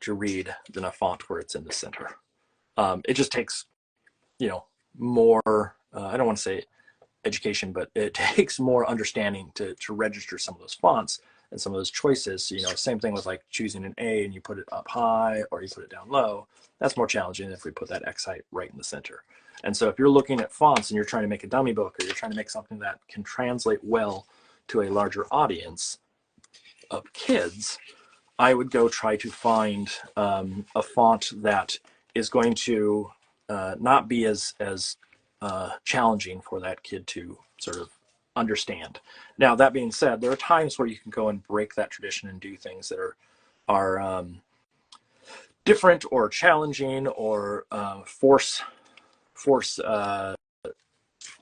to read than a font where it's in the center. It just takes, more, I don't want to say education, but it takes more understanding to register some of those fonts and some of those choices. So, same thing with like choosing an A and you put it up high or you put it down low. That's more challenging than if we put that X height right in the center. And so if you're looking at fonts and you're trying to make a dummy book, or you're trying to make something that can translate well to a larger audience of kids, I would go try to find a font that is going to not be as challenging for that kid to sort of understand. Now, that being said, there are times where you can go and break that tradition and do things that are different or challenging, or force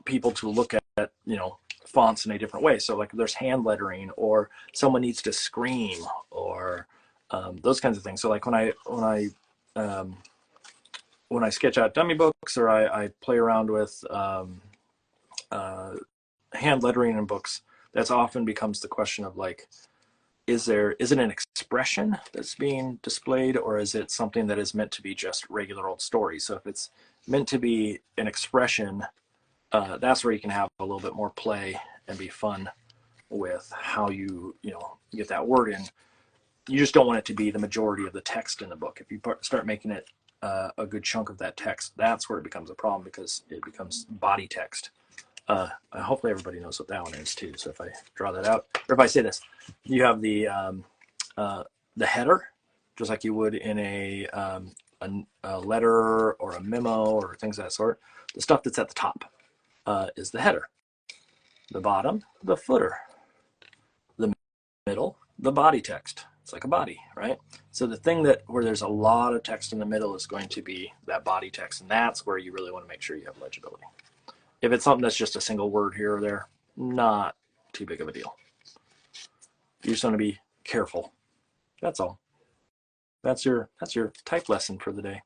people to look at fonts in a different way. So like there's hand lettering, or someone needs to scream, or those kinds of things. So like when I sketch out dummy books, or I play around with hand lettering in books, that's often becomes the question of like, is it an expression that's being displayed, or is it something that is meant to be just regular old story? So if it's meant to be an expression, that's where you can have a little bit more play and be fun with how you get that word in. You just don't want it to be the majority of the text in the book. If you start making it a good chunk of that text, that's where it becomes a problem, because it becomes body text. Hopefully everybody knows what that one is too. So if I draw that out, or if I say this, you have the header, just like you would in a letter or a memo or things of that sort. The stuff that's at the top is the header. The bottom, the footer. The middle, the body text. It's like a body, right? So the thing where there's a lot of text in the middle is going to be that body text, and that's where you really want to make sure you have legibility. If it's something that's just a single word here or there, not too big of a deal. You just want to be careful. That's all. That's your type lesson for the day.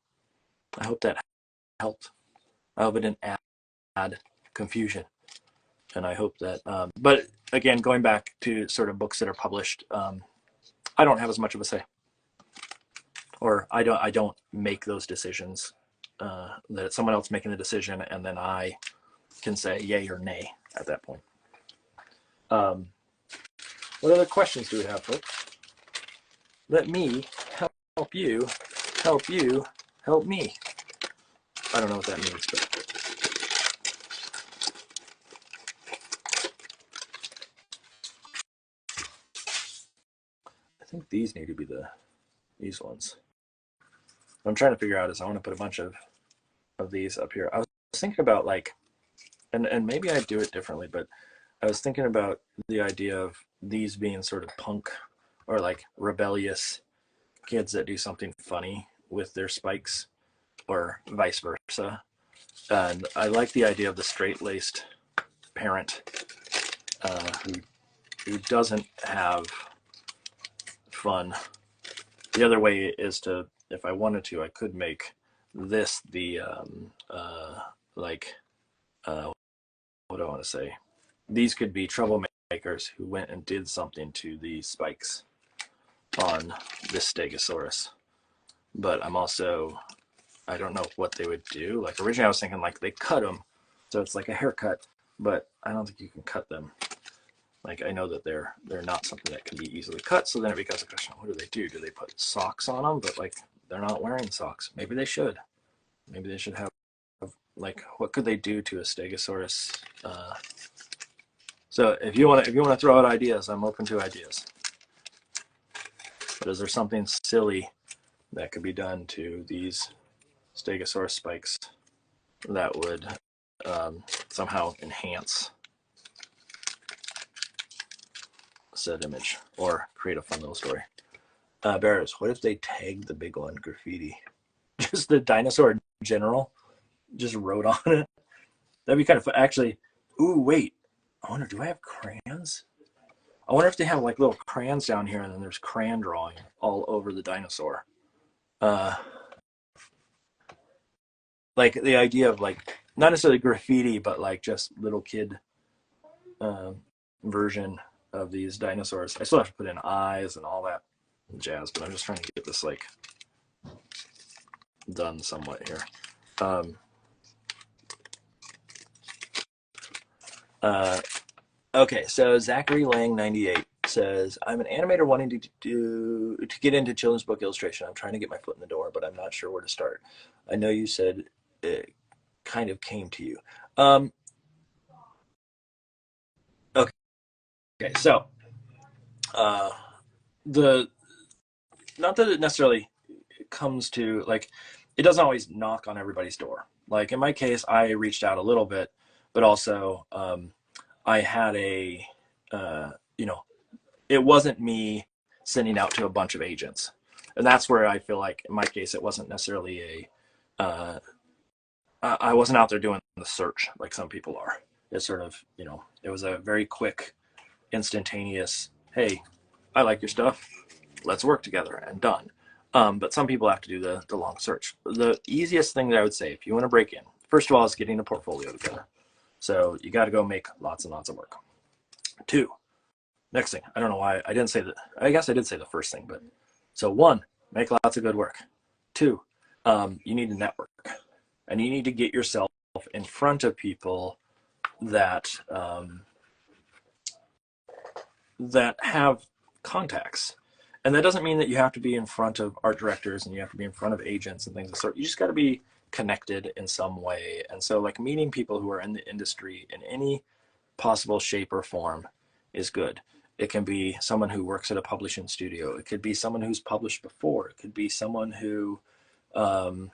I hope that helped. I hope it didn't add confusion. And I hope that, but again, going back to sort of books that are published, I don't have as much of a say, or I don't make those decisions. That it's someone else making the decision, and then I can say yay or nay at that point. What other questions do we have, folks? Let me help you, help me. I don't know what that means, but I think these need to be these ones. What I'm trying to figure out is I want to put a bunch of these up here. I was thinking about like, and maybe I do it differently, but I was thinking about the idea of these being sort of punk or like rebellious kids that do something funny with their spikes, or vice versa. And I like the idea of the straight-laced parent who doesn't have fun. The other way is to, if I wanted to, I could make this the what do I want to say? These could be troublemakers who went and did something to the spikes on this Stegosaurus. But I'm also, I don't know what they would do. Like originally I was thinking like they cut them, so it's like a haircut, but I don't think you can cut them. Like I know that they're not something that can be easily cut, so then it becomes a question, what do they do? Do they put socks on them? But like they're not wearing socks. Maybe they should. Maybe they should have, like, what could they do to a Stegosaurus? So if you want to throw out ideas, I'm open to ideas. But is there something silly that could be done to these Stegosaurus spikes that would somehow enhance said image or create a fun little story? Barris, what if they tagged the big one graffiti? Just the dinosaur in general, just wrote on it. That'd be kind of fun. Actually, ooh, wait. I wonder, do I have crayons? I wonder if they have like little crayons down here, and then there's crayon drawing all over the dinosaur. Like the idea of like, not necessarily graffiti, but like just little kid version of these dinosaurs. I still have to put in eyes and all that jazz, but I'm just trying to get this like done somewhat here. Okay, so Zachary Lang 98 says, I'm an animator wanting to get into children's book illustration. I'm trying to get my foot in the door, but I'm not sure where to start. I know you said it kind of came to you. Okay, so not that it necessarily comes to, like, it doesn't always knock on everybody's door. Like in my case, I reached out a little bit, but also I had a, it wasn't me sending out to a bunch of agents. And that's where I feel like in my case, it wasn't necessarily I wasn't out there doing the search like some people are. It's sort of, it was a very quick, instantaneous, hey, I like your stuff, let's work together, and done. But some people have to do the long search. The easiest thing that I would say, if you want to break in, first of all, is getting a portfolio together. So you got to go make lots and lots of work. 2, Next thing, I don't know why I didn't say that. I guess I did say the first thing, but so 1, make lots of good work. 2, you need a network, and you need to get yourself in front of people that that have contacts. And that doesn't mean that you have to be in front of art directors and you have to be in front of agents and things of the sort. You just got to be connected in some way. And so like meeting people who are in the industry in any possible shape or form is good. It can be someone who works at a publishing studio. It could be someone who's published before. It could be someone who, I'm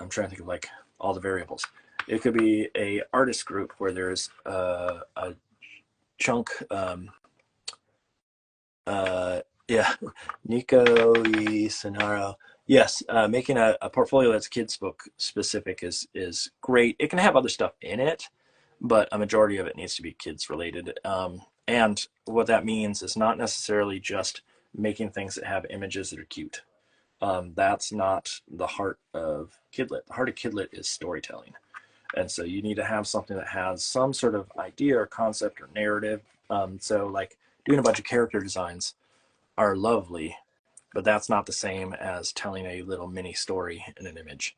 trying to think of like all the variables. It could be a artist group where there's a chunk, yeah, Nico Sonaro. Yes, making a portfolio that's kids book specific is great. It can have other stuff in it, but a majority of it needs to be kids related. And what that means is not necessarily just making things that have images that are cute. That's not the heart of Kidlit. The heart of Kidlit is storytelling. And so you need to have something that has some sort of idea or concept or narrative. So like doing a bunch of character designs are lovely, but that's not the same as telling a little mini story in an image.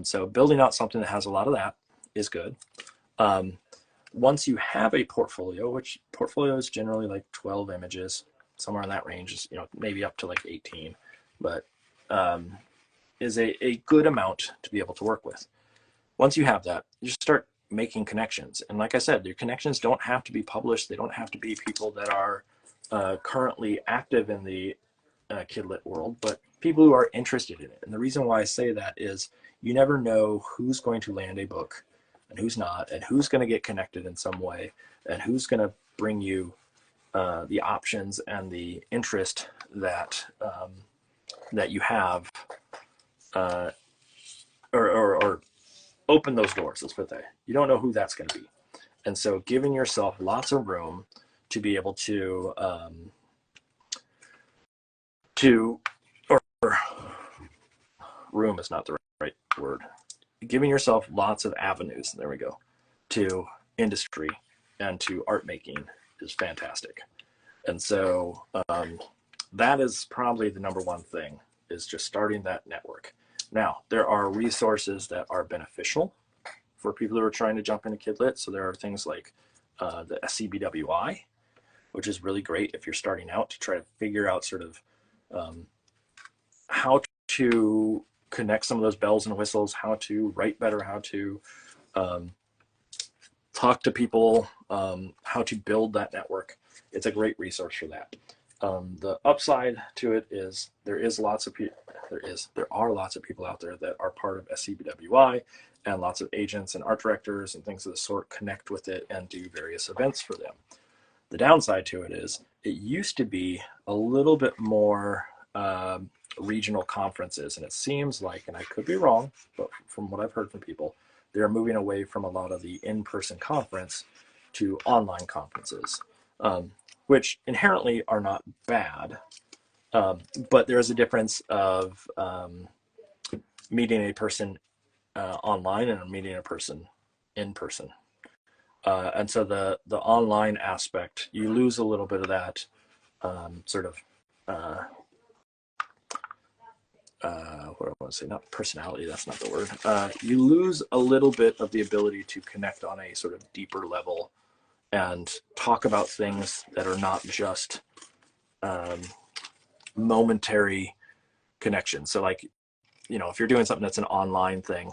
So building out something that has a lot of that is good. Once you have a portfolio, which portfolio is generally like 12 images, somewhere in that range, is, you know, maybe up to like 18, but is a good amount to be able to work with. Once you have that, you start making connections. And like I said, your connections don't have to be published. They don't have to be people that are currently active in the Kidlit world, but people who are interested in it. And the reason why I say that is you never know who's going to land a book and who's not, and who's going to get connected in some way, and who's going to bring you the options and the interest that that you have, or open those doors. Let's put that. You don't know who that's going to be, and so giving yourself lots of room to be able to or room is not the right word. Giving yourself lots of avenues, there we go, to industry and to art making is fantastic. And so that is probably the number one thing, is just starting that network. Now, there are resources that are beneficial for people who are trying to jump into Kidlit. So there are things like the SCBWI, which is really great if you're starting out, to try to figure out sort of how to connect some of those bells and whistles, how to write better, how to talk to people, how to build that network. It's a great resource for that. The upside to it is there are lots of people out there that are part of SCBWI, and lots of agents and art directors and things of the sort connect with it and do various events for them. The downside to it is it used to be a little bit more regional conferences, and it seems like, and I could be wrong, but from what I've heard from people, they're moving away from a lot of the in-person conference to online conferences, which inherently are not bad, but there is a difference of meeting a person online and meeting a person in person. And so the online aspect, you lose a little bit of that sort of what do I want to say? Not personality, that's not the word. You lose a little bit of the ability to connect on a sort of deeper level and talk about things that are not just momentary connections. So like, you know, if you're doing something that's an online thing,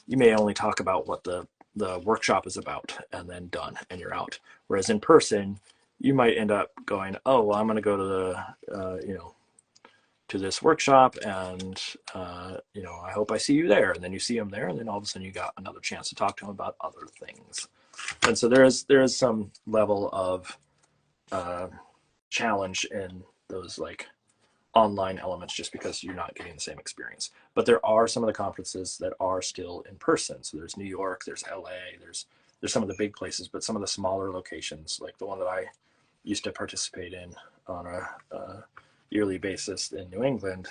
you may only talk about what the workshop is about and then done, and you're out. Whereas in person, you might end up going, oh, well, I'm going to go to the, you know, to this workshop, and you know, I hope I see you there. And then you see them there, and then all of a sudden you got another chance to talk to them about other things. And so there is some level of challenge in those like online elements, just because you're not getting the same experience. But there are some of the conferences that are still in person. So there's New York, there's LA, there's some of the big places, but some of the smaller locations, like the one that I used to participate in on a yearly basis in New England,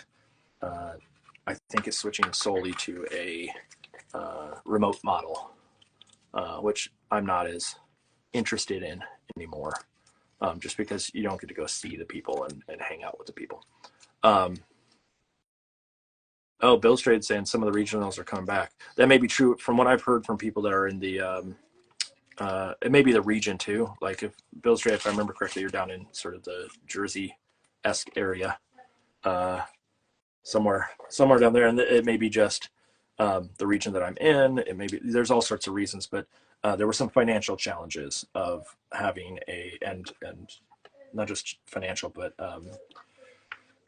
I think it's switching solely to a remote model, which I'm not as interested in anymore. just because you don't get to go see the people and hang out with the people. Oh, Bill's Trade saying some of the regionals are coming back. That may be true from what I've heard from people that are in the, it may be the region too. Like if Bill's Trade, if I remember correctly, you're down in sort of the Jersey-esque area, somewhere down there. And it may be just the region that I'm in. It may be, there's all sorts of reasons, but there were some financial challenges of having and not just financial, but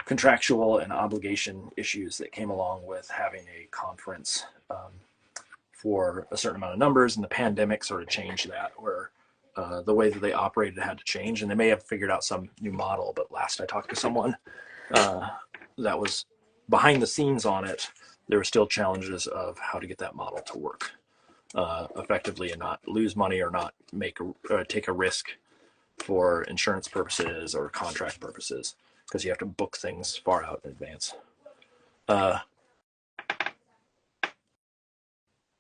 contractual and obligation issues that came along with having a conference for a certain amount of numbers, and the pandemic sort of changed that, where the way that they operated had to change, and they may have figured out some new model. But last I talked to someone that was behind the scenes on it, there were still challenges of how to get that model to work effectively and not lose money or not take a risk for insurance purposes or contract purposes, because you have to book things far out in advance.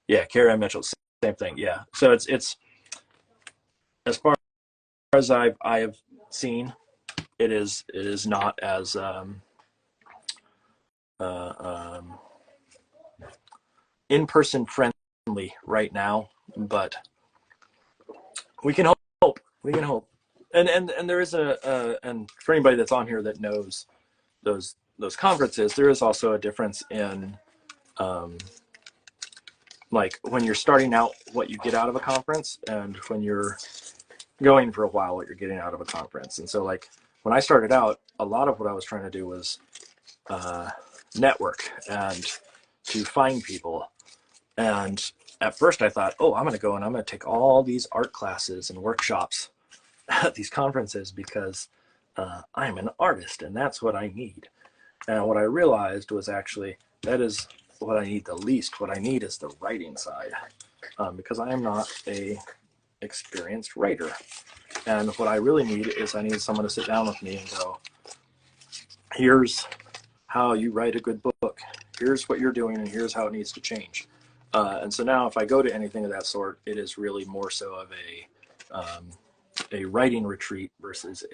Yeah, Carrie Mitchell, same thing. Yeah, so it's as far as I have seen, it is not as in-person friendly right now, but we can hope. We can hope. And there is and for anybody that's on here that knows those conferences, there is also a difference in like when you're starting out, what you get out of a conference, and when you're going for a while, what you're getting out of a conference. And so like when I started out, a lot of what I was trying to do was network and to find people. And at first I thought, oh, I'm going to go and I'm going to take all these art classes and workshops at these conferences because I'm an artist and that's what I need. And what I realized was actually that is what I need the least. What I need is the writing side, because I am not a experienced writer. And what I really need is I need someone to sit down with me and go, here's how you write a good book. Here's what you're doing and here's how it needs to change. And so now if I go to anything of that sort, it is really more so of a writing retreat versus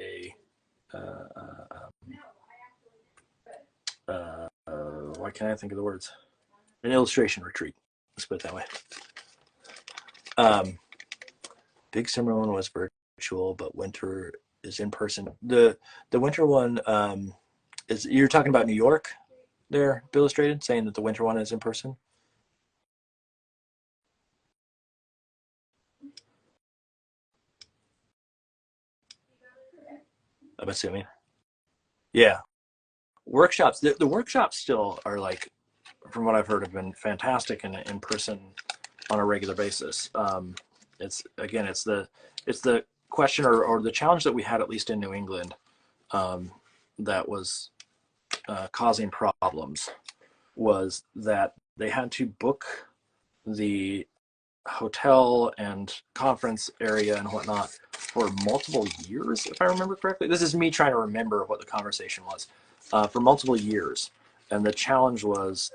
why can't I think of the words? An illustration retreat. Let's put it that way. Big summer one was virtual, but winter is in person. The winter one is, you're talking about New York there, Illustrated, saying that the winter one is in person? I'm assuming. Yeah. Workshops, the workshops still are like, from what I've heard, have been fantastic in person on a regular basis. It's the question or the challenge that we had, at least in New England, that was causing problems, was that they had to book the hotel and conference area and whatnot for multiple years, if I remember correctly. This is me trying to remember what the conversation was. For multiple years. And the challenge was,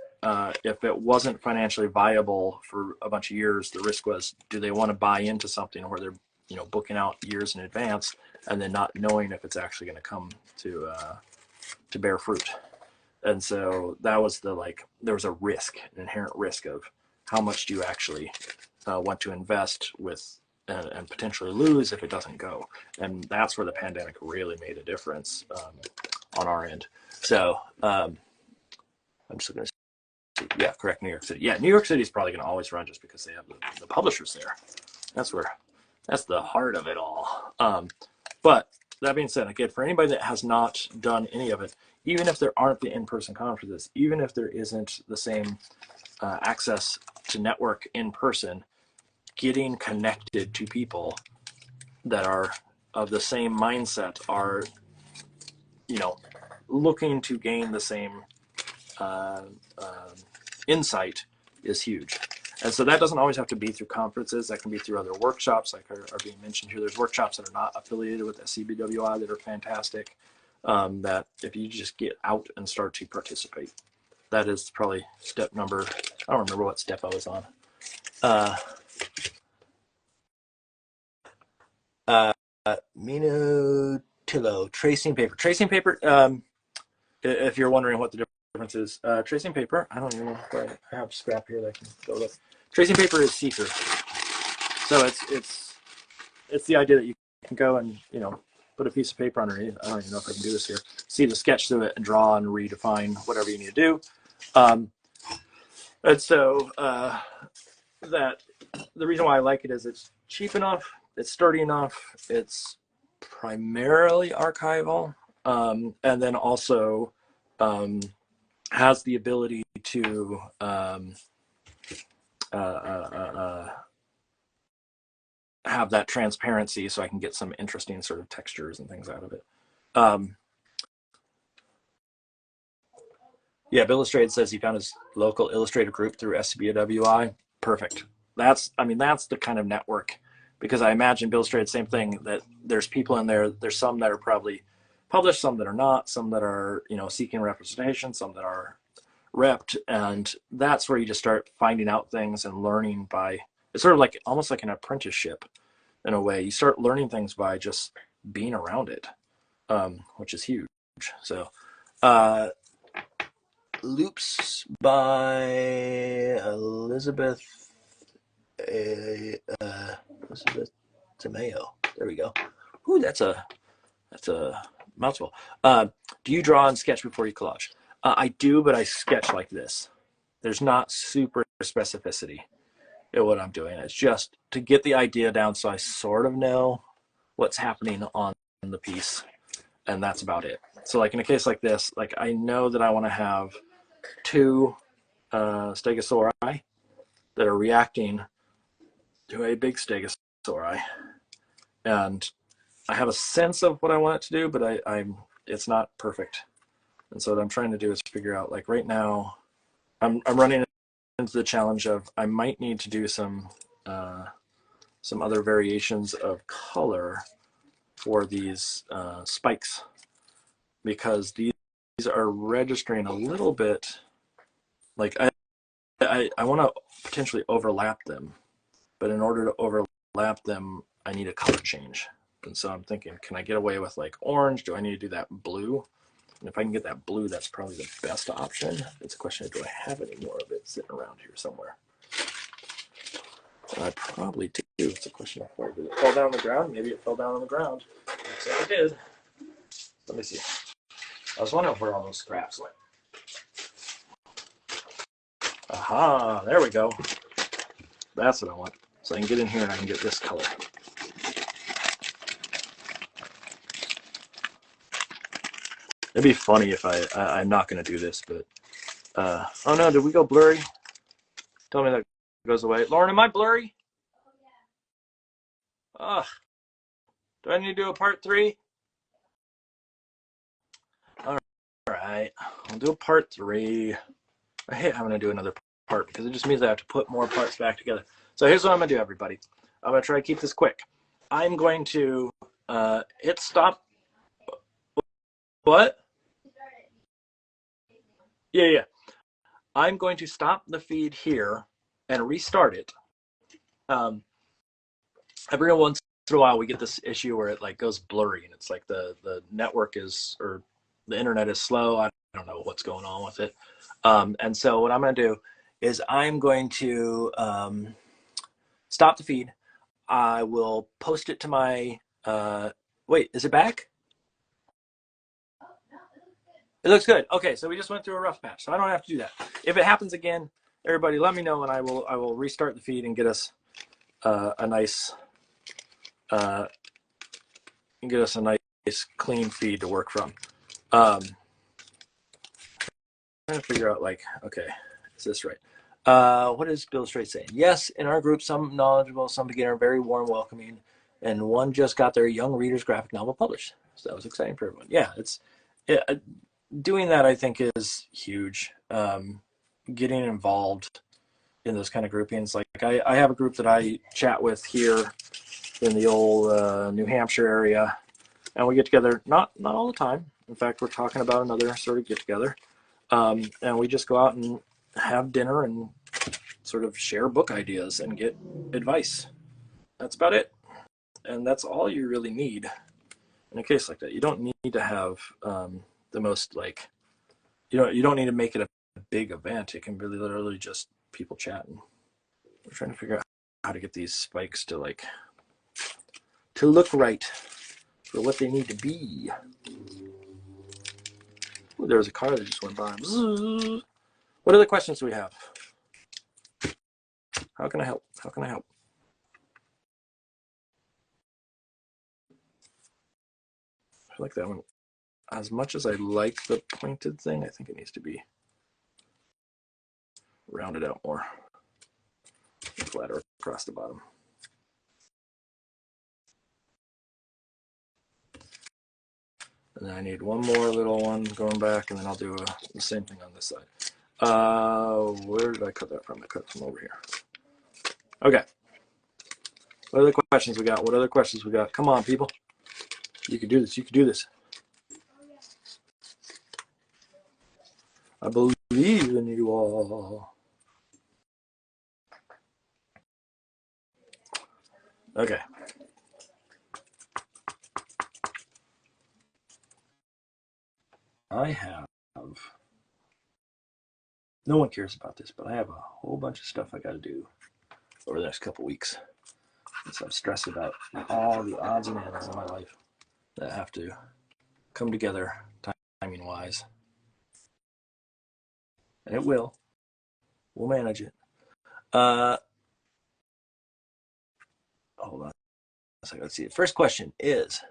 if it wasn't financially viable for a bunch of years, the risk was, do they want to buy into something where they're, booking out years in advance and then not knowing if it's actually going to come to bear fruit. And so that was there was a risk, an inherent risk of how much do you actually want to invest with and potentially lose if it doesn't go. And that's where the pandemic really made a difference on our end. So I'm just going to see. Yeah, correct. New York City. Yeah, New York City is probably going to always run just because they have the publishers there. That's the heart of it all. But that being said, again, for anybody that has not done any of it, even if there aren't the in-person conferences, even if there isn't the same access to network in person, getting connected to people that are of the same mindset, are looking to gain the same insight, is huge. And so that doesn't always have to be through conferences. That can be through other workshops like are being mentioned here. There's workshops that are not affiliated with SCBWI that are fantastic, that if you just get out and start to participate, that is probably step number, I don't remember what step I was on. Minutillo tracing paper. Tracing paper. If you're wondering what the difference is, tracing paper. I don't even know if I have scrap here that I can go with. Tracing paper is see-through, so it's the idea that you can go and put a piece of paper underneath. I don't even know if I can do this here. See the sketch through it and draw and redefine whatever you need to do. And so that the reason why I like it is it's cheap enough, it's sturdy enough, it's primarily archival, and then also has the ability to have that transparency, so I can get some interesting sort of textures and things out of it. Yeah, Illustrated says he found his local Illustrator group through SCBWI. Perfect. That's the kind of network, because I imagine Illustrated, same thing, that there's people in there. There's some that are probably published, some that are not, some that are seeking representation, some that are repped, and that's where you just start finding out things and learning by. It's sort of like almost like an apprenticeship in a way. You start learning things by just being around it, which is huge. So. Loops by Elizabeth Tamayo. There we go. Ooh, that's a mouthful. Do you draw and sketch before you collage? I do, but I sketch like this. There's not super specificity in what I'm doing. It's just to get the idea down, so I sort of know what's happening on the piece, and that's about it. So like in a case like this, like I know that I want to have two stegosauri that are reacting to a big stegosauri, and I have a sense of what I want it to do, but it's not perfect. And so what I'm trying to do is figure out, like right now, I'm running into the challenge of I might need to do some other variations of color for these spikes, because these are registering a little bit. Like I want to potentially overlap them, but in order to overlap them, I need a color change. And so I'm thinking, can I get away with like orange? Do I need to do that blue? And if I can get that blue, that's probably the best option. It's a question of, do I have any more of it sitting around here somewhere? And I probably do. It's a question of where did it fall down on the ground? Maybe it fell down on the ground. Looks like it did. Let me see. I was wondering where all those scraps went. Aha, there we go. That's what I want. So I can get in here and I can get this color. It'd be funny if I'm not going to do this, but oh no, did we go blurry? Tell me that goes away. Lauren, am I blurry? Ugh. Do I need to do a part 3? All right, I'll do a part 3. I hate having to do another part because it just means I have to put more parts back together. So here's what I'm going to do, everybody. I'm going to try to keep this quick. I'm going to hit stop. What? Yeah. I'm going to stop the feed here and restart it. Every once in a while we get this issue where it like goes blurry and it's like the network is, or the internet is slow. I don't know what's going on with it. And so what I'm going to do is I'm going to stop the feed. I will post it to my, wait, is it back? It looks good. Okay, so we just went through a rough patch, so I don't have to do that. If it happens again, everybody let me know, and I will restart the feed and get us a nice clean feed to work from. Trying to figure out, like, okay, is this right? What is Bill Straight saying? Yes, in our group, some knowledgeable, some beginner, very warm, welcoming, and one just got their young reader's graphic novel published. So that was exciting for everyone. Yeah, doing that, I think, is huge. Getting involved in those kind of groupings. Like I have a group that I chat with here in the old New Hampshire area, and we get together, not all the time. In fact, we're talking about another sort of get together. And we just go out and have dinner and sort of share book ideas and get advice. That's about it. and that's all you really need in a case like that. You don't need to have the most like, you don't need to make it a big event. It can be literally just people chatting. We're trying to figure out how to get these spikes to like to look right for what they need to be. Ooh, there was a car that just went by. Bzzz. What other questions do we have? How can I help? How can I help? I like that one. As much as I like the pointed thing, I think it needs to be rounded out more. Flatter across the bottom. And then I need one more little one going back, and then I'll do the same thing on this side. Where did I cut that from? I cut it from over here. Okay. What other questions we got? What other questions we got? Come on, people. You can do this. You can do this. I believe in you all. Okay. I have, no one cares about this, but I have a whole bunch of stuff I got to do over the next couple weeks. So I'm stressed about all the odds and ends in my life that have to come together timing wise. And it will. We'll manage it. Hold on a second. Let's see. The first question is,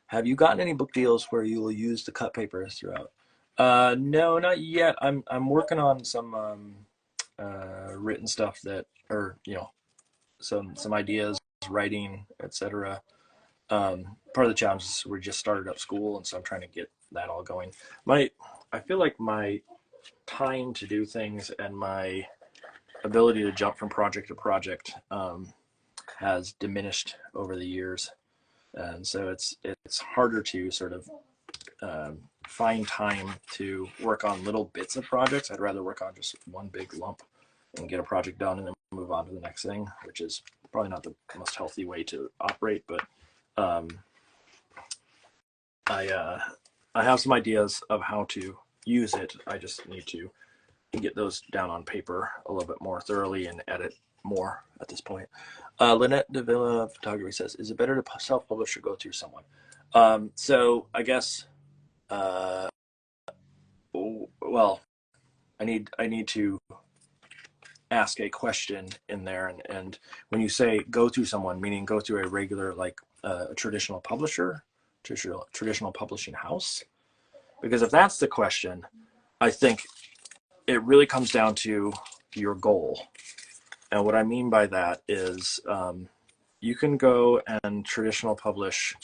have you gotten any book deals where you will use the cut papers throughout? No, not yet. I'm working on some written stuff that, or some ideas, writing, etc. Part of the challenge is we just started up school, and so I'm trying to get that all going. I feel like my time to do things and my ability to jump from project to project has diminished over the years, and so it's harder to sort of find time to work on little bits of projects. I'd rather work on just one big lump and get a project done and then move on to the next thing, which is probably not the most healthy way to operate, but I have some ideas of how to use it. I just need to get those down on paper a little bit more thoroughly and edit more at this point. Lynette Davila Photography says, is it better to self-publish or go through someone? So I guess, well, I need to ask a question in there, and when you say go through someone, meaning go through a regular, like a traditional publisher, traditional publishing house? Because if that's the question, I think it really comes down to your goal. And what I mean by that is you can go and traditional publish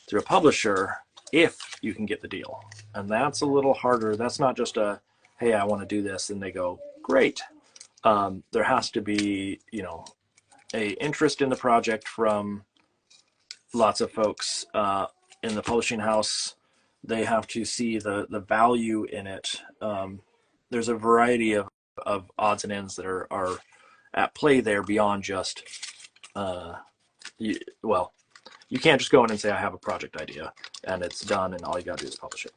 through a publisher if you can get the deal. And that's a little harder. That's not just a, hey, I want to do this, and they go, great. There has to be, a interest in the project from lots of folks in the publishing house. They have to see the value in it. There's a variety of odds and ends that are at play there beyond just, you can't just go in and say, I have a project idea and it's done and all you got to do is publish it.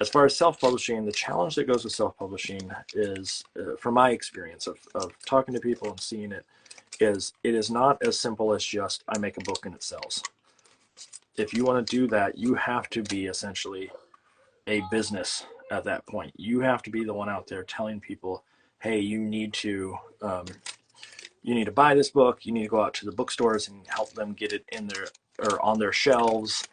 As far as self-publishing, the challenge that goes with self-publishing is, from my experience of talking to people and seeing it, is it is not as simple as just, I make a book and it sells. If you want to do that, you have to be essentially a business at that point. You have to be the one out there telling people, hey, you need to buy this book. You need to go out to the bookstores and help them get it in their, or on their shelves.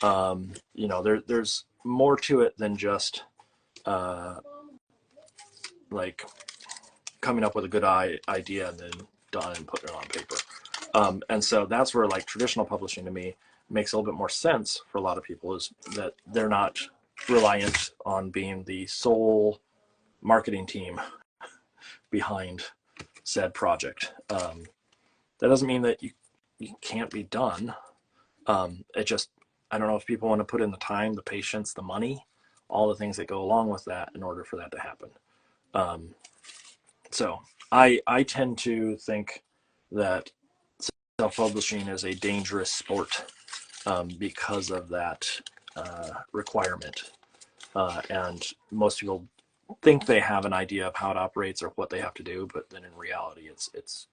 There's more to it than just like coming up with a good idea and then done and putting it on paper. And so that's where, like, traditional publishing to me makes a little bit more sense for a lot of people, is that they're not reliant on being the sole marketing team behind said project. That doesn't mean that you can't be done. It just, I don't know if people want to put in the time, the patience, the money, all the things that go along with that in order for that to happen. So I tend to think that self-publishing is a dangerous sport because of that requirement. And most people think they have an idea of how it operates or what they have to do, but then in reality, it's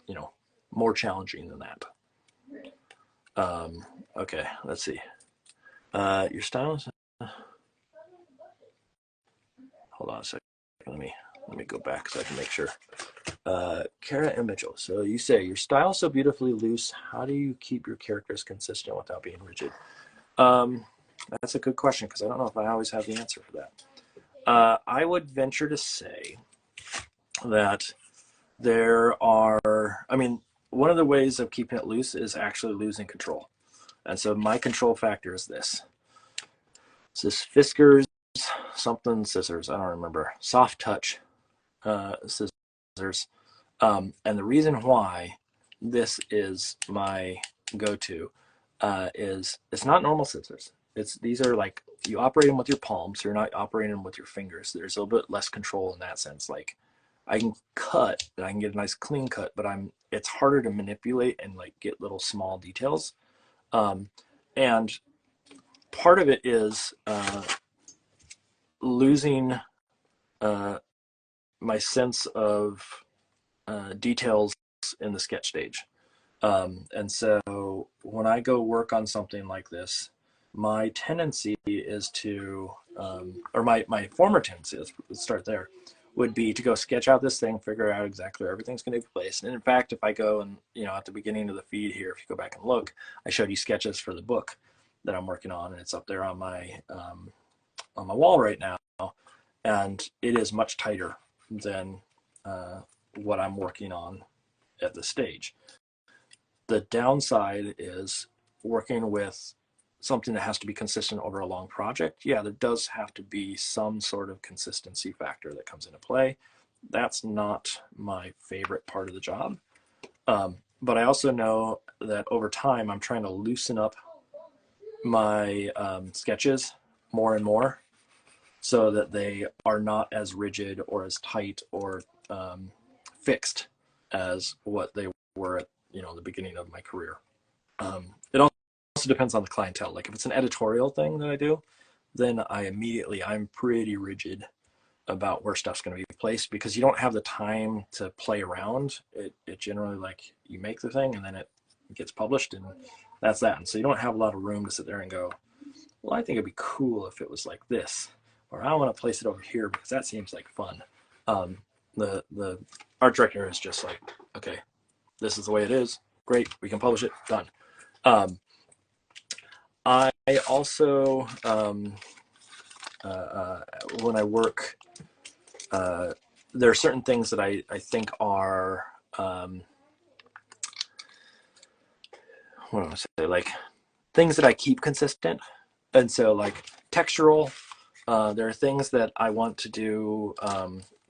you know, more challenging than that. Okay, let's see. Your style is. Hold on a second. Let me go back so I can make sure. Kara and Mitchell. So you say your style is so beautifully loose. How do you keep your characters consistent without being rigid? That's a good question because I don't know if I always have the answer for that. I would venture to say that there are. I mean, one of the ways of keeping it loose is actually losing control. And so my control factor is this. It's this Fiskars something scissors. I don't remember. Soft touch scissors. And the reason why this is my go-to is it's not normal scissors. These are like, you operate them with your palms. So you're not operating them with your fingers. There's a little bit less control in that sense. Like I can cut, and I can get a nice clean cut, but it's harder to manipulate and like get little small details. And part of it is losing my sense of details in the sketch stage. And so when I go work on something like this, my tendency is to, or my former tendency, let's start there, would be to go sketch out this thing, figure out exactly where everything's going to be placed. And in fact, if I go and, at the beginning of the feed here, if you go back and look, I showed you sketches for the book that I'm working on, and it's up there on my wall right now. And it is much tighter than what I'm working on at this stage. The downside is working with something that has to be consistent over a long project. Yeah, there does have to be some sort of consistency factor that comes into play. That's not my favorite part of the job. But I also know that over time, I'm trying to loosen up my sketches more and more so that they are not as rigid or as tight or fixed as what they were at the beginning of my career. It also depends on the clientele. Like if it's an editorial thing that I do, then I'm pretty rigid about where stuff's going to be placed because you don't have the time to play around. It generally, like, you make the thing and then it gets published and that's that. And so you don't have a lot of room to sit there and go, well, I think it'd be cool if it was like this, or I want to place it over here because that seems like fun. The art director is just like, okay, this is the way it is. Great, we can publish it. Done. I also, when I work, there are certain things that I think are, what do I say, like things that I keep consistent. And so like textural, there are things that I want to do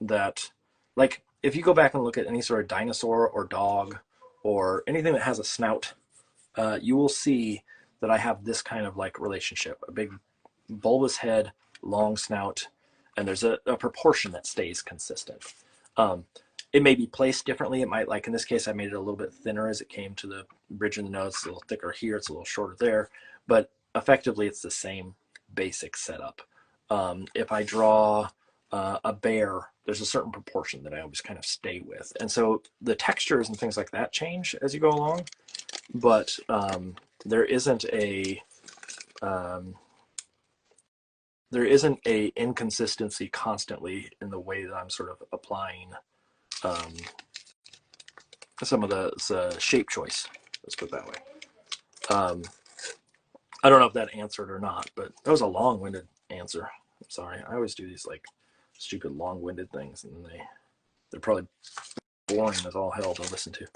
that, like if you go back and look at any sort of dinosaur or dog or anything that has a snout, you will see that I have this kind of like relationship, a big bulbous head, long snout, and there's a proportion that stays consistent. It may be placed differently. It might, like in this case, I made it a little bit thinner as it came to the bridge of the nose. It's a little thicker here, it's a little shorter there, but effectively it's the same basic setup. If I draw a bear, there's a certain proportion that I always kind of stay with. And so the textures and things like that change as you go along, but there isn't a inconsistency constantly in the way that I'm sort of applying some of the shape choice. Let's put it that way. I don't know if that answered or not, but that was a long-winded answer. I'm sorry. I always do these like stupid long-winded things, and they're probably boring as all hell to listen to.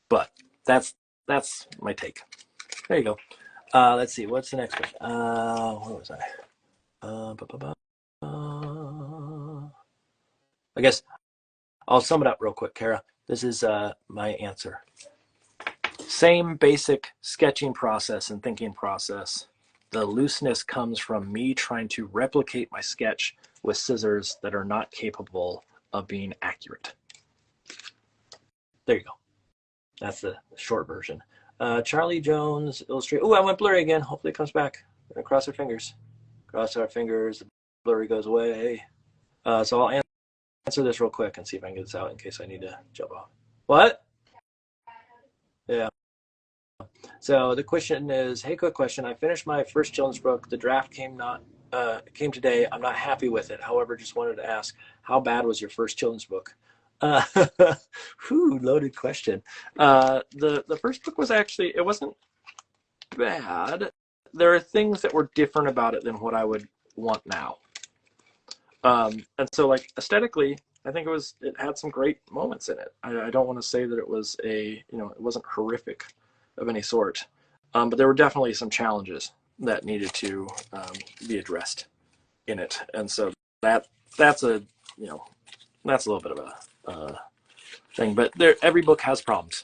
But that's my take. There you go. Let's see. What's the next one? Where was I? I guess I'll sum it up real quick, Kara. This is my answer. Same basic sketching process and thinking process. The looseness comes from me trying to replicate my sketch with scissors that are not capable of being accurate. There you go. That's the short version. Charley Jones, illustrator. Oh, I went blurry again. Hopefully it comes back. We're gonna cross our fingers. Cross our fingers. The blurry goes away. So I'll answer this real quick and see if I can get this out in case I need to jump off. What? Yeah. So the question is, hey, quick question. I finished my first children's book. The draft came today. I'm not happy with it. However, just wanted to ask, how bad was your first children's book? Loaded question. The first book was actually, it wasn't bad. There are things that were different about it than what I would want now. And so like aesthetically, I think it had some great moments in it. I don't want to say that it was it wasn't horrific of any sort. But there were definitely some challenges that needed to be addressed in it. And so that's a little bit of a thing, but every book has problems.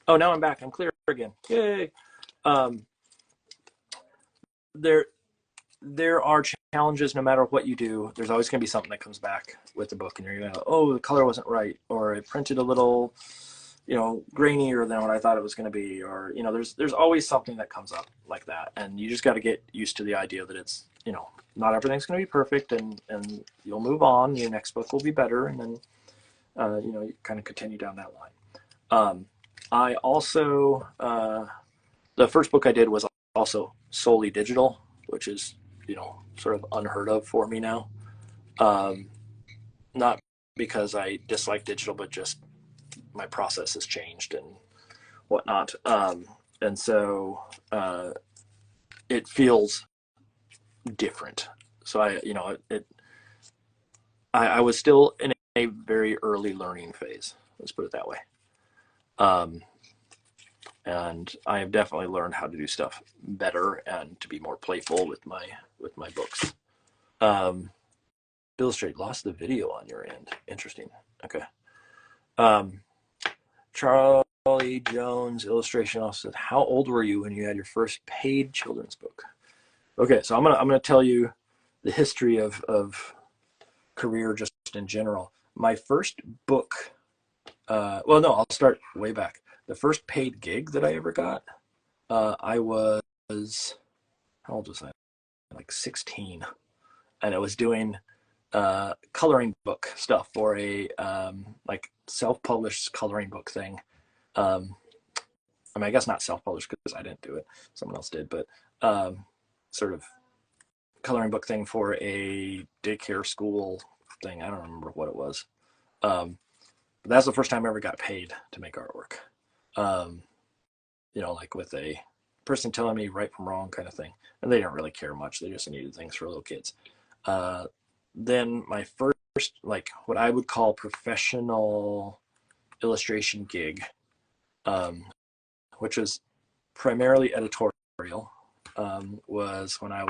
Oh, now I'm back. I'm clear again. Yay. There are challenges no matter what you do. There's always going to be something that comes back with the book and you're going to go, oh, the color wasn't right, or it printed a little, grainier than what I thought it was going to be, or, there's always something that comes up like that. And you just got to get used to the idea that it's, not everything's going to be perfect, and you'll move on. Your next book will be better. And then, you kind of continue down that line. I also, the first book I did was also solely digital, which is, sort of unheard of for me now. Not because I dislike digital, but just my process has changed and whatnot. And so it feels different. So I was still in a very early learning phase. Let's put it that way. And I have definitely learned how to do stuff better and to be more playful with my books. Illustrate lost the video on your end. Interesting. Okay. Charley Jones illustration also said, how old were you when you had your first paid children's book? Okay, so I'm gonna tell you the history of career just in general. My first book, I'll start way back. The first paid gig that I ever got, I was, how old was I? Like 16, and I was doing coloring book stuff for a like self-published coloring book thing. I guess not self-published because I didn't do it, someone else did, but sort of coloring book thing for a daycare school thing. I don't remember what it was. But that's the first time I ever got paid to make artwork. Like with a person telling me right from wrong kind of thing. And they didn't really care much. They just needed things for little kids. Then my first, like what I would call professional illustration gig, which was primarily editorial, was when I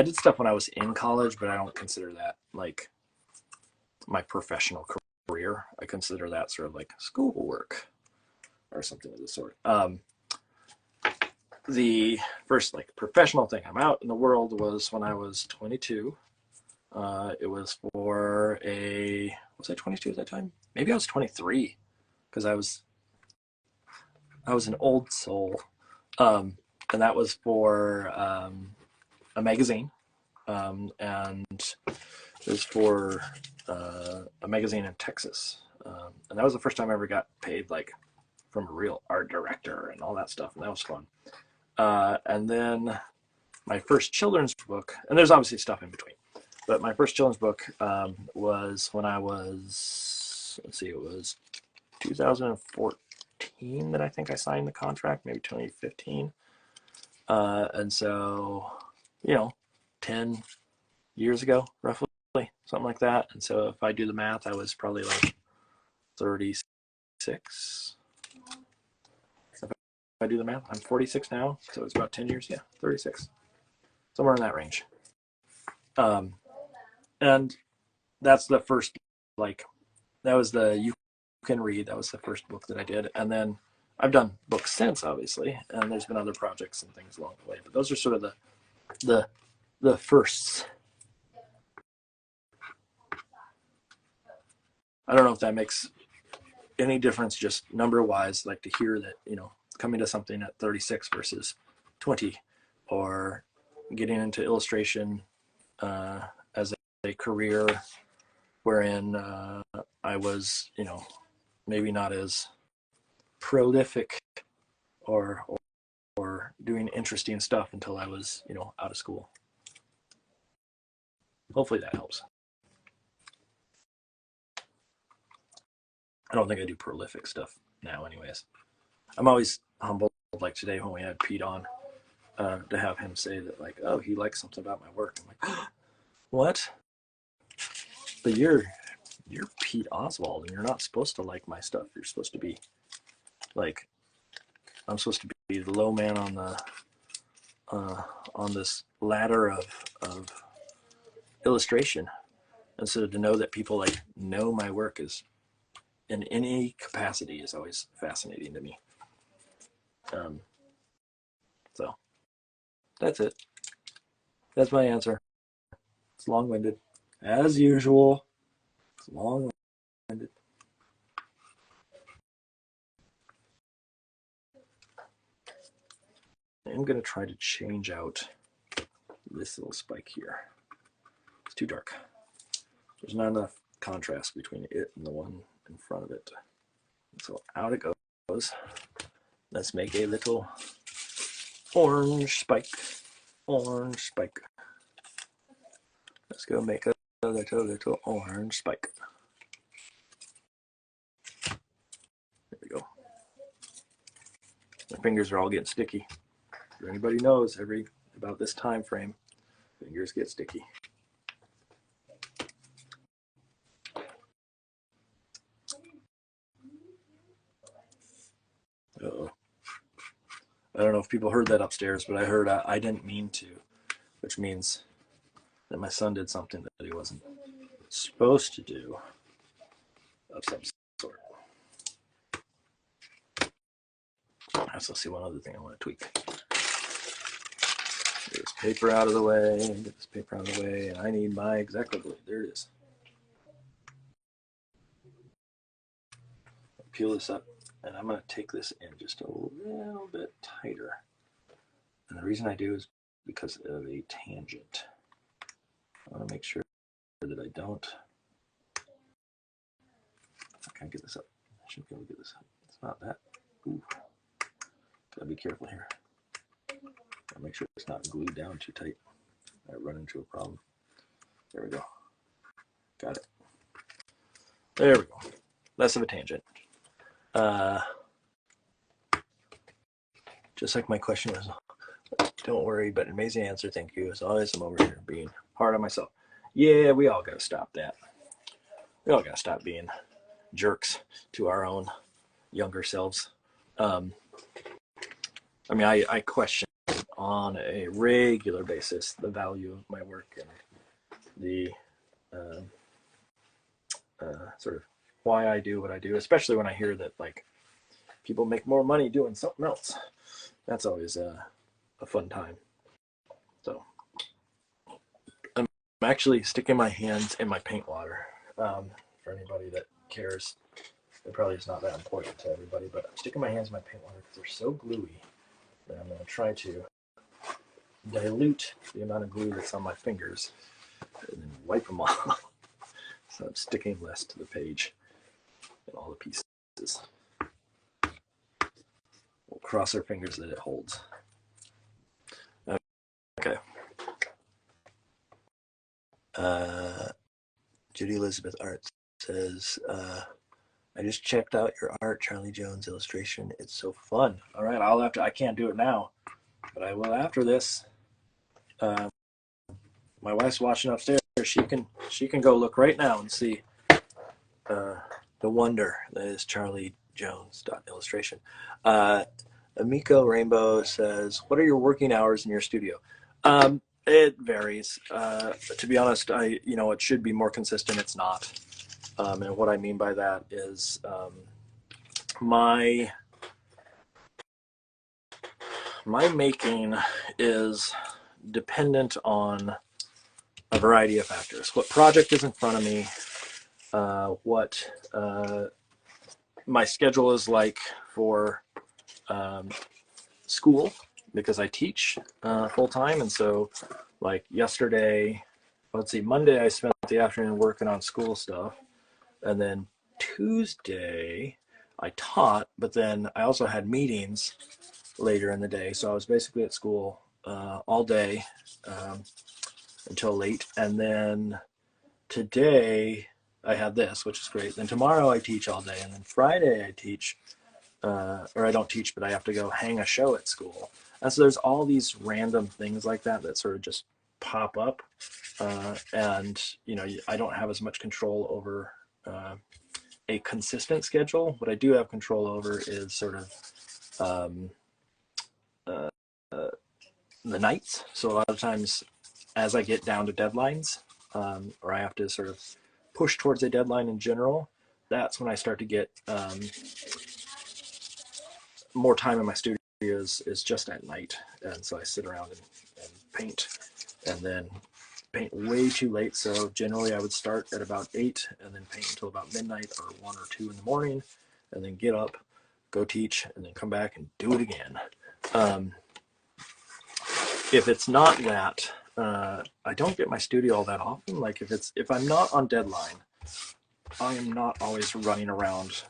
did stuff when I was in college, but I don't consider that like my professional career. I consider that sort of like schoolwork or something of the sort. The first like professional thing I'm out in the world was when I was 22. It was for was I 22 at that time? Maybe I was 23 because I was an old soul. And that was for a magazine. And it was for a magazine in Texas. And that was the first time I ever got paid like from a real art director and all that stuff. And that was fun. And then my first children's book, and there's obviously stuff in between, but my first children's book was when I was, it was 2014 that I think I signed the contract, maybe 2015. And so, 10 years ago, roughly, something like that. And so if I do the math, I was probably like 36. I do the math, I'm 46 now, so it's about 10 years. Yeah, 36, somewhere in that range. And that's the first, like, that was the You Can Read. That was the first book that I did. And then I've done books since, obviously, and there's been other projects and things along the way. But those are sort of the firsts. I don't know if that makes any difference just number wise, like to hear that, you know, coming to something at 36 versus 20, or getting into illustration as a career wherein I was, you know, maybe not as prolific or doing interesting stuff until I was, you know, out of school. Hopefully that helps. I don't think I do prolific stuff now anyways. I'm always humbled, like today when we had Pete on, to have him say that, like, oh, he likes something about my work. I'm like, what? But you're Pete Oswald, and you're not supposed to like my stuff. You're supposed to be like, I'm supposed to be the low man on this ladder of illustration. And so to know that people like know my work is in any capacity is always fascinating to me. So that's it. That's my answer. It's long-winded, as usual. It's long-winded. I'm going to try to change out this little spike here. It's too dark. There's not enough contrast between it and the one in front of it. So out it goes. Let's make a little orange spike. Orange spike. Let's go make a little orange spike. There we go. My fingers are all getting sticky. If anybody knows, about this time frame, fingers get sticky. Uh-oh. I don't know if people heard that upstairs, but I heard I didn't mean to, which means that my son did something that he wasn't supposed to do of some sort. I also see one other thing I want to tweak. Get this paper out of the way, and get this paper out of the way, and I need my exacto glue. There it is. Peel this up, and I'm going to take this in just a little bit tighter. And the reason I do is because of a tangent. I want to make sure that I don't. I can't get this up. I should be able to get this up. It's not that. Ooh. Gotta be careful here. Gotta make sure it's not glued down too tight. I run into a problem. There we go. Got it. There we go. Less of a tangent. Just like my question was, don't worry, but amazing answer. Thank you. As always, I'm over here being hard on myself. Yeah, we all gotta stop that. We all gotta stop being jerks to our own younger selves. I mean, I question on a regular basis the value of my work and the sort of why I do what I do, especially when I hear that like people make more money doing something else. That's always a fun time. So I'm actually sticking my hands in my paint water. For anybody that cares, it probably is not that important to everybody, but I'm sticking my hands in my paint water because they're so gluey that I'm going to try to dilute the amount of glue that's on my fingers and then wipe them off. So I'm sticking less to the page and all the pieces. We'll cross our fingers that it holds. Okay. Judy Elizabeth Art says, I just checked out your art, Charley Jones illustration. It's so fun. All right, I'll have to, I can't do it now, but I will after this. My wife's watching upstairs. She can go look right now and see the wonder that is Charley Jones illustration. Amiko Rainbow says, what are your working hours in your studio? It varies. To be honest, it should be more consistent. It's not. And what I mean by that is my making is dependent on a variety of factors. What project is in front of me, what my schedule is like for school, because I teach full time. And so like yesterday, let's see, Monday I spent the afternoon working on school stuff. And then Tuesday I taught, but then I also had meetings later in the day. So I was basically at school all day until late. And then today I had this, which is great. Then tomorrow I teach all day. And then Friday I teach, or I don't teach, but I have to go hang a show at school. And so there's all these random things like that that sort of just pop up. And, you know, I don't have as much control over a consistent schedule. What I do have control over is sort of the nights. So a lot of times as I get down to deadlines, or I have to sort of push towards a deadline in general, that's when I start to get more time in my studio is just at night. And so I sit around and paint, and then paint way too late. So generally I would start at about 8 and then paint until about midnight or 1 or 2 in the morning, and then get up, go teach, and then come back and do it again. If it's not that, I don't get my studio all that often. Like if I'm not on deadline, I am not always running around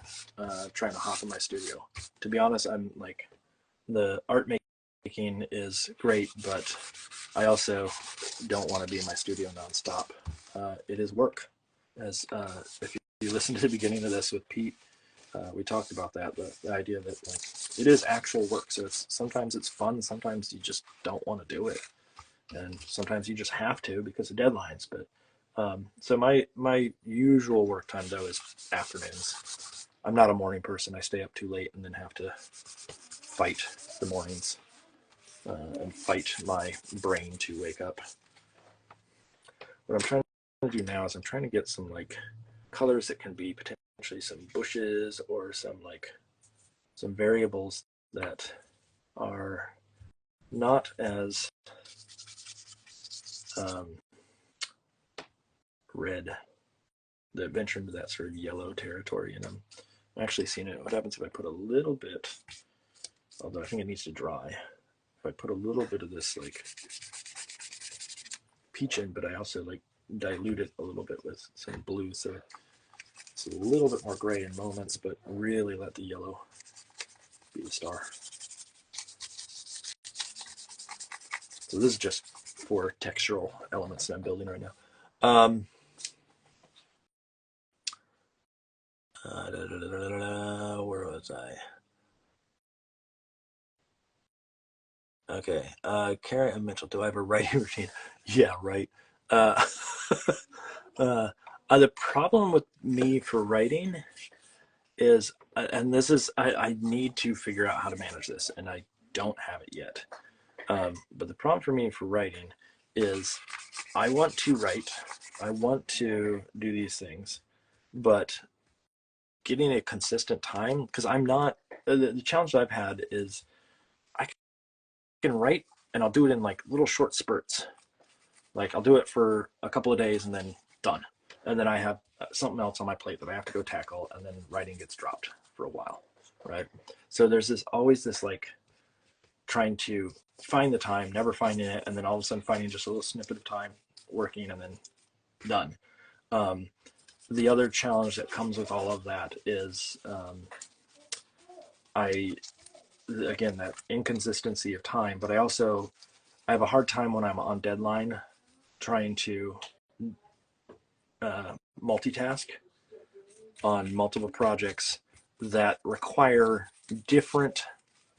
trying to hop in my studio. To be honest, I'm like, the art making is great, but I also don't want to be in my studio nonstop. It is work. As if you listen to the beginning of this with Pete, we talked about that, the idea that like it is actual work. So sometimes it's fun, sometimes you just don't want to do it, and sometimes you just have to because of deadlines. But so my usual work time though is afternoons. I'm not a morning person. I stay up too late and then have to fight the mornings and fight my brain to wake up. What I'm trying to do now is I'm trying to get some like colors that can be potentially some bushes or some variables that are not as red, that venture into that sort of yellow territory. And I'm actually seeing it. What happens if I put a little bit, although I think it needs to dry, if I put a little bit of this like peach in, but I also like dilute it a little bit with some blue, so it's a little bit more gray in moments, but really let the yellow be the star. So this is just 4 textural elements that I'm building right now. Where was I? Okay. Kara and Mitchell, do I have a writing routine? Yeah, right. The problem with me for writing is, and this is, I need to figure out how to manage this, and I don't have it yet. But the problem for me for writing is I want to write, I want to do these things, but getting a consistent time, because I'm not, the challenge that I've had is I can write and I'll do it in like little short spurts. Like I'll do it for a couple of days and then done. And then I have something else on my plate that I have to go tackle, and then writing gets dropped for a while, right? So there's always this like trying to find the time, never finding it, and then all of a sudden finding just a little snippet of time working and then done. The other challenge that comes with all of that is again, that inconsistency of time, but I have a hard time when I'm on deadline trying to multitask on multiple projects that require different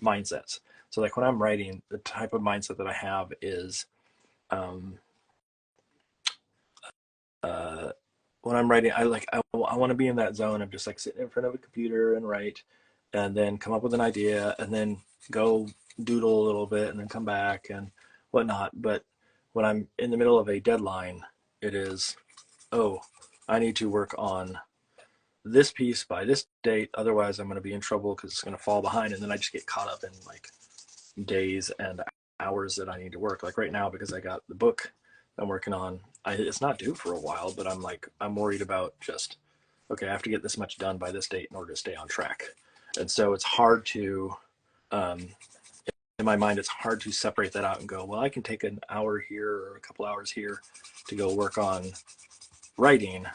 mindsets. So like when I'm writing, the type of mindset that I have is when I'm writing, I want to be in that zone of just like sitting in front of a computer and write, and then come up with an idea, and then go doodle a little bit, and then come back and whatnot. But when I'm in the middle of a deadline, it is, oh, I need to work on this piece by this date, otherwise I'm going to be in trouble because it's going to fall behind, and then I just get caught up in like days and hours that I need to work. Like right now, because I got the book I'm working on, it's not due for a while, but I'm worried about just okay, I have to get this much done by this date in order to stay on track. And so it's hard to, in my mind, it's hard to separate that out and go, well, I can take an hour here or a couple hours here to go work on writing.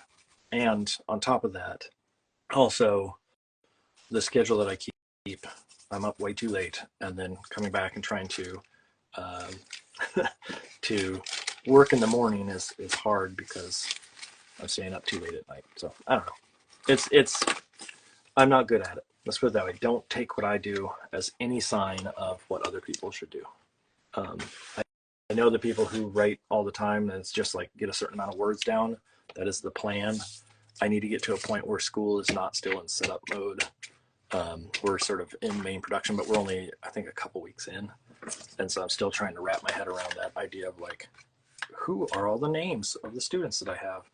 And on top of that, also the schedule that I keep, I'm up way too late, and then coming back and trying to to work in the morning is hard because I'm staying up too late at night. So I don't know. It's I'm not good at it. Let's put it that way. Don't take what I do as any sign of what other people should do. Um, I know the people who write all the time, and it's just like get a certain amount of words down. That is the plan. I need to get to a point where school is not still in setup mode. We're sort of in main production, but we're only, I think, a couple weeks in. And so I'm still trying to wrap my head around that idea of like, who are all the names of the students that I have?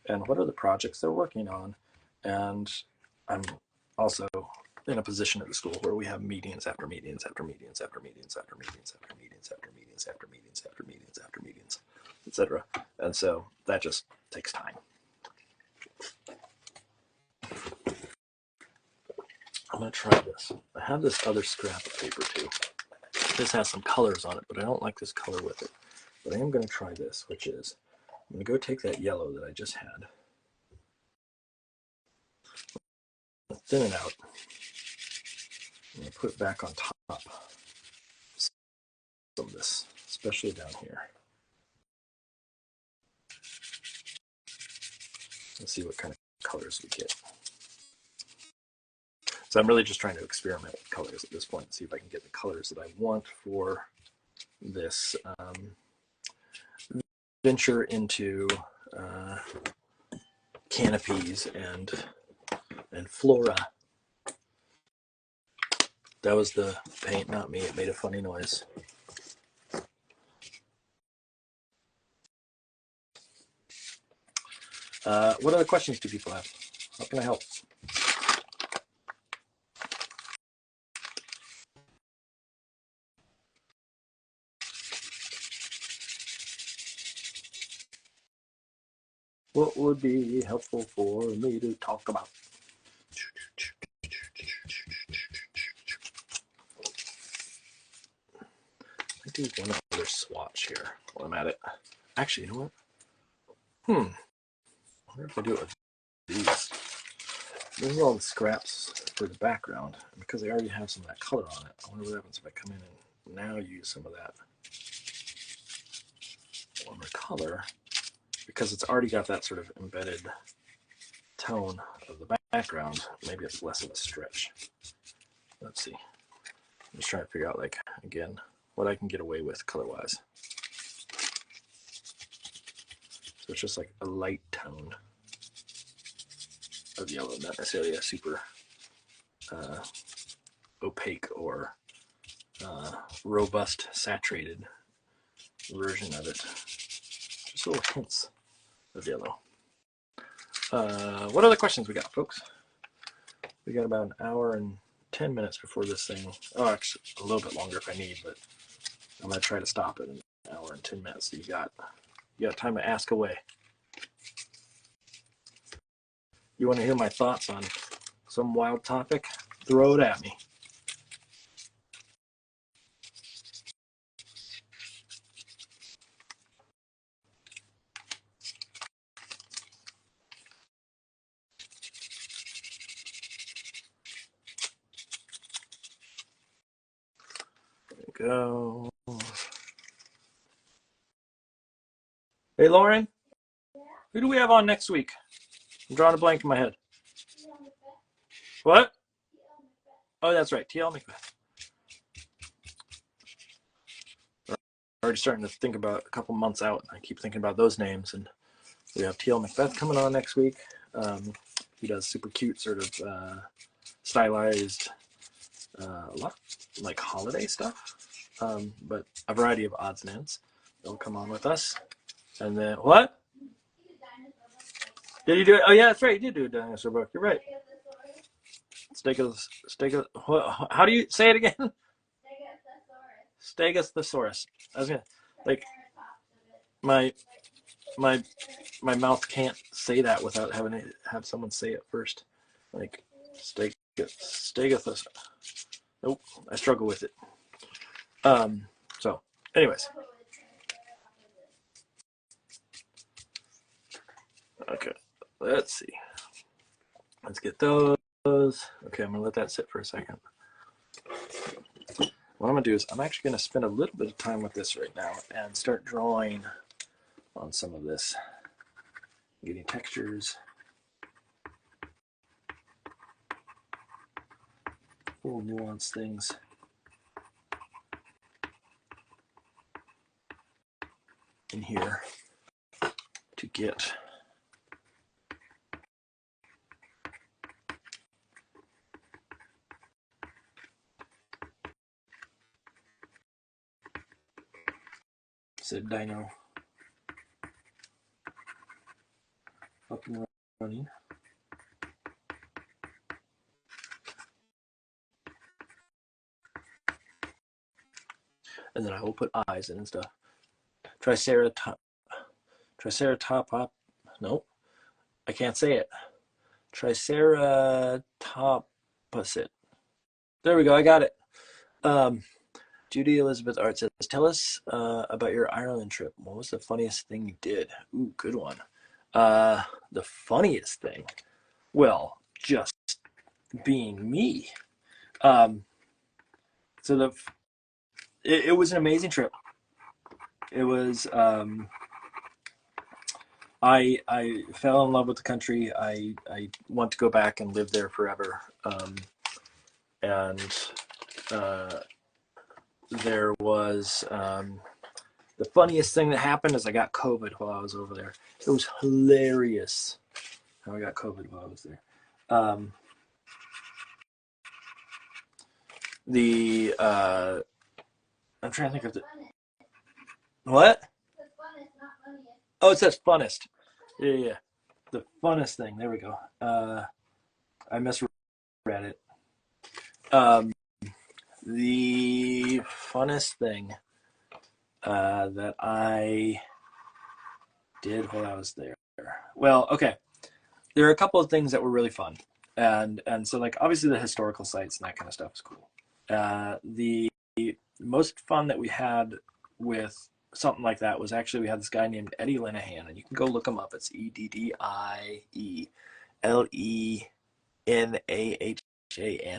And what are the projects they're working on? And I'm also in a position at the school where we have meetings after meetings after meetings after meetings after meetings after meetings after meetings after meetings after meetings after meetings, etc. And so that just takes time. I'm going to try this. I have this other scrap of paper too. This has some colors on it, but I don't like this color with it. But I am going to try this, which is, I'm going to go take that yellow that I just had, thin it out, and put it back on top. Some of this, especially down here. Let's see what kind of colors we get. So I'm really just trying to experiment with colors at this point and see if I can get the colors that I want for this venture into canopies and flora. That was the paint, not me. It made a funny noise. What other questions do people have? How can I help? What would be helpful for me to talk about? I do one other swatch here while I'm at it. Actually, you know what? I wonder if I do it with these. This is all the scraps for the background. And because I already have some of that color on it, I wonder what happens if I come in and now use some of that warmer color, because it's already got that sort of embedded tone of the background. Maybe it's less of a stretch. Let's see. I'm just trying to figure out, like, again, what I can get away with color-wise. So it's just like a light tone of yellow, not necessarily a super opaque or robust saturated version of it. Just little hints of yellow. What other questions we got, folks? We got about an hour and 10 minutes before this thing. Oh, actually, a little bit longer if I need, but I'm going to try to stop it in an hour and 10 minutes. So you got time to ask away. You want to hear my thoughts on some wild topic? Throw it at me. There we go. Hey, Lauren, who do we have on next week? I'm drawing a blank in my head. What? Oh, that's right, T.L. Macbeth. Already starting to think about a couple months out. I keep thinking about those names, and we have T.L. Macbeth coming on next week. He does super cute, sort of stylized, a lot of, like, holiday stuff, but a variety of odds and ends. They'll come on with us. And then, what? Did you do it? Oh, yeah, that's right. You did do a dinosaur book. You're right. How do you say it again? Stegosaurus. I was gonna, like, my my mouth can't say that without having to have someone say it first. Like stegothus. Nope, I struggle with it. So, anyways. Okay, let's see. Let's get those. Okay, I'm gonna let that sit for a second. What I'm gonna do is I'm actually gonna spend a little bit of time with this right now and start drawing on some of this, getting textures, little nuanced things in here to get said dino up and running. And then I will put eyes in and stuff. Triceratop. Nope, I can't say it. Triceratopus. There we go. I got it. Judy Elizabeth Art says, "Tell us about your Ireland trip. What was the funniest thing you did?" Ooh, good one. The funniest thing. Well, just being me. So it was an amazing trip. It was. I fell in love with the country. I want to go back and live there forever. And there was the funniest thing that happened is I got COVID while I was over there. It was hilarious how I got COVID while I was there. I'm trying to think of the what? Oh, it says funnest. Yeah. The funnest thing. There we go. I misread it. The funnest thing that I did while I was there. Well, okay. There are a couple of things that were really fun. And so like obviously the historical sites and that kind of stuff is cool. The most fun that we had with something like that was actually we had this guy named Eddie Linehan, and you can go look him up. It's EDDIELENAHAN,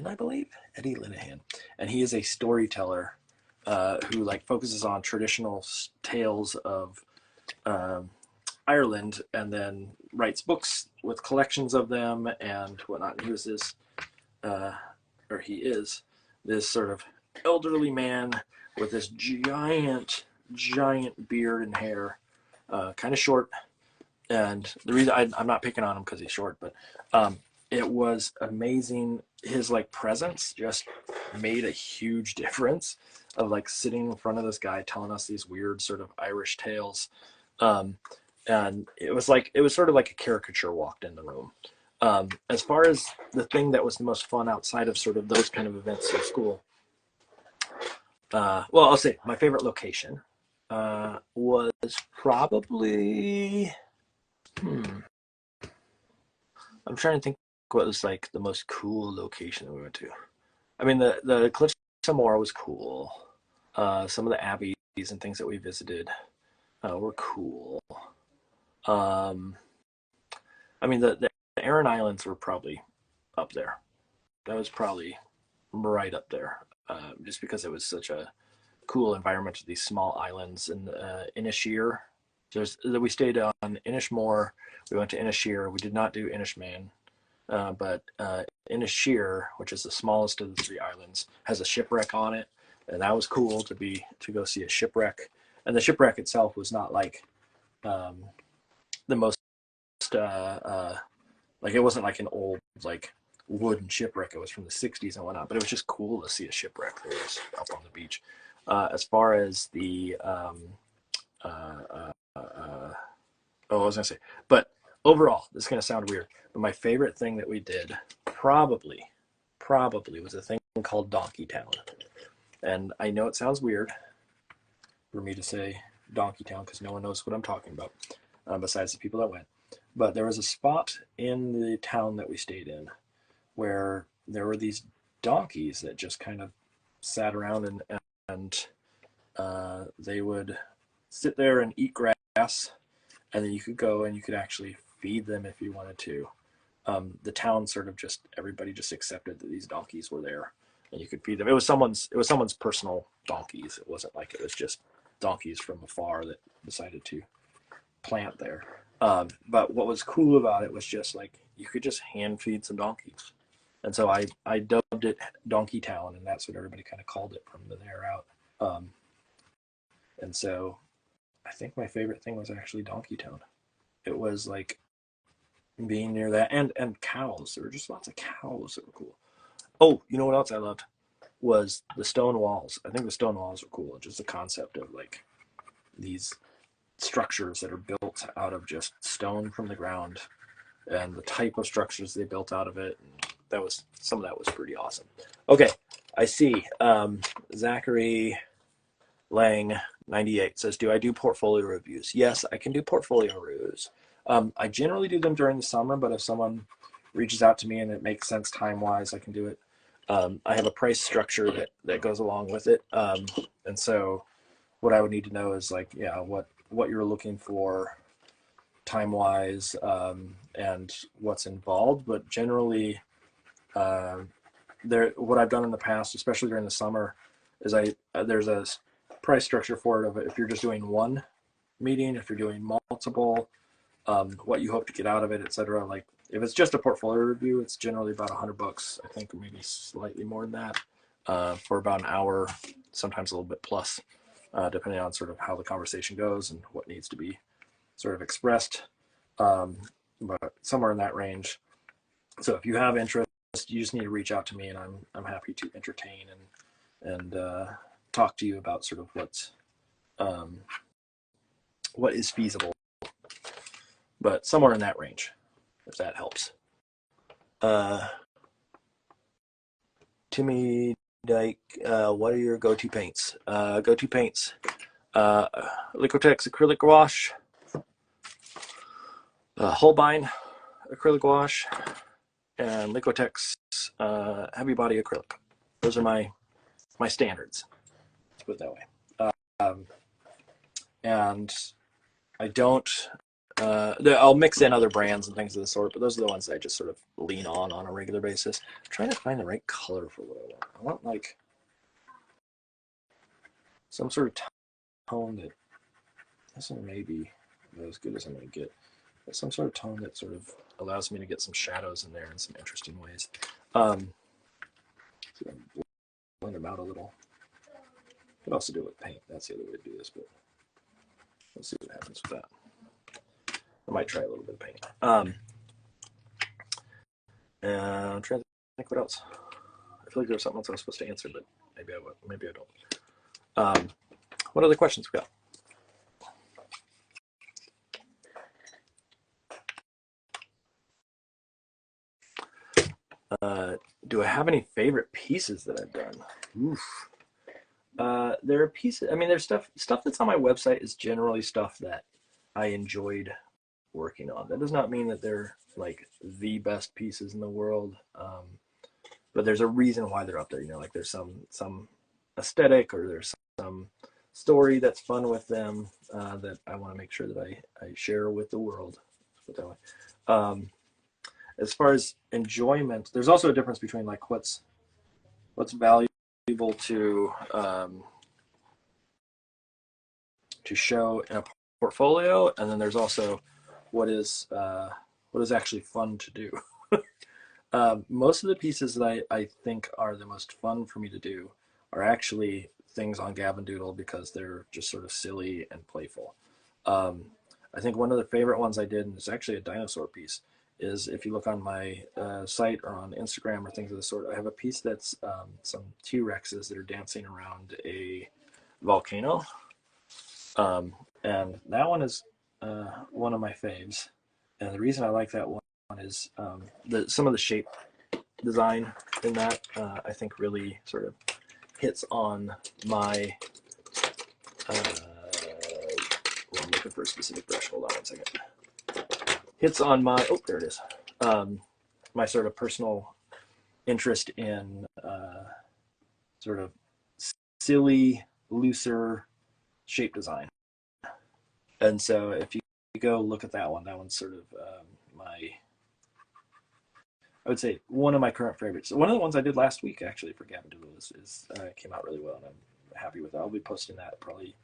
I believe. Eddie Linehan, and he is a storyteller who like focuses on traditional tales of Ireland, and then writes books with collections of them and whatnot. And he was this, or he is this sort of elderly man with this giant beard and hair, kind of short. And the reason I'm not picking on him because he's short, but it was amazing. His like presence just made a huge difference of like sitting in front of this guy telling us these weird sort of Irish tales. And it was sort of like a caricature walked in the room. As far as the thing that was the most fun outside of sort of those kind of events in school, well, I'll say my favorite location was probably, I'm trying to think what was like the most cool location that we went to. I mean, the Cliffs of Moher was cool. Some of the abbeys and things that we visited were cool. I mean, the Aran Islands were probably up there. That was probably right up there, just because it was such a cool environment of these small islands. And Inisheer, we stayed on Inishmore. We went to Inisheer. We did not do Inishmaan, but Inisheer, which is the smallest of the three islands, has a shipwreck on it, and that was cool to go see a shipwreck. And the shipwreck itself was not like the most like it wasn't like an old like wooden shipwreck. It was from the 60s and whatnot, but it was just cool to see a shipwreck there up on the beach. As far as the I was gonna say, but overall, this is gonna sound weird, but my favorite thing that we did probably was a thing called Donkey Town. And I know it sounds weird for me to say Donkey Town because no one knows what I'm talking about. besides the people that went. But there was a spot in the town that we stayed in where there were these donkeys that just kind of sat around, and they would sit there and eat grass, and then you could go and you could actually feed them if you wanted to. The town sort of just, everybody just accepted that these donkeys were there and you could feed them. It was someone's personal donkeys. It wasn't like it was just donkeys from afar that decided to plant there. But what was cool about it was just like you could just hand feed some donkeys. And so I dubbed it Donkey Town, and that's what everybody kind of called it from there out. And so I think my favorite thing was actually Donkey Town. It was like being near that, and cows. There were just lots of cows that were cool. Oh, you know what else I loved was the stone walls. I think the stone walls were cool. Just the concept of like these structures that are built out of just stone from the ground, and the type of structures they built out of it. And some of that was pretty awesome. Okay, I see. Zachary Lang 98 says, do I do portfolio reviews? Yes, I can do portfolio reviews. I generally do them during the summer, but if someone reaches out to me and it makes sense time-wise, I can do it. I have a price structure that goes along with it. And so what I would need to know is like, yeah, what you're looking for time-wise, and what's involved. But generally, what I've done in the past, especially during the summer, is there's a price structure for it of if you're just doing one meeting, if you're doing multiple, what you hope to get out of it, etc. Like if it's just a portfolio review, it's generally about $100, I think, maybe slightly more than that, for about an hour, sometimes a little bit plus, depending on sort of how the conversation goes and what needs to be sort of expressed, but somewhere in that range. So if you have interest, you just need to reach out to me, and I'm happy to entertain and talk to you about sort of what is feasible, but somewhere in that range, if that helps. Timmy Dyke, what are your go-to paints? Go-to paints, Liquitex acrylic gouache, Holbein acrylic gouache, and Liquitex heavy body acrylic. Those are my standards. Let's put it that way. And I don't. I'll mix in other brands and things of the sort, but those are the ones that I just sort of lean on a regular basis. I'm trying to find the right color for what I want. I want like some sort of tone that isn't maybe as good as I'm going to get, but some sort of tone that sort of allows me to get some shadows in there in some interesting ways. So blend them out a little. Could also do it with paint. That's the other way to do this, but let's see what happens with that. I might try a little bit of paint. And I'm trying to think what else. I feel like there's something else I was supposed to answer, but maybe I don't. What other questions we got? Do I have any favorite pieces that I've done? Oof. There are pieces. I mean, there's stuff that's on my website is generally stuff that I enjoyed working on. That does not mean that they're like the best pieces in the world, but there's a reason why they're up there. You know, like there's some aesthetic, or there's some story that's fun with them, that I want to make sure that I share with the world. Put it that way. As far as enjoyment, there's also a difference between like what's valuable to show in a portfolio, and then there's also what is actually fun to do. Most of the pieces that I think are the most fun for me to do are actually things on Gab and Doodle, because they're just sort of silly and playful. I think one of the favorite ones I did, and it's actually a dinosaur piece, is if you look on my site or on Instagram or things of the sort, I have a piece that's some T-Rexes that are dancing around a volcano. And that one is one of my faves. And the reason I like that one is some of the shape design in that, I think really sort of hits on my, looking for a specific brush. Hold on 1 second. Hits on my, oh, there it is. My sort of personal interest in sort of silly, looser shape design. And so if you go look at that one's sort of I would say one of my current favorites. One of the ones I did last week actually for Gavin Doodle is came out really well, and I'm happy with it. I'll be posting that probably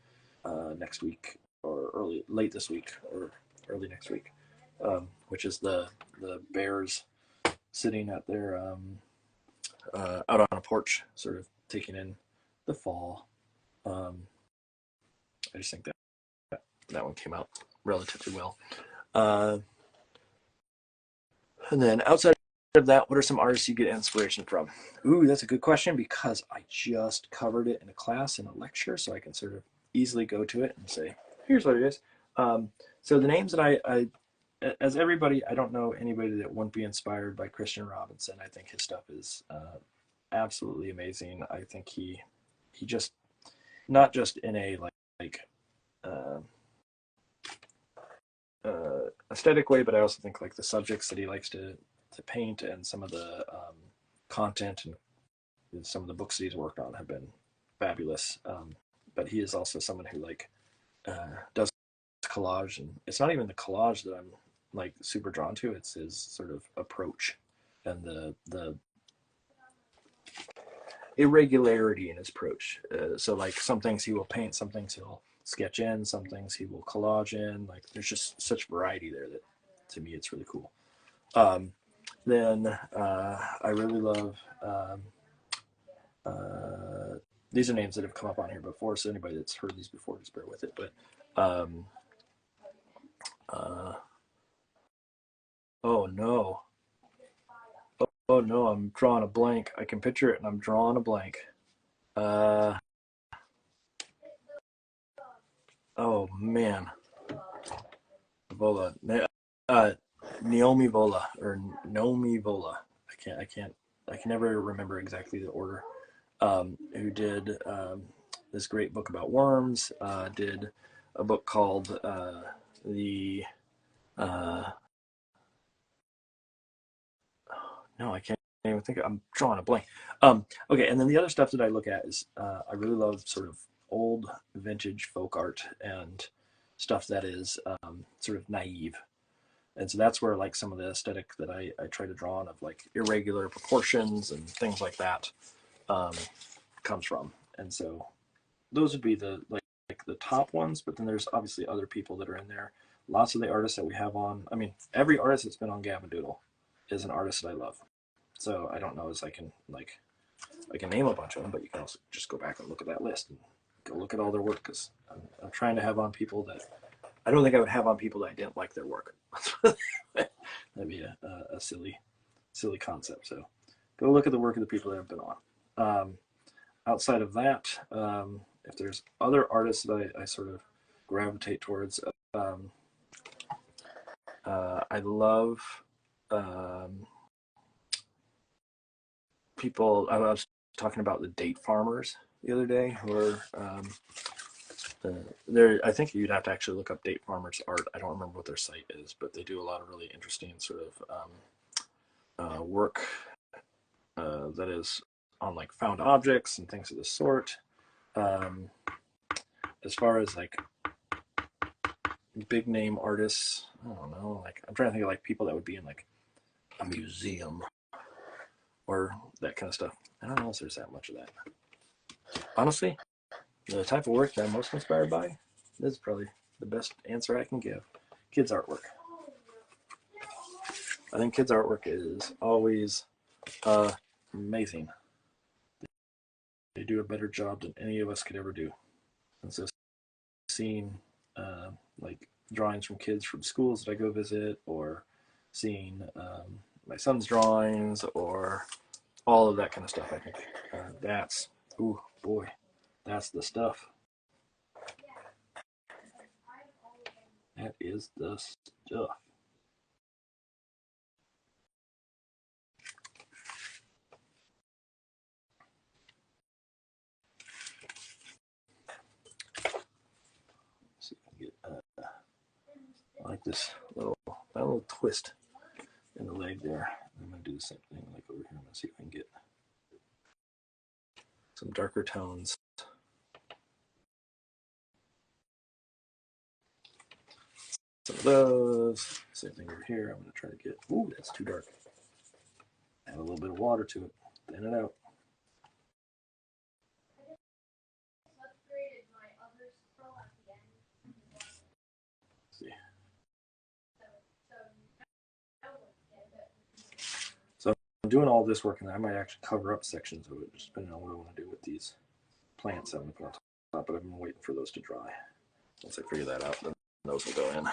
next week or late this week or early next week, which is the bears sitting at their out on a porch, sort of taking in the fall. I just think that one came out relatively well. And then outside of that, what are some artists you get inspiration from? Ooh, that's a good question, because I just covered it in a class, in a lecture, so I can sort of easily go to it and say, here's what it is. So the names that I as everybody, I don't know anybody that wouldn't be inspired by Christian Robinson. I think his stuff is absolutely amazing. I think he just, not just in a aesthetic way, but I also think like the subjects that he likes to paint and some of the content and some of the books that he's worked on have been fabulous. But he is also someone who does collage, and it's not even the collage that I'm like super drawn to. It's his sort of approach and the irregularity in his approach. So like some things he will paint, some things he'll sketch in, some things he will collage in. Like there's just such variety there that to me it's really cool. Then I really love these are names that have come up on here before, so anybody that's heard these before, just bear with it. But oh no, oh no, I'm drawing a blank. I can picture it, and I'm drawing a blank. Oh man, Vola, Naomi Vola or Nomi Vola. I can never remember exactly the order. Who did this great book about worms? Did a book called no, I can't even think. I'm drawing a blank. Okay, and then the other stuff that I look at is I really love sort of old vintage folk art and stuff that is sort of naive. And so that's where like some of the aesthetic that I try to draw on of like irregular proportions and things like that comes from. And so those would be the like the top ones, but then there's obviously other people that are in there. Lots of the artists that we have on, I mean, every artist that's been on Gavin Doodle is an artist that I love. So I don't know as I can name a bunch of them, but you can also just go back and look at that list and go look at all their work, because I'm trying to have on people that I don't think I would have on people that I didn't like their work. That'd be a silly concept. So go look at the work of the people that have been on. Outside of that, if there's other artists that I sort of gravitate towards, I love people. I was talking about the date farmers the other day, who are there. I think you'd have to actually look up date farmers art. I don't remember what their site is, but they do a lot of really interesting sort of work that is on like found objects and things of the sort. As far as like big name artists, I don't know. Like I'm trying to think of like people that would be in like a museum or that kind of stuff. I don't know if there's that much of that. Honestly, the type of work that I'm most inspired by, this is probably the best answer I can give. Kids' artwork. I think kids' artwork is always amazing. They do a better job than any of us could ever do. And so seeing like drawings from kids from schools that I go visit, or seeing my son's drawings, or all of that kind of stuff, I think that's, ooh boy, that's the stuff. That is the stuff. See if I can get this little twist in the leg there. I'm going to do the same thing like over here. I'm going to see if I can get some darker tones. Some of those. Same thing over here. I'm going to try to get, ooh, that's too dark. Add a little bit of water to it. Thin it out. See. So I'm doing all this work, and I might actually cover up sections of it, just depending on what I want to do with these plants I'm going to put on top. But I've been waiting for those to dry. Once I figure that out, then those will go in.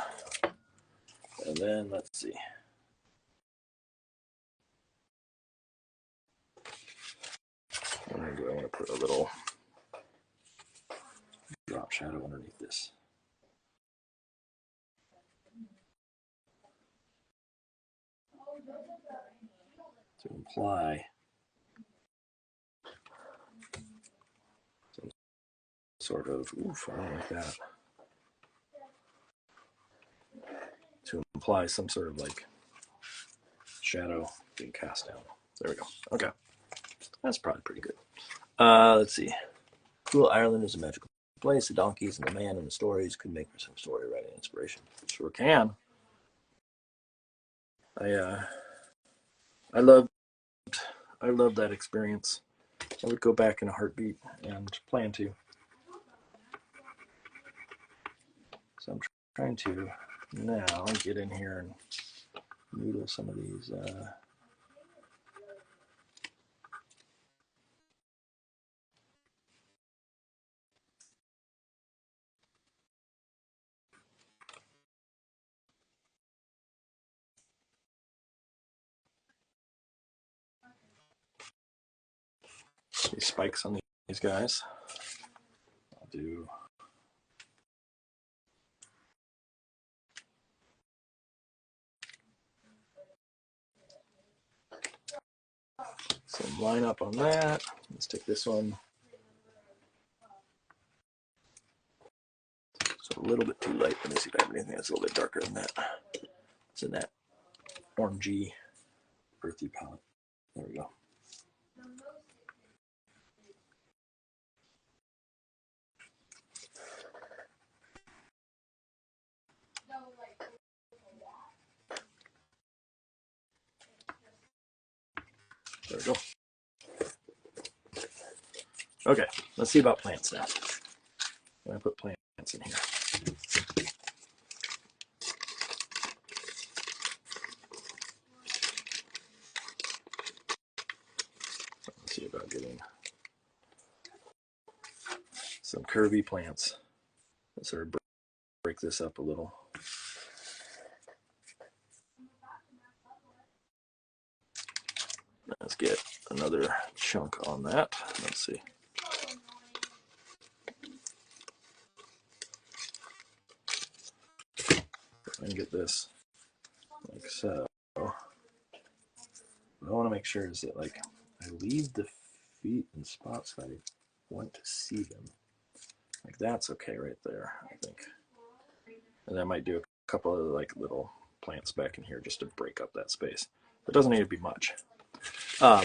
And then let's see. What am I going to do? I want to put a little drop shadow underneath this. To imply some sort of, oof, I don't like that. To imply some sort of like shadow being cast down. There we go. Okay. That's probably pretty good. Let's see. Cool Ireland is a magical place. The donkeys and the man and the stories could make for some story writing inspiration. Sure can. I loved that experience. I would go back in a heartbeat and plan to. So I'm trying to now get in here and noodle some of these. These spikes on these guys. I'll do some line up on that. Let's take this one. It's a little bit too light. Let me see if I have anything that's a little bit darker than that. It's in that orangey, earthy palette. There we go. There we go. Okay, let's see about plants now. I'm going to put plants in here. Let's see about getting some curvy plants. Let's sort of break this up a little. Let's get another chunk on that. Let's see. And get this like so. What I want to make sure is that like I leave the feet in spots that I want to see them. Like that's okay right there, I think. And I might do a couple of like little plants back in here just to break up that space. It doesn't need to be much. So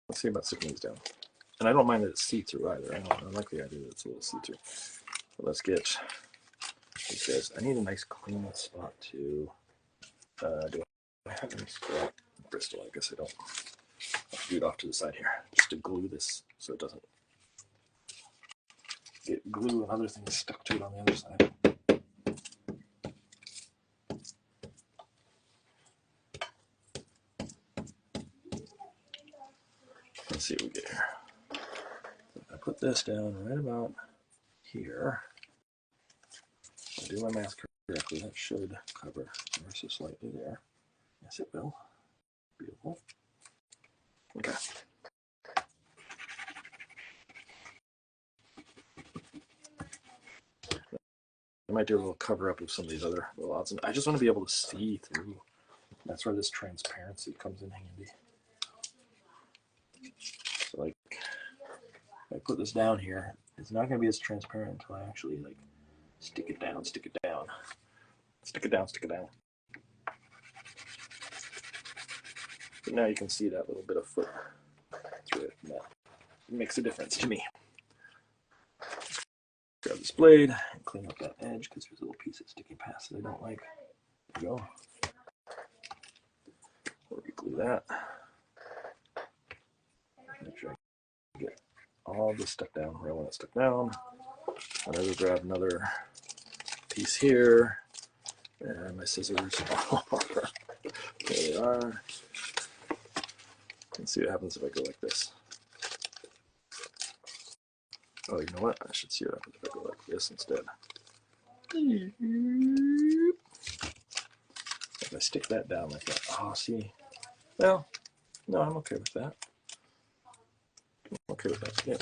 let's see about sticking these down. And I don't mind that it's see-through either. I like the idea that it's a little see-through. So let's get these guys. I need a nice clean spot to do I have any scrap Bristol? I guess I don't. I'll do it off to the side here just to glue this so it doesn't get glue and other things stuck to it on the other side. Let's see what we get here. If I put this down right about here, if I do my math correctly, that should cover ever so slightly there. Yes, it will. Beautiful. Okay. I might do a little cover up of some of these other little odds. And I just want to be able to see through. That's where this transparency comes in handy. So like, if I put this down here, it's not going to be as transparent until I actually like stick it down. Stick it down, stick it down. But now you can see that little bit of foot through it. And that makes a difference to me. Grab this blade and clean up that edge because there's little pieces sticking past that I don't like. There you go. Or glue that. Make sure I get all this stuck down where I want it stuck down. And I will grab another piece here. And my scissors. There they are. Let's see what happens if I go like this. Oh, you know what? I should see what happens if I go like this instead. If I stick that down like that. Oh, see. Well, no, I'm okay with that. I'm okay with that. Yeah.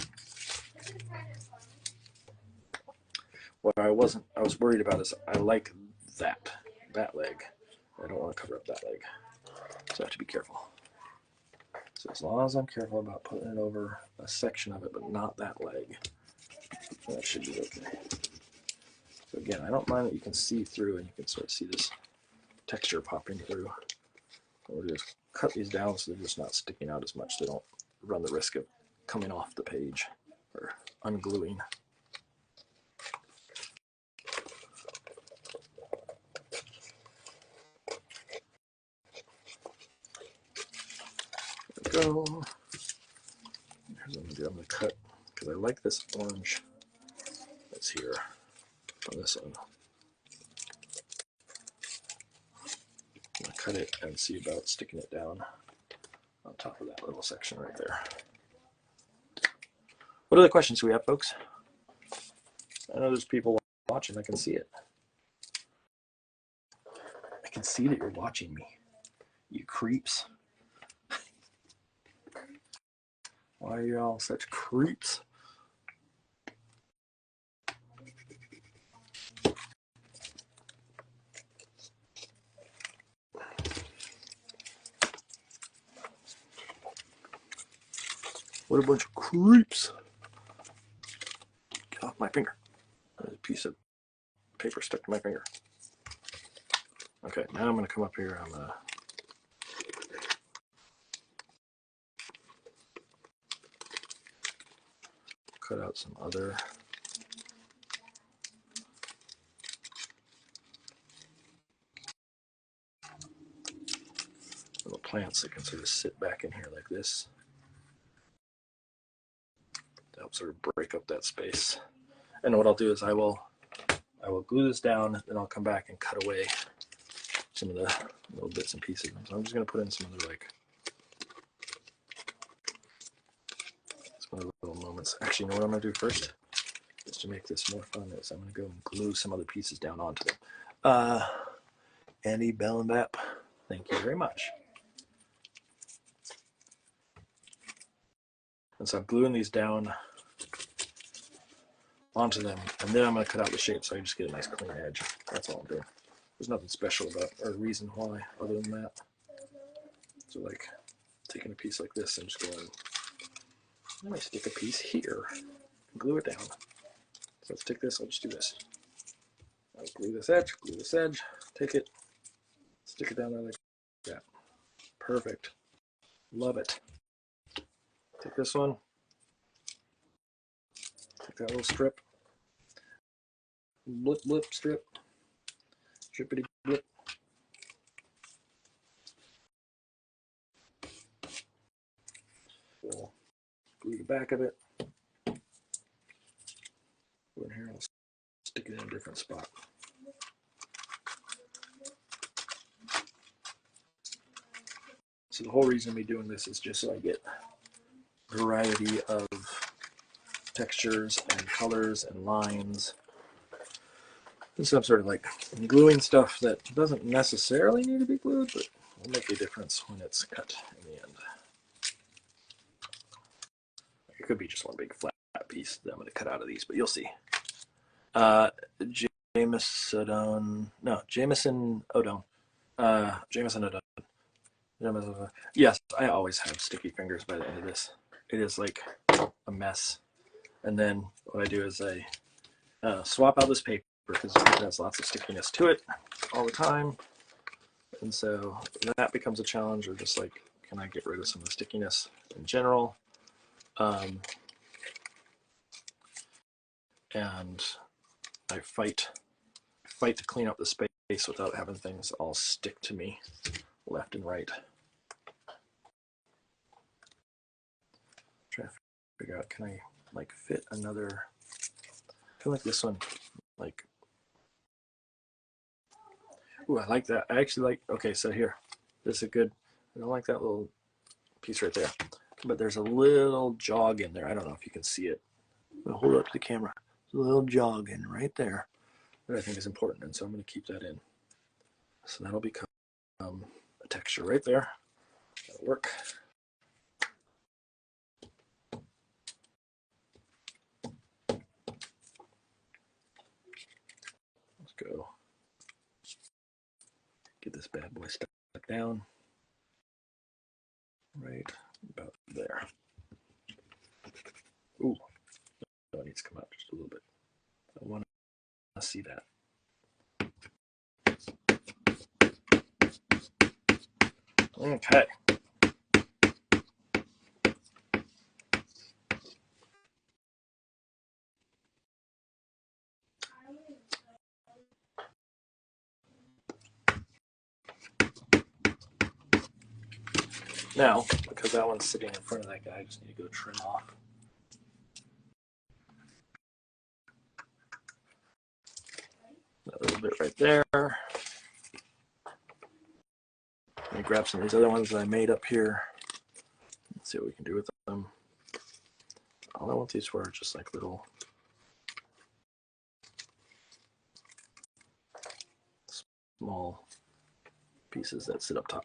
What I was worried about is I like that leg. I don't want to cover up that leg. So I have to be careful. So as long as I'm careful about putting it over a section of it, but not that leg, that should be okay. So again, I don't mind that you can see through and you can sort of see this texture popping through. What we'll do is cut these down so they're just not sticking out as much. They don't run the risk of coming off the page or ungluing. There we go. Here's what I'm going to do. I'm going to cut, because I like this orange that's here on this one. I'm going to cut it and see about sticking it down on top of that little section right there. What other questions do we have, folks? I know there's people watching. I can see it. I can see that you're watching me. You creeps. Why are you all such creeps? What a bunch of creeps. Get off my finger. There's a piece of paper stuck to my finger. Okay, now I'm going to come up here. I'm going to cut out some other little plants that can sort of sit back in here like this to help sort of break up that space. And what I'll do is I will glue this down, then I'll come back and cut away some of the little bits and pieces. So I'm just going to put in some other some other little moments. Actually, you know what I'm going to do first? Just to make this more fun is I'm going to go and glue some other pieces down onto them. Andy Bellenbap, thank you very much. And so I'm gluing these down onto them, and then I'm going to cut out the shape so I just get a nice clean edge. That's all I'm doing. There's nothing special about or reason why other than that. So like taking a piece like this and just going, let me stick a piece here, glue it down. So let's take this, I'll just do this. I'll glue this edge, take it, stick it down there like that. Perfect. Love it. Take this one, take that little strip, blip blip strip, drippity blip. We'll glue the back of it. Go in here, I'll stick it in a different spot. So the whole reason me doing this is just so I get variety of textures and colors and lines. And so I'm sort of like gluing stuff that doesn't necessarily need to be glued, but will make a difference when it's cut in the end. It could be just one big flat piece that I'm going to cut out of these, but you'll see. Jameson Odone. Yes, I always have sticky fingers by the end of this. It is like a mess. And then what I do is I swap out this paper. because it has lots of stickiness to it all the time. And so that becomes a challenge, or just like, can I get rid of some of the stickiness in general? And I fight to clean up the space without having things all stick to me left and right. Try to figure out, can I like fit another, I feel like this one, like, ooh, I like that. I actually like, okay, so here, this is a good, I don't like that little piece right there, but there's a little jog in there. I don't know if you can see it. I'll hold it up to the camera. There's a little jog in right there that I think is important, and so I'm going to keep that in. So that'll become a texture right there. That'll work. Let's go get this bad boy stuck down right about there. Ooh, that needs to come out just a little bit. I want to see that. Okay. Now, because that one's sitting in front of that guy, I just need to go trim off. That little bit right there. Let me grab some of these other ones that I made up here. Let's see what we can do with them. All I want these for are just like little small pieces that sit up top.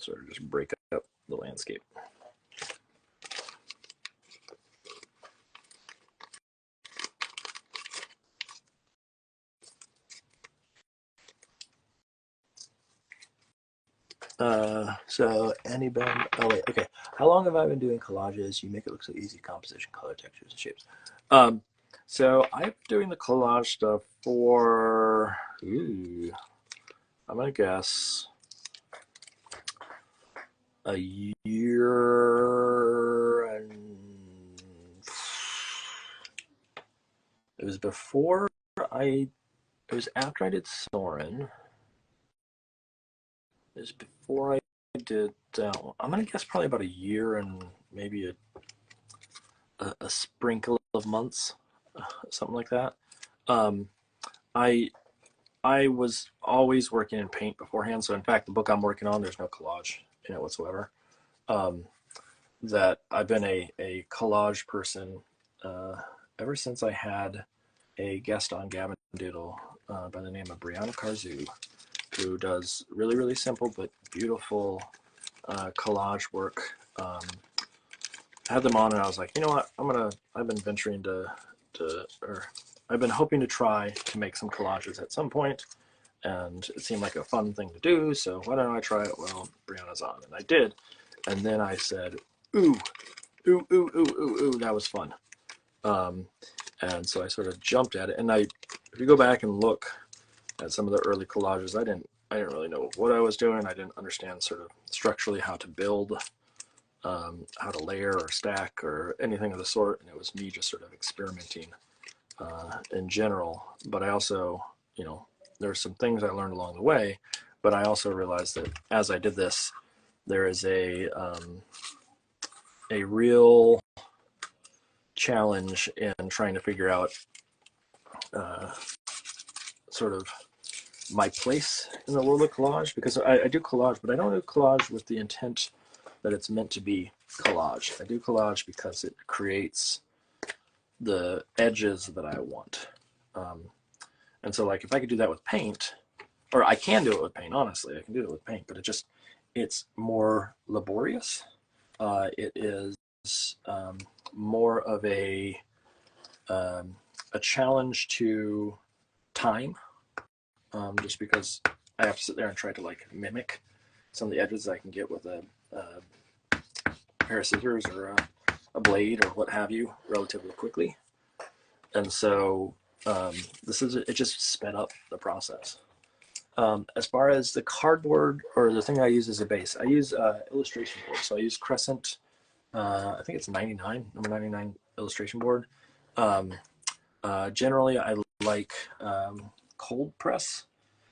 Sort of just break up the landscape. So anybody, oh wait, okay. How long have I been doing collages? You make it look so easy, composition, color, textures, and shapes. So I've been doing the collage stuff for, I'm gonna guess, a year, and it was before it was after I did Soren. It was before I did that one. I'm gonna guess probably about a year and maybe a sprinkle of months, something like that. I was always working in paint beforehand, so in fact the book I'm working on, there's no collage in it whatsoever. That I've been a collage person ever since I had a guest on Gabbing Doodle by the name of Brianna Karzu, who does really, really simple but beautiful collage work. I had them on and I was like, you know what, I've been venturing I've been hoping to try to make some collages at some point, and it seemed like a fun thing to do, so why don't I try it? Well, Brianna's on, and I did. And then I said, ooh, that was fun. And so I sort of jumped at it. And if you go back and look at some of the early collages, I didn't really know what I was doing. I didn't understand sort of structurally how to build, how to layer or stack or anything of the sort. And it was me just sort of experimenting in general. But I also, there's some things I learned along the way, but I also realized that as I did this, there is a real challenge in trying to figure out sort of my place in the world of collage, because I do collage, but I don't do collage with the intent that it's meant to be collage. I do collage because it creates the edges that I want. And so like if I could do that with paint, or I can do it with paint, honestly, I can do it with paint, but it's more laborious. It is more of a challenge to time, just because I have to sit there and try to like mimic some of the edges I can get with a pair of scissors or a blade or what have you relatively quickly. And so it just sped up the process. As far as the cardboard or the thing I use as a base, I use illustration board. So I use Crescent, I think it's 99, number 99 illustration board. Generally, I like cold press,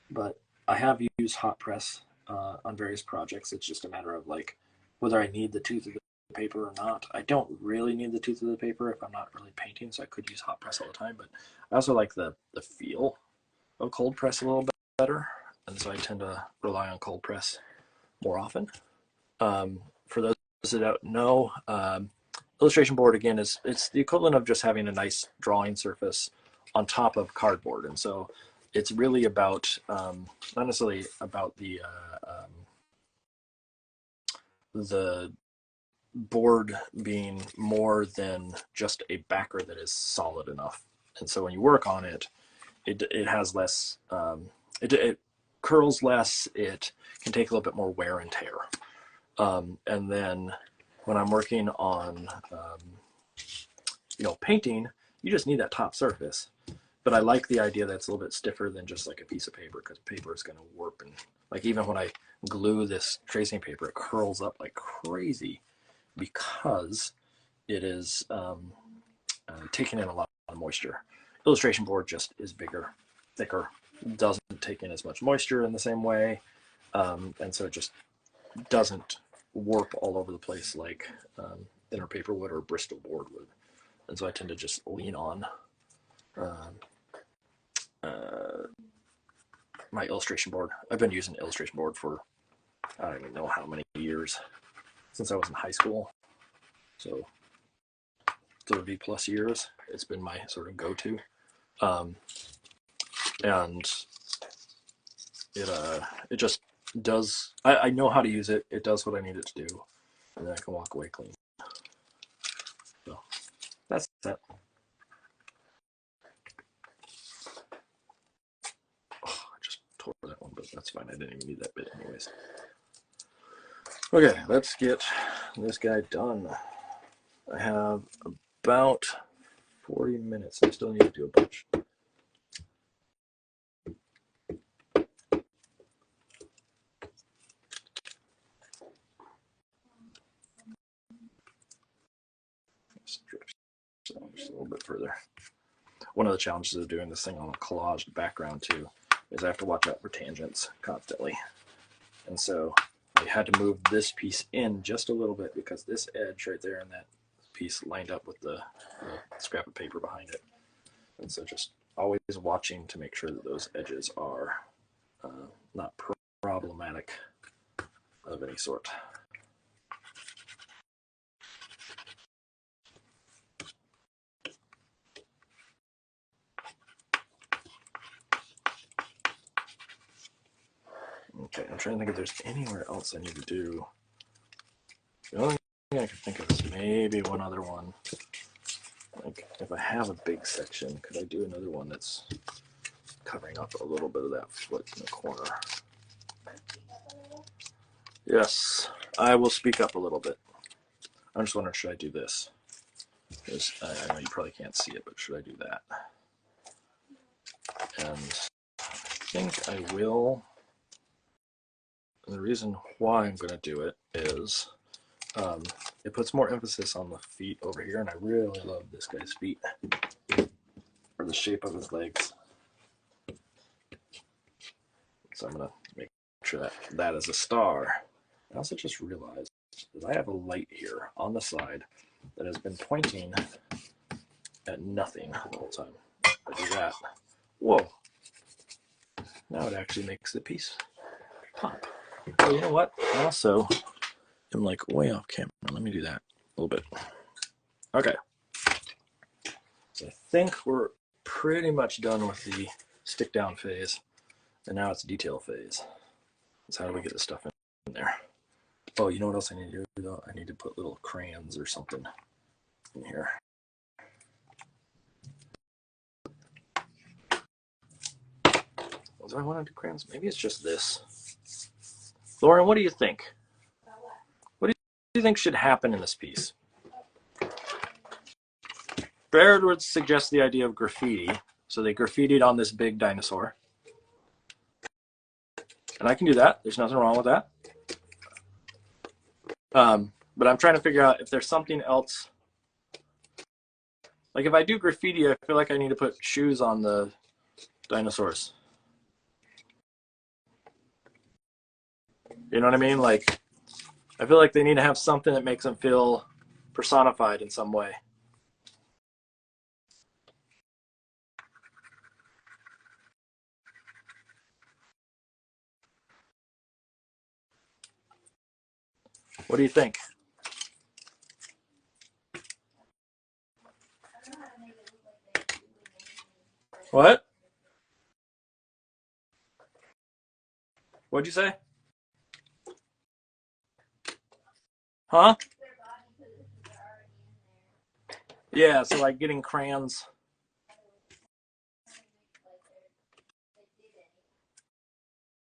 but I have used hot press on various projects. It's just a matter of like whether I need the tooth of the paper or not. I don't really need the tooth of the paper if I'm not really painting, so I could use hot press all the time. But I also like the feel of cold press a little bit better, and so I tend to rely on cold press more often. For those that don't know, illustration board again it's the equivalent of just having a nice drawing surface on top of cardboard, and so it's really about not necessarily about the board being more than just a backer that is solid enough. And so when you work on it, it has less, it curls less, it can take a little bit more wear and tear. And then when I'm working on, painting, you just need that top surface. But I like the idea that it's a little bit stiffer than just like a piece of paper, because paper is going to warp. And like even when I glue this tracing paper, it curls up like crazy because it is taking in a lot of moisture. Illustration board just is bigger, thicker, doesn't take in as much moisture in the same way, and so it just doesn't warp all over the place like thinner paper would or Bristol board would. And so I tend to just lean on my illustration board. I've been using illustration board for I don't even know how many years, since I was in high school. So 30 plus years, it's been my sort of go-to. And it just does, I know how to use it. It does what I need it to do, and then I can walk away clean. So that's that. Oh, I just tore that one, but that's fine. I didn't even need that bit anyways. Okay, let's get this guy done. I have about 40 minutes. I still need to do a bunch. Stretch that just a little bit further. One of the challenges of doing this thing on a collaged background too is I have to watch out for tangents constantly. And so I had to move this piece in just a little bit because this edge right there and that piece lined up with the scrap of paper behind it. And so just always watching to make sure that those edges are not problematic of any sort. Okay, I'm trying to think if there's anywhere else I need to do. The only thing I can think of is maybe one other one. Like if I have a big section, could I do another one that's covering up a little bit of that foot in the corner? Yes, I will speak up a little bit. I'm just wondering, should I do this? Because I know you probably can't see it, but should I do that? And I think I will. And the reason why I'm going to do it is it puts more emphasis on the feet over here, and I really love this guy's feet, or the shape of his legs. So I'm going to make sure that is a star. I also just realized that I have a light here on the side that has been pointing at nothing the whole time. If I do that, whoa, now it actually makes the piece pop. Oh, you know what? I also am like way off camera. Let me do that a little bit. Okay. So I think we're pretty much done with the stick down phase, and now it's detail phase. So how do we get this stuff in there? Oh, you know what else I need to do though? I need to put little crayons or something in here. Do I want to do crayons? Maybe it's just this. Lauren, what do you think? What do you think should happen in this piece? Baird would suggest the idea of graffiti. So they graffitied on this big dinosaur. And I can do that. There's nothing wrong with that. But I'm trying to figure out if there's something else. Like if I do graffiti, I feel like I need to put shoes on the dinosaurs. You know what I mean? Like, I feel like they need to have something that makes them feel personified in some way. What do you think? What? What'd you say? Huh? Yeah, so like getting crayons.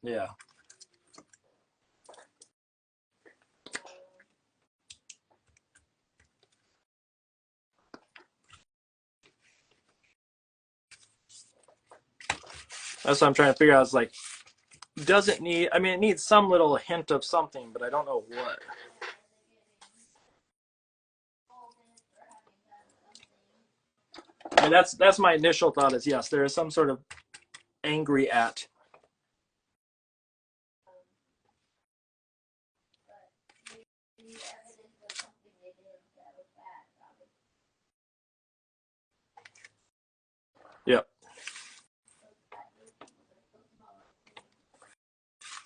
Yeah. That's what I'm trying to figure out. Is like, does it need, I mean, it needs some little hint of something, but I don't know what. I mean, that's my initial thought is yes, there is some sort of angry at. Yep.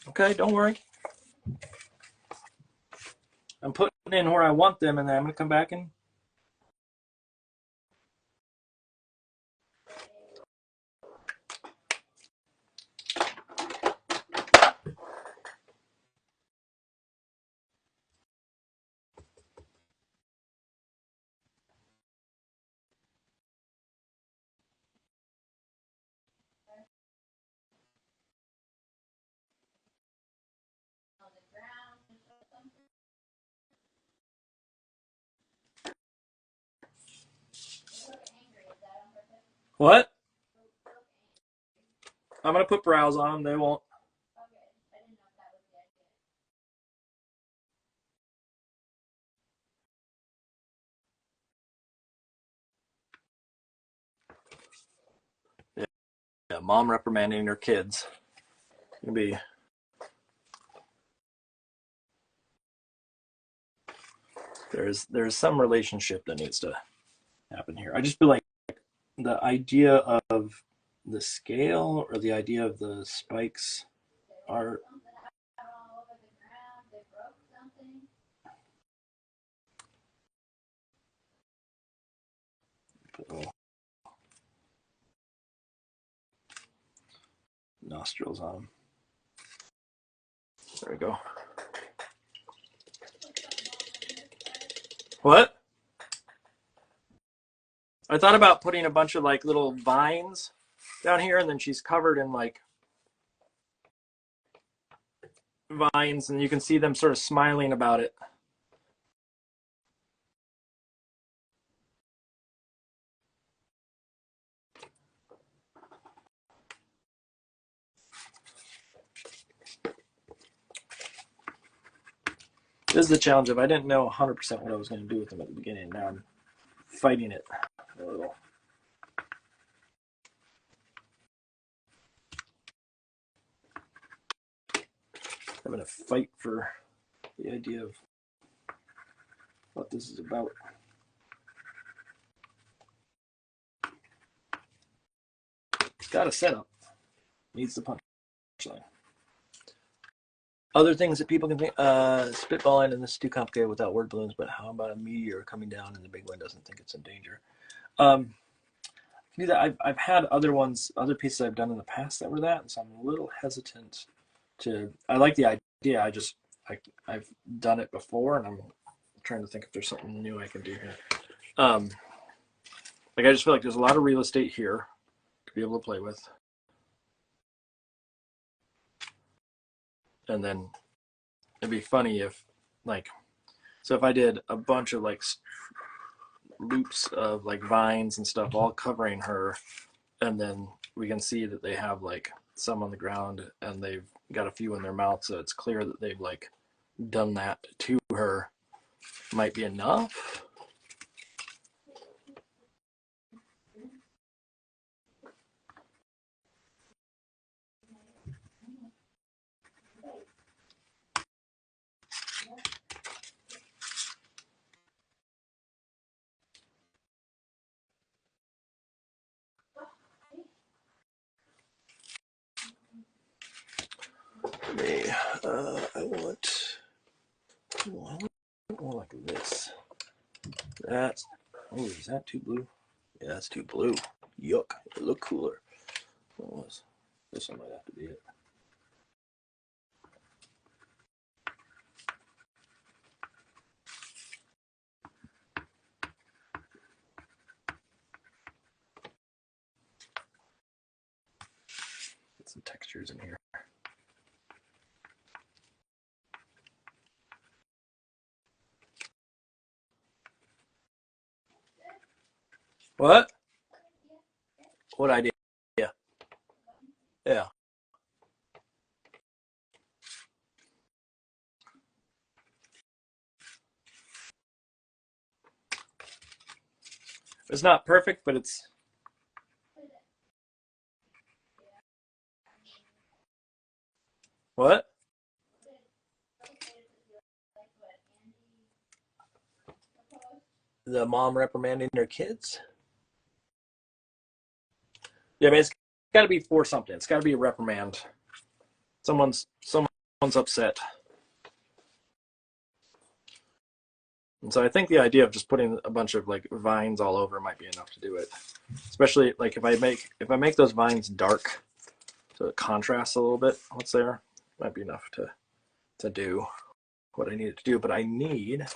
Okay, don't worry. I'm putting in where I want them, and then I'm going to come back and. What? I'm going to put brows on them. They won't. Yeah, mom reprimanding her kids. It'll be. There's some relationship that needs to happen here. I just feel like the idea of the scale or the idea of the spikes are. Oh, nostrils on them. There we go. What? I thought about putting a bunch of like little vines down here, and then she's covered in like vines, and you can see them sort of smiling about it. This is the challenge of I didn't know 100% what I was going to do with them at the beginning. Now I'm fighting it a little. Having a fight for the idea of what this is about. It's got a setup. Needs the punchline. Other things that people can think, spitballing, and this is too complicated without word balloons, but how about a meteor coming down and the big one doesn't think it's in danger? I've had other ones, other pieces I've done in the past that were that, and so I'm a little hesitant to, I like the idea, I've done it before, and I'm trying to think if there's something new I can do here. Like I just feel like there's a lot of real estate here to be able to play with. and then it'd be funny if like, so if I did a bunch of like loops of like vines and stuff all covering her, and then we can see that they have like some on the ground and they've got a few in their mouth, so it's clear that they've like done that to her, might be enough. I want more like this. That's, oh, is that too blue? Yeah, that's too blue. Yuck, it look cooler. What was this? One might have to be it. Get some textures in here. What? What idea? Yeah. It's not perfect, but it's. What? The mom reprimanding their kids? Yeah, I mean, it's got to be for something. It's got to be a reprimand. Someone's upset. And so I think the idea of just putting a bunch of like vines all over might be enough to do it. Especially like if I make those vines dark, so it contrasts a little bit what's there, might be enough to do what I need it to do. But I need, in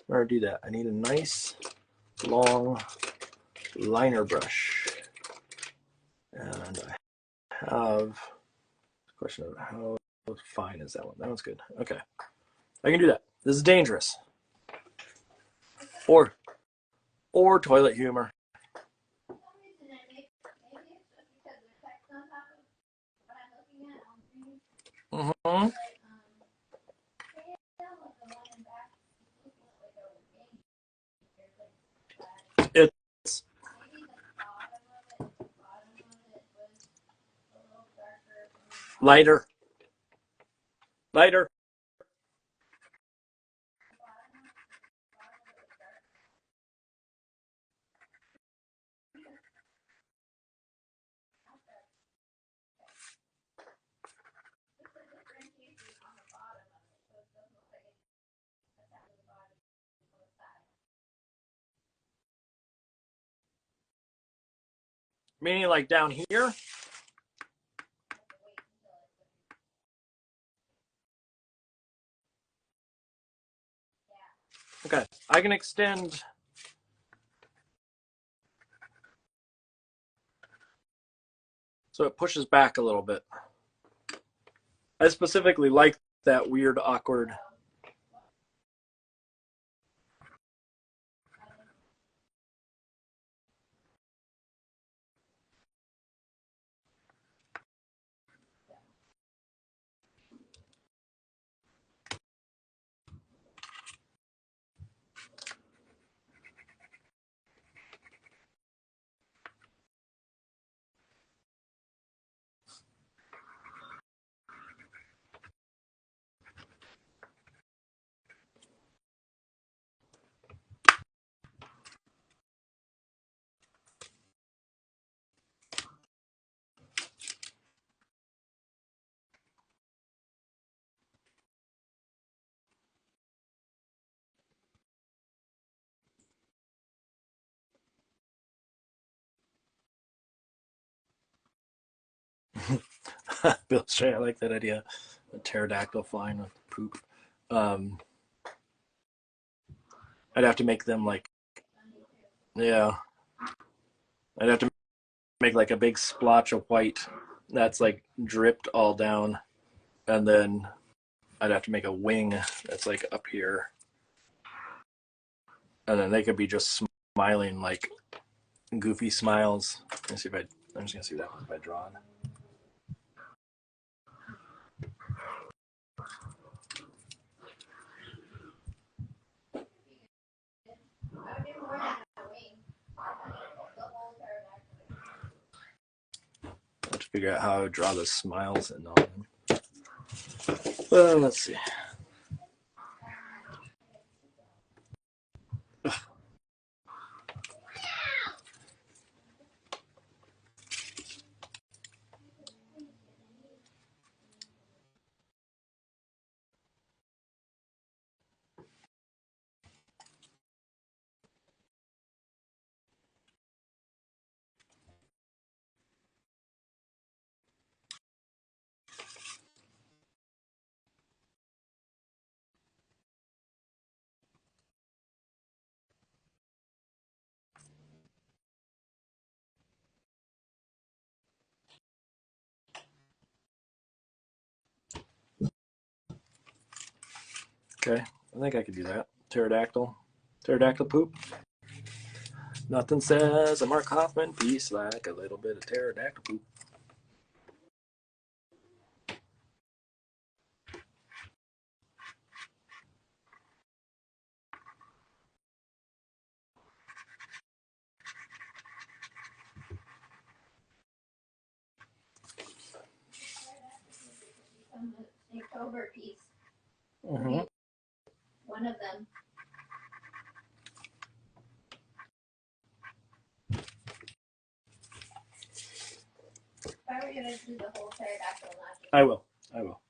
order to do that, I need a nice long liner brush. And I have a question of how fine is that one? That one's good. Okay. I can do that. This is dangerous. Or toilet humor. Mm-hmm. It's lighter. Lighter. Meaning like down here? Okay, I can extend. So it pushes back a little bit. I specifically like that weird, awkward. Bill Stray, I like that idea. A pterodactyl flying with poop. I'd have to make them like, yeah. I'd have to make like a big splotch of white that's like dripped all down, and then I'd have to make a wing that's like up here, and then they could be just smiling like goofy smiles. Let's see if I'm just gonna see that if I draw it. I have to figure out how to draw the smiles and all them. Well, let's see. Okay, I think I could do that. Pterodactyl poop. Nothing says a Mark Hoffman piece like a little bit of pterodactyl poop. October piece. Mm-hmm. One of them. If I were gonna do the whole pterodactyl, not I will. I will.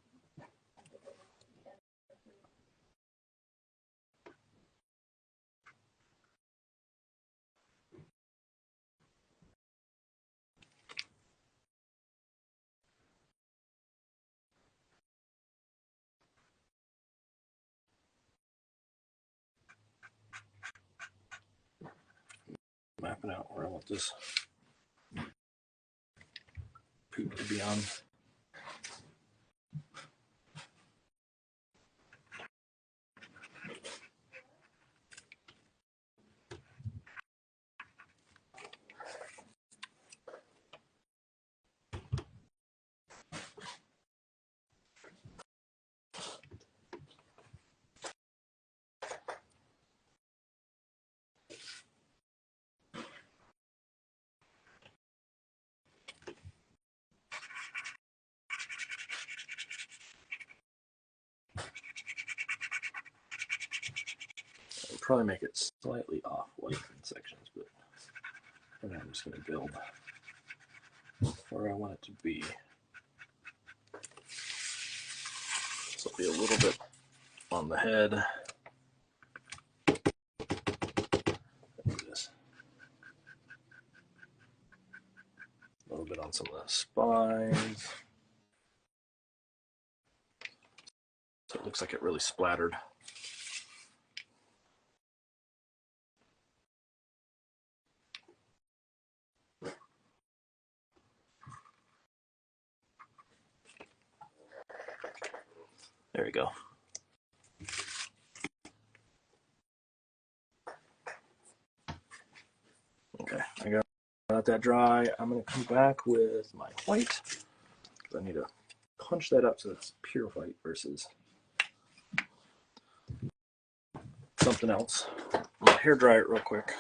Mapping out where I want this poop to be on. I'll probably make it slightly off white in sections, but then I'm just going to build where I want it to be. So it'll be a little bit on the head. Do this. A little bit on some of the spines. So it looks like it really splattered. There we go. Okay, I got that dry. I'm going to come back with my white. I need to punch that up so it's pure white versus something else. I'm going to hair dry it real quick.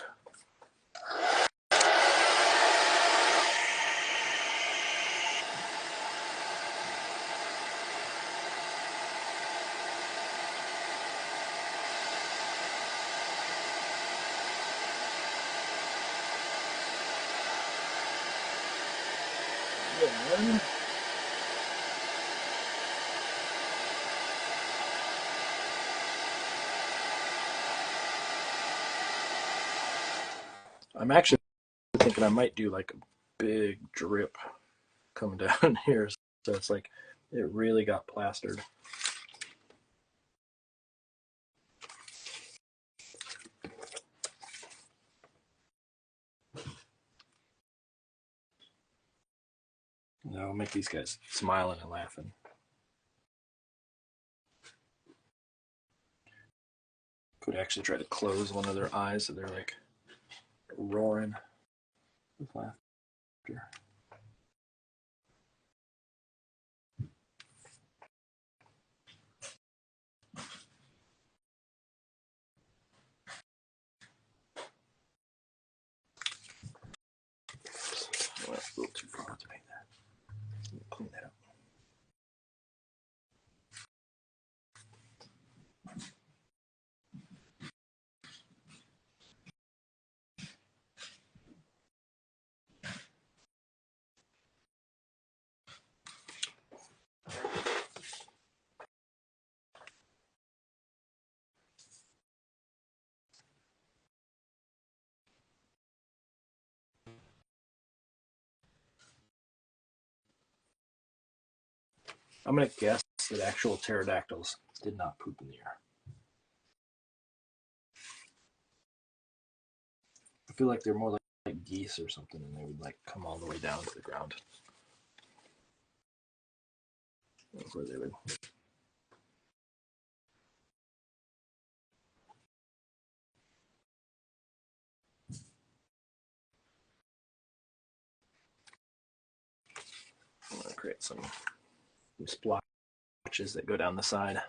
Then I'm actually thinking I might do like a big drip coming down here. So it's like it really got plastered. Now I'll make these guys smiling and laughing. Could actually try to close one of their eyes so they're like roaring with laughter. Oh, that's a little too far to paint that. Clean that up. I'm going to guess that actual pterodactyls did not poop in the air. I feel like they're more like geese or something, and they would like come all the way down to the ground. That's where they would. I'm going to create some splotches that go down the side.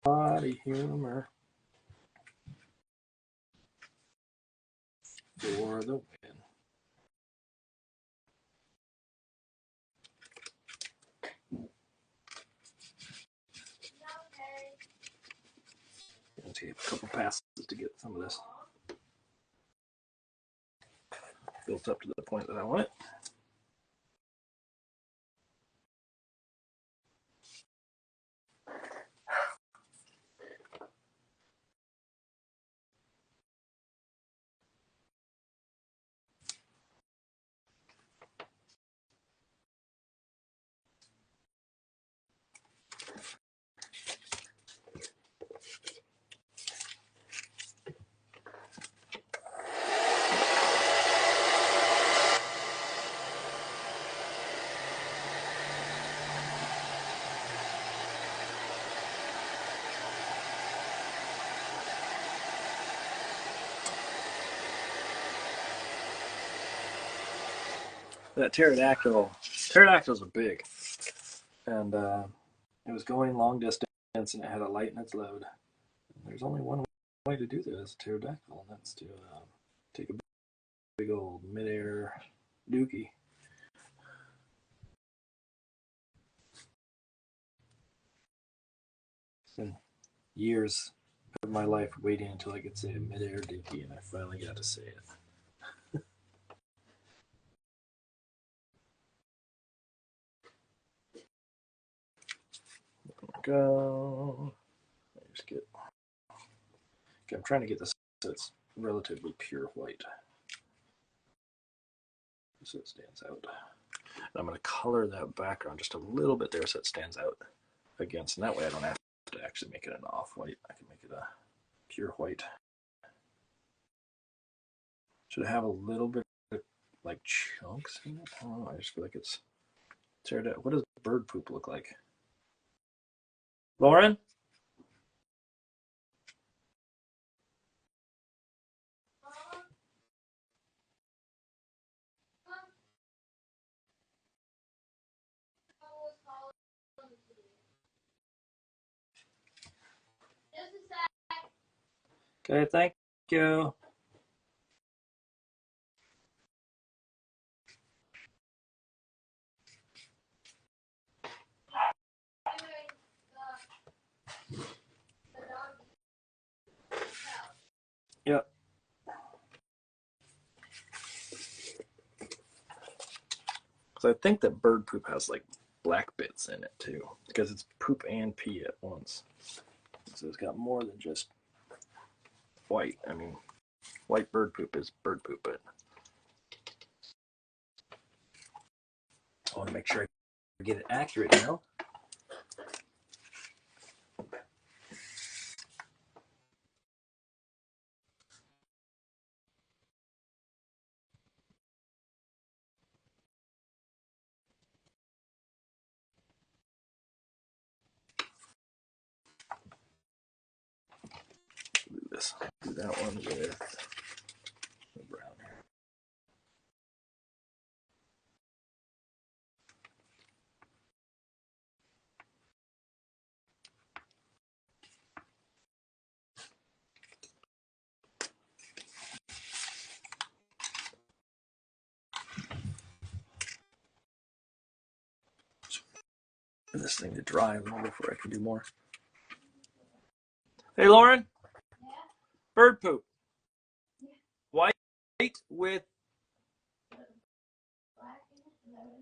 Body humor for the win. I'll take a couple passes to get some of this built up to the point that I want it. That pterodactyls are big, and it was going long distance, and it had a light in its load. And there's only one way to do this pterodactyl, and that's to take a big old midair dookie. It's been years of my life waiting until I could say a midair dookie, and I finally got to say it. Go. Just get. Okay, I'm trying to get this so it's relatively pure white, so it stands out. And I'm going to color that background just a little bit there so it stands out against, and that way I don't have to actually make it an off-white. I can make it a pure white. Should I have a little bit of like chunks in it? I don't know. I just feel like it's teared out. What does bird poop look like? Lauren? Okay, thank you. Yep. Because I think that bird poop has like black bits in it too, because it's poop and pee at once. So it's got more than just white. I mean, white bird poop is bird poop, but I want to make sure I get it accurate, you know? Do this. Do that one with the brown here. For this thing to dry a little before I can do more. Hey, Lauren. Yeah. Bird poop. White with, Black in it? Is that what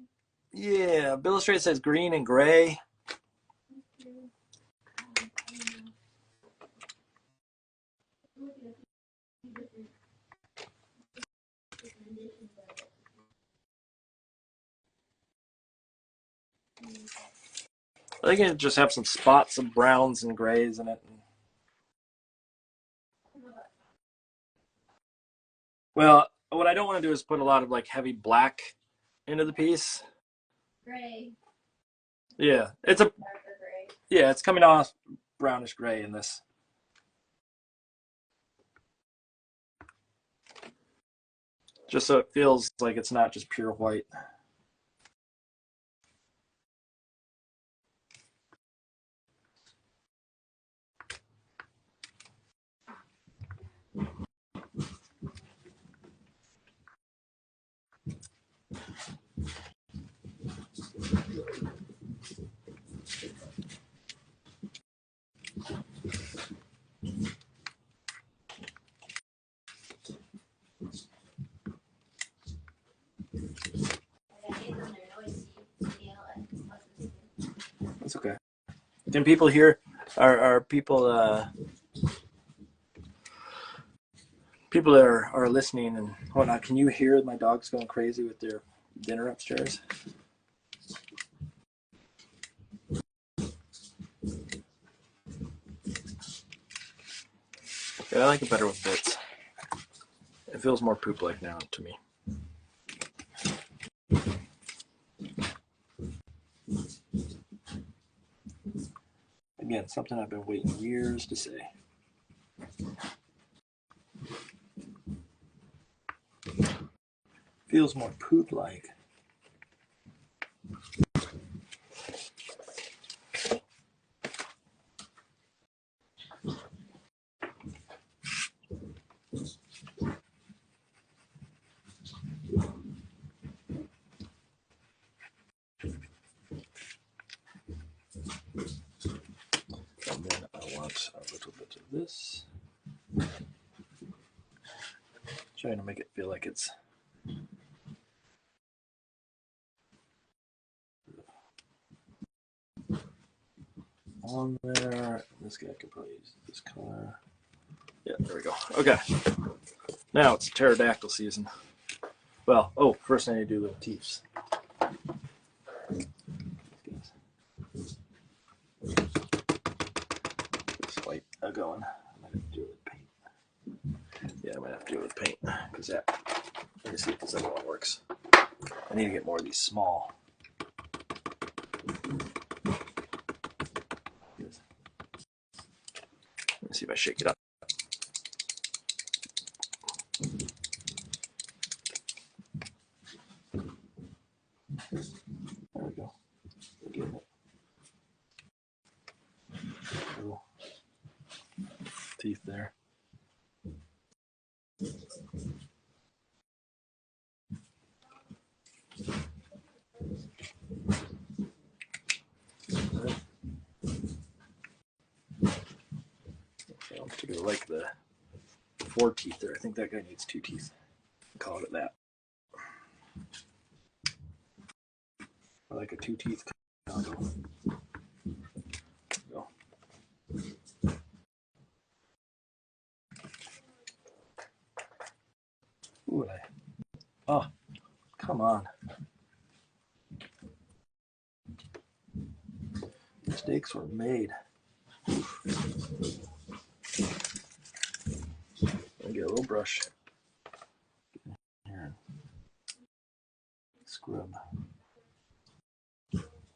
yeah, illustrator says green and gray. I don't know. Look at a few different renditions of it. I think it just have some spots of browns and grays in it. Well, what I don't want to do is put a lot of like heavy black into the piece. Gray. Yeah, it's a Darker gray. yeah, it's coming off brownish gray in this. Just so it feels like it's not just pure white. That's okay. Can people hear? Are people people that are listening and whatnot? Can you hear my dogs going crazy with their dinner upstairs? Yeah, I like it better with bits. It feels more poop-like now to me. Again, something I've been waiting years to say. Feels more poop-like. And then I want a little bit of this. Trying to make it feel like it's on there. This guy could probably use this color. Yeah, there we go. Okay. Now it's pterodactyl season. Well, oh, first I need to do little teeths. This white going. I might have to do it with paint. Yeah, I might have to do it with paint because that. Let me see if this other one works. I need to get more of these small. Let me see if I shake it up. There we go. We're getting it. Little teeth there. I don't particularly like the 4 teeth there. I think that guy needs 2 teeth. Call it that. I like a 2 teeth Go. Ooh, oh, come on. Mistakes were made. I'll get a little brush here. Scrub.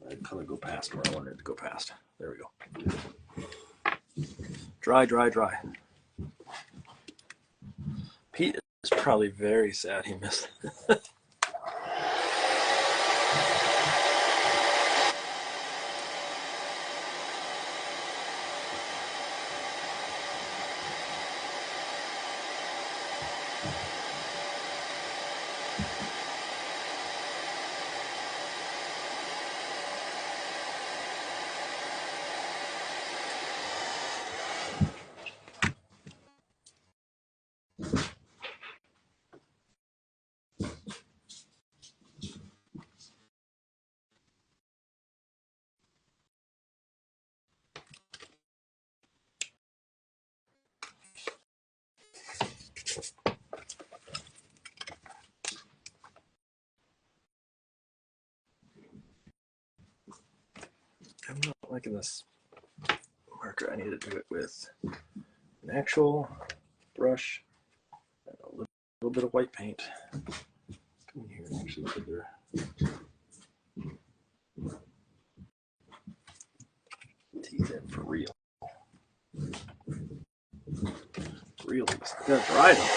That color go past where I wanted it to go past. There we go. Dry, dry, dry. Pete is probably very sad he missed it. I'm not liking this marker. I need to do it with an actual brush and a little bit of white paint. Come in here and actually put their teeth in for real. Real teeth. I gotta dry them.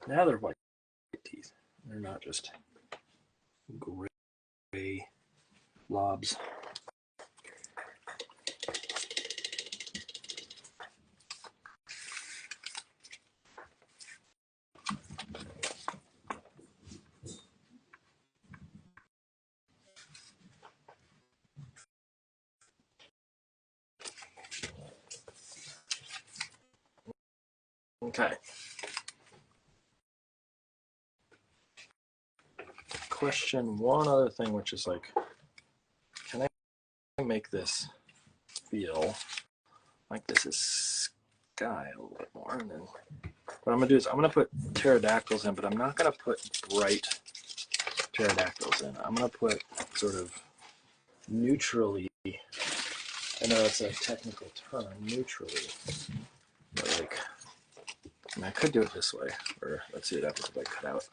Now they're white teeth. They're not just gray blobs. Okay. Question one other thing, which is like, can I make this feel like this is sky a little bit more? And then what I'm gonna do is I'm gonna put pterodactyls in, but I'm not gonna put bright pterodactyls in. I'm gonna put sort of neutrally, I know it's a technical term, neutrally, but like, I mean, I could do it this way, or let's see what happens if I cut out.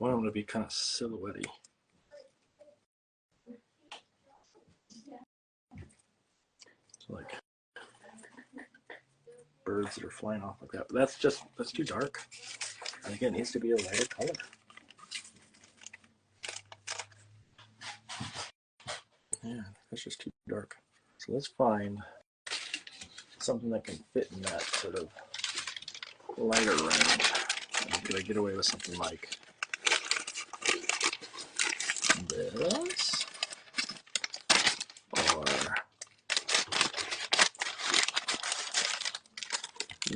I want them to be kind of silhouette-y. So like birds that are flying off like that. But that's too dark. I think it needs to be a lighter color. Yeah, that's just too dark. So let's find something that can fit in that sort of lighter range. And could I get away with something like this?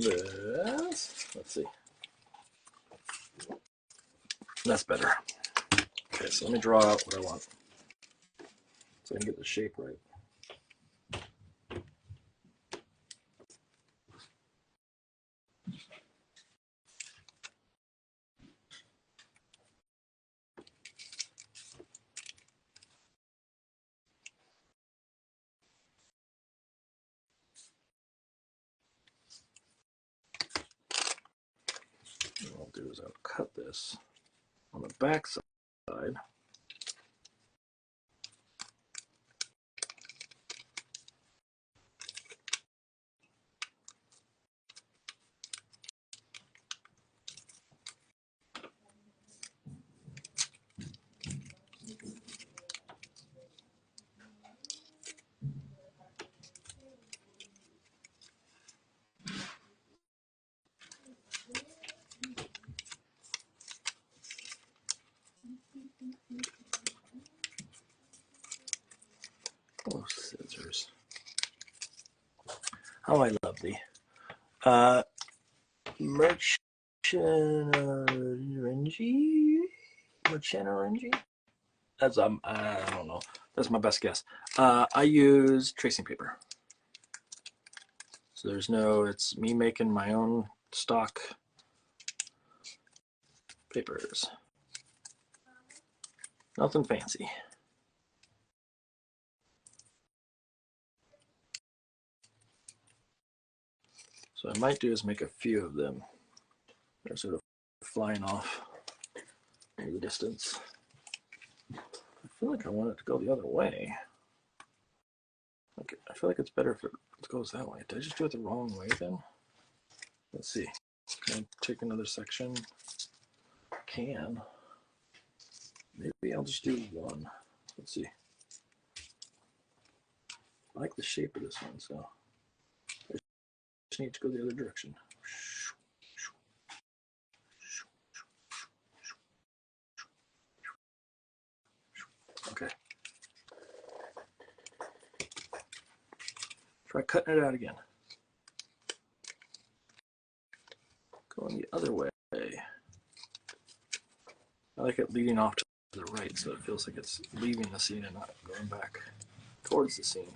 Or this? Let's see. That's better. Okay, so let me draw out what I want so I can get the shape right. do is I'll cut this on the back side. Oh, scissors. How I love thee. Merchant That's I don't know. That's my best guess. I use tracing paper. So there's no, it's me making my own stock papers. Nothing fancy. So what I might do is make a few of them. They're sort of flying off in the distance. I feel like I want it to go the other way. Okay, I feel like it's better if it goes that way. Did I just do it the wrong way then? Let's see. Can I take another section? Can. Maybe I'll just do one. Let's see. I like the shape of this one, so I just need to go the other direction. Okay. Try cutting it out again. Going the other way. I like it leading off to the right, so it feels like it's leaving the scene and not going back towards the scene.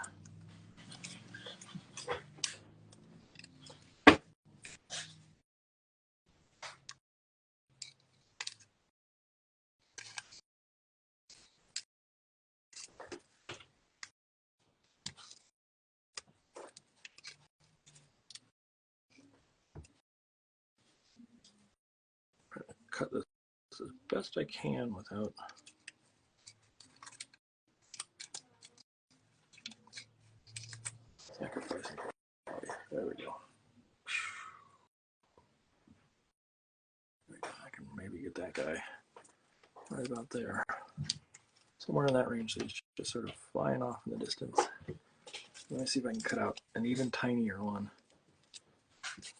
Cut this as best I can without sacrificing quality. There we go. I can maybe get that guy right about there. Somewhere in that range, so he's just sort of flying off in the distance. Let me see if I can cut out an even tinier one.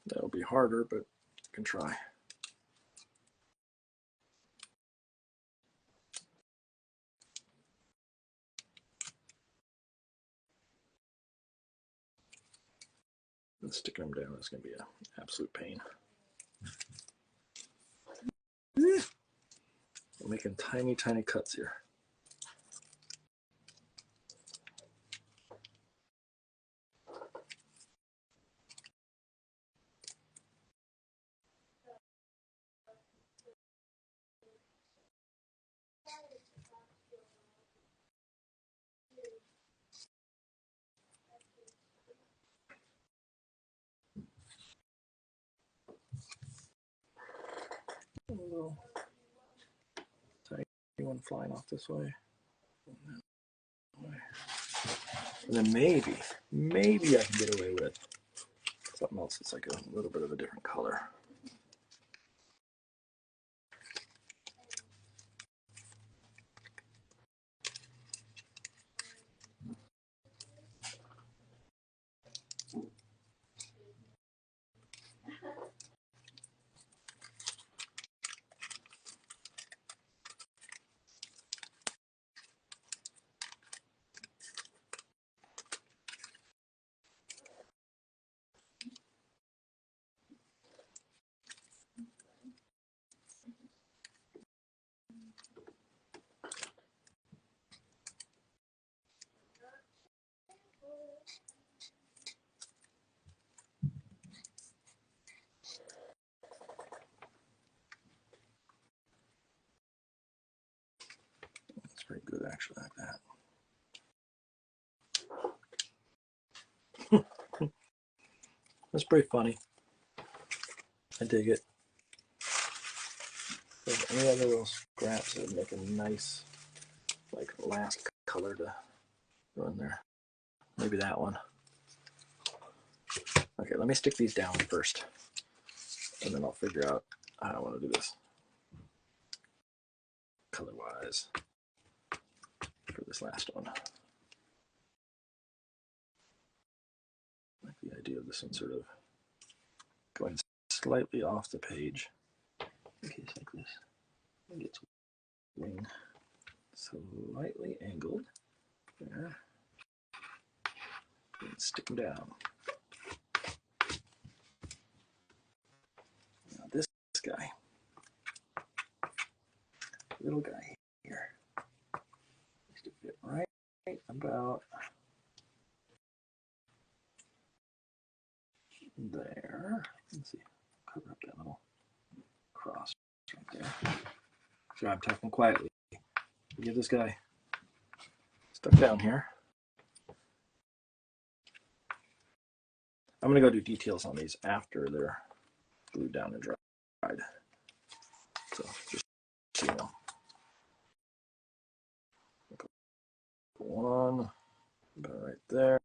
That'll be harder, but I can try. And sticking them down is going to be an absolute pain. I'm making tiny, tiny cuts here. A little tiny one flying off this way. And then maybe I can get away with something else that's like a little bit of a different color. That's pretty good actually, like that. That's pretty funny. I dig it. any other little scraps that would make a nice, like, last color to run there? Maybe that one. Okay, let me stick these down first, and then I'll figure out how I want to do this color-wise for this last one. I like the idea of this one sort of going slightly off the page. Okay, it's like this. Maybe it's wing slightly angled. There. And stick them down. Now this guy, little guy here, needs to fit right about there. Let's see, cover up that little cross right there. So I'm talking quietly. Get this guy stuck down here. I'm gonna go do details on these after they're glued down and dried. So just so you know. One about right there.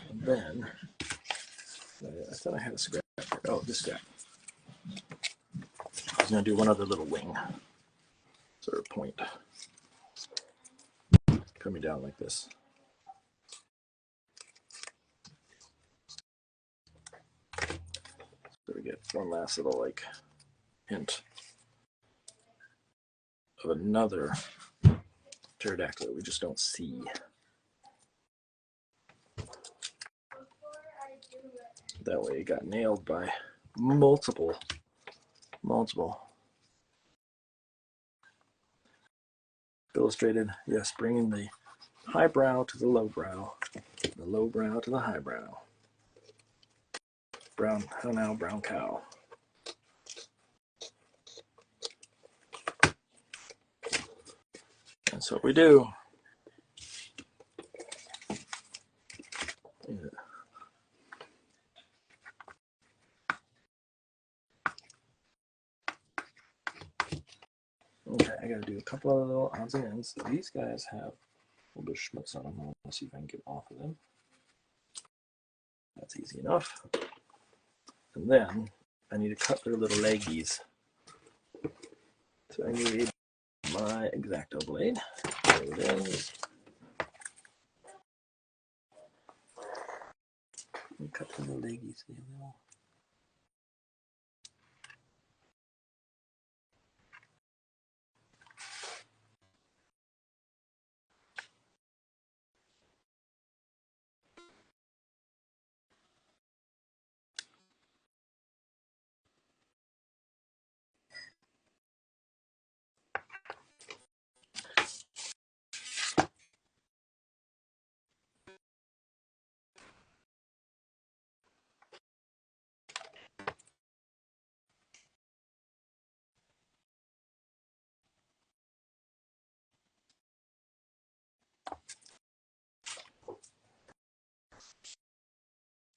And then I thought I had a scrap. Oh, this guy. I was gonna do one other little wing, sort of point, coming down like this. So we get one last little like hint of another pterodactyl we just don't see. That way it got nailed by multiple. Illustrated, yes, bringing the highbrow to the lowbrow, the lowbrow to the highbrow. Brown, how now, brown cow. That's what we do. Yeah. Okay, I gotta do a couple of little odds and ends. These guys have a little bit of schmutz on them. Let's see if I can get off of them. That's easy enough. And then I need to cut their little leggies. So I need my X-Acto blade. There it is. And cut the little leggies.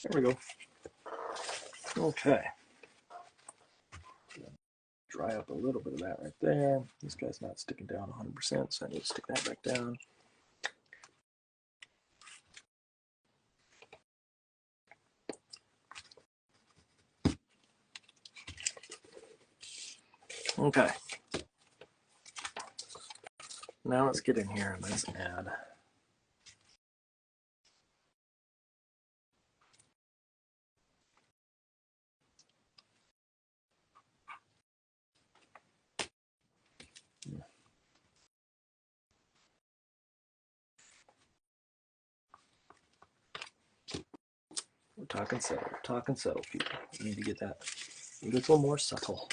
There we go. Okay. Dry up a little bit of that right there. This guy's not sticking down 100%, so I need to stick that back down. Okay. Now let's get in here and let's add. We're talking subtle, people. We need to get that a little more subtle.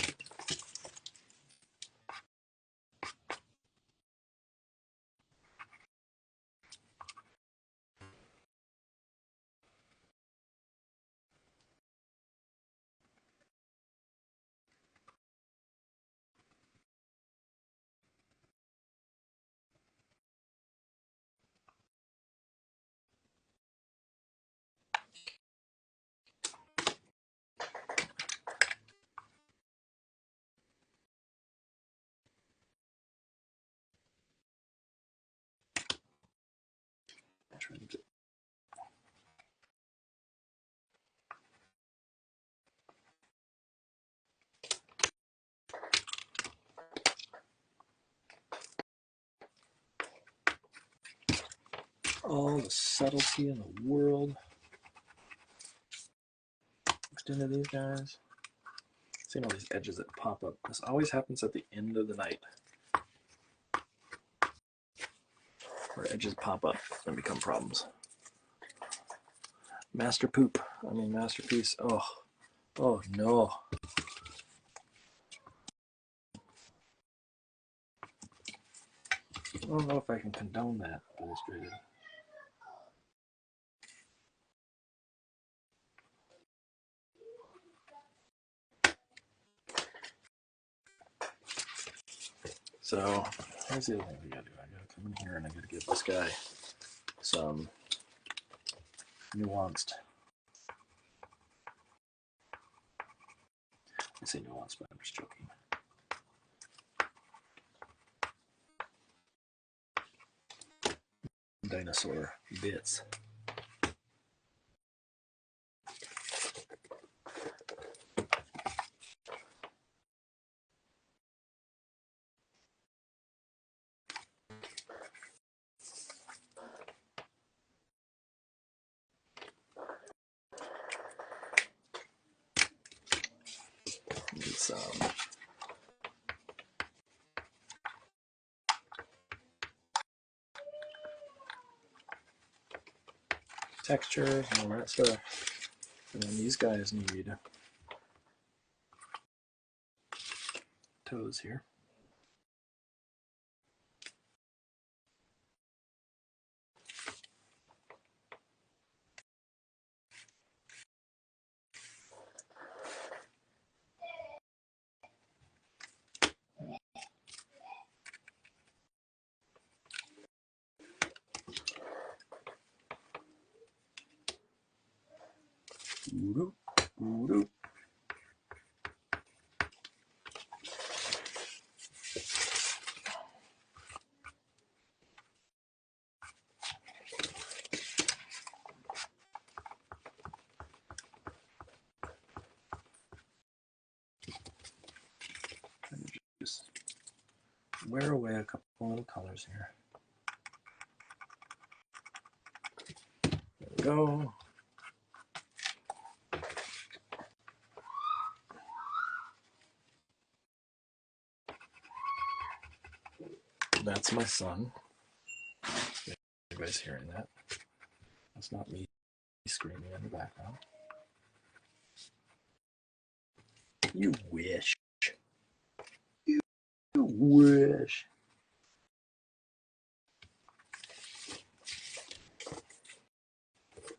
try to all the subtlety in the world mixed into these guys. Seeing all these edges that pop up. This always happens at the end of the night, where edges pop up and become problems. Master poop. I mean masterpiece. Oh, oh no. I don't know if I can condone that, illustrated. So here's the other thing we gotta do. I gotta come in here and I gotta give this guy some nuanced. I say nuanced, but I'm just joking. Dinosaur bits. Get some texture and all that stuff. And then these guys need toes here. Ooh, ooh. Just wear away a couple little colors here. There we go. That's my son. Everybody's hearing that. That's not me screaming in the background. You wish. You wish.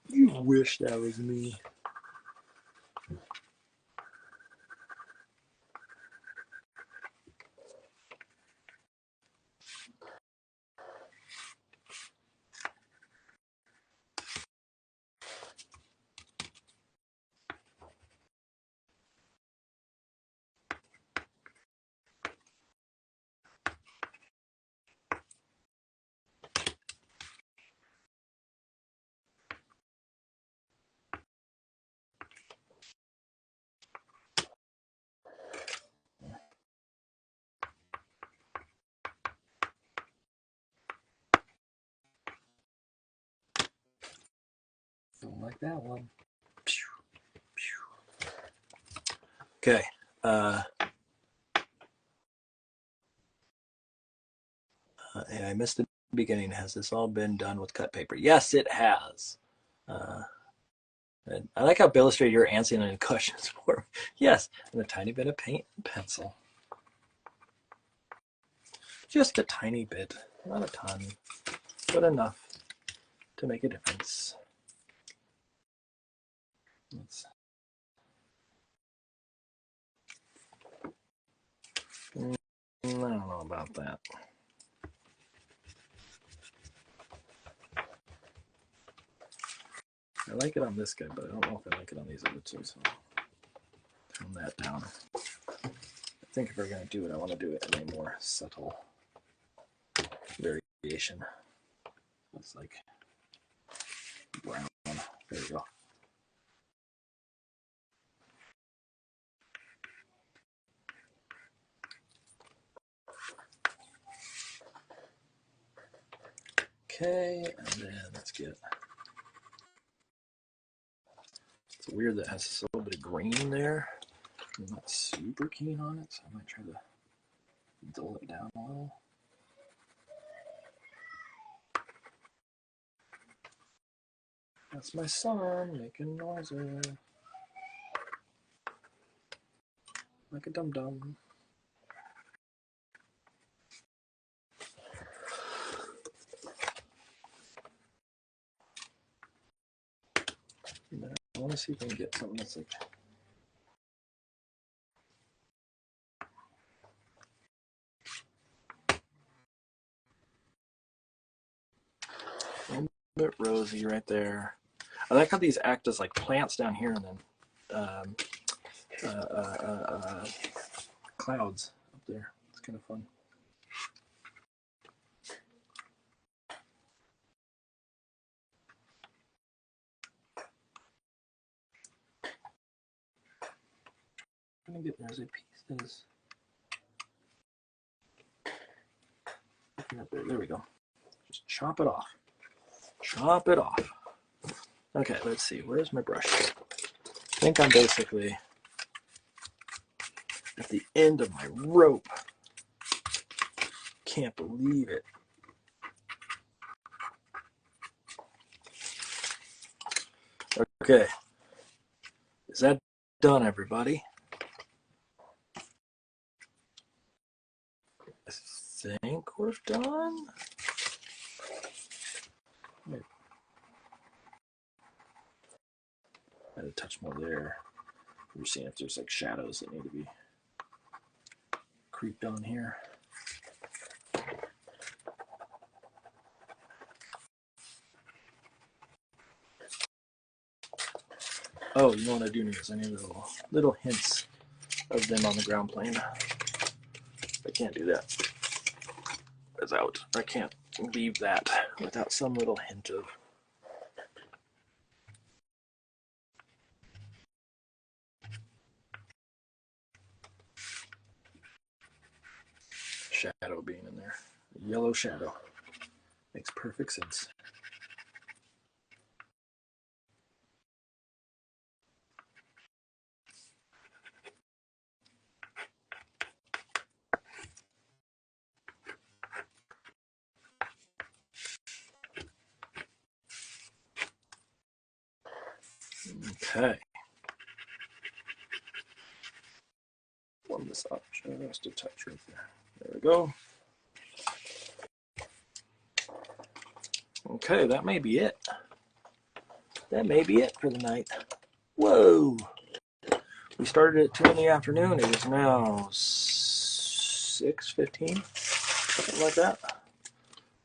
You wish that was me. Don't like that one. Okay. And I missed the beginning. Has this all been done with cut paper? Yes, it has. And I like how Illustrator you're answering any questions for. Yes, and a tiny bit of paint and pencil. Just a tiny bit, not a ton, but enough to make a difference. I don't know about that. I like it on this guy, but I don't know if I like it on these other two, so turn that down. I think if we're going to do it, I want to do it in a more subtle variation. It's like brown. There you go. Okay, and then let's get. It's weird that it has a little bit of green there. I'm not super keen on it, so I might try to dull it down a little. That's my son making noises like a dum-dum. I want to see if I can get something that's like a little bit rosy right there. I like how these act as like plants down here and then clouds up there. It's kind of fun. There's a piece that is there we go. Just chop it off. Chop it off. Okay, let's see. Where's my brush? I think I'm basically at the end of my rope. Can't believe it. Okay. Is that done, everybody? I think we're done. Wait. Add a touch more there. We're seeing if there's like shadows that need to be creeped on here. Oh, you know what I do need is I need little hints of them on the ground plane. I can't do that without, I can't leave that without some little hint of shadow being in there. Yellow shadow. Makes perfect sense. Okay. Warm this up just a touch right there. There we go. Okay, that may be it. That may be it for the night. Whoa! We started at 2 in the afternoon. It is now 6:15, something like that.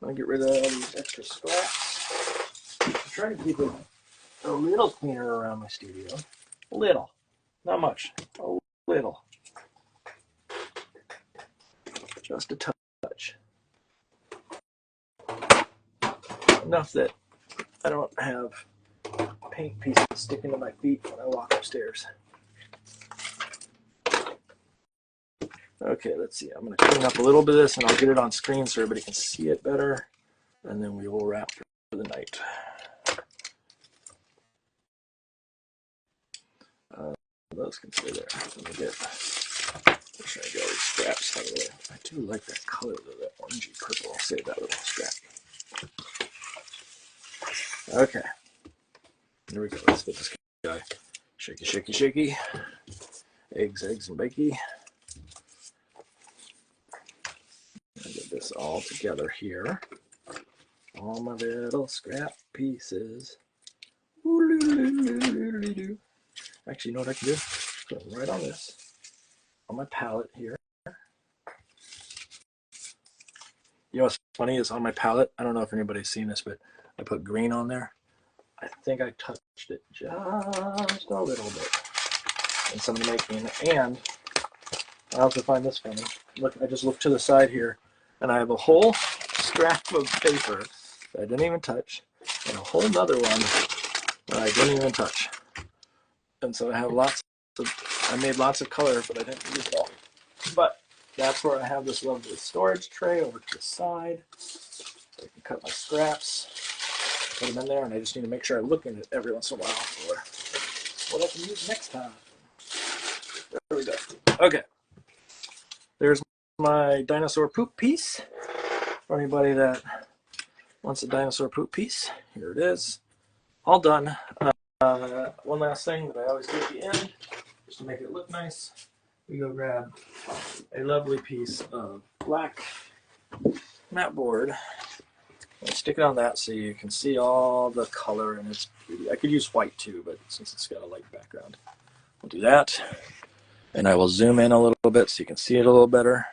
I'm gonna get rid of all these extra scraps. I'm trying to keep it a little cleaner around my studio. A little, not much. A little, just a touch. Enough that I don't have paint pieces sticking to my feet when I walk upstairs. Okay, let's see. I'm going to clean up a little bit of this and I'll get it on screen so everybody can see it better. And then we will wrap for the night. Those can stay there. Let me get all these scraps out of the way. I do like that color though, that orangey purple. I'll save that little scrap. Okay. Here we go. Let's fit this guy. Shaky, shaky, shaky. Eggs, eggs, and bakey. I'll get this all together here. All my little scrap pieces. Actually, you know what I can do? Put them right on this. On my palette here. You know what's funny is on my palette, I don't know if anybody's seen this, but I put green on there. I think I touched it just a little bit in some of the making. And I also find this funny. Look, I just look to the side here, and I have a whole scrap of paper that I didn't even touch. and a whole nother one that I didn't even touch. And so I have I made lots of color, but I didn't use it all. But that's where I have this lovely storage tray over to the side. So I can cut my scraps, put them in there, and I just need to make sure I look in it every once in a while for what I can use next time. There we go. Okay. There's my dinosaur poop piece. For anybody that wants a dinosaur poop piece, here it is. All done. One last thing that I always do at the end, just to make it look nice, we go grab a lovely piece of black mat board and stick it on that so you can see all the color and its beauty. I could use white too, but since it's got a light background, we'll do that. And I will zoom in a little bit so you can see it a little better.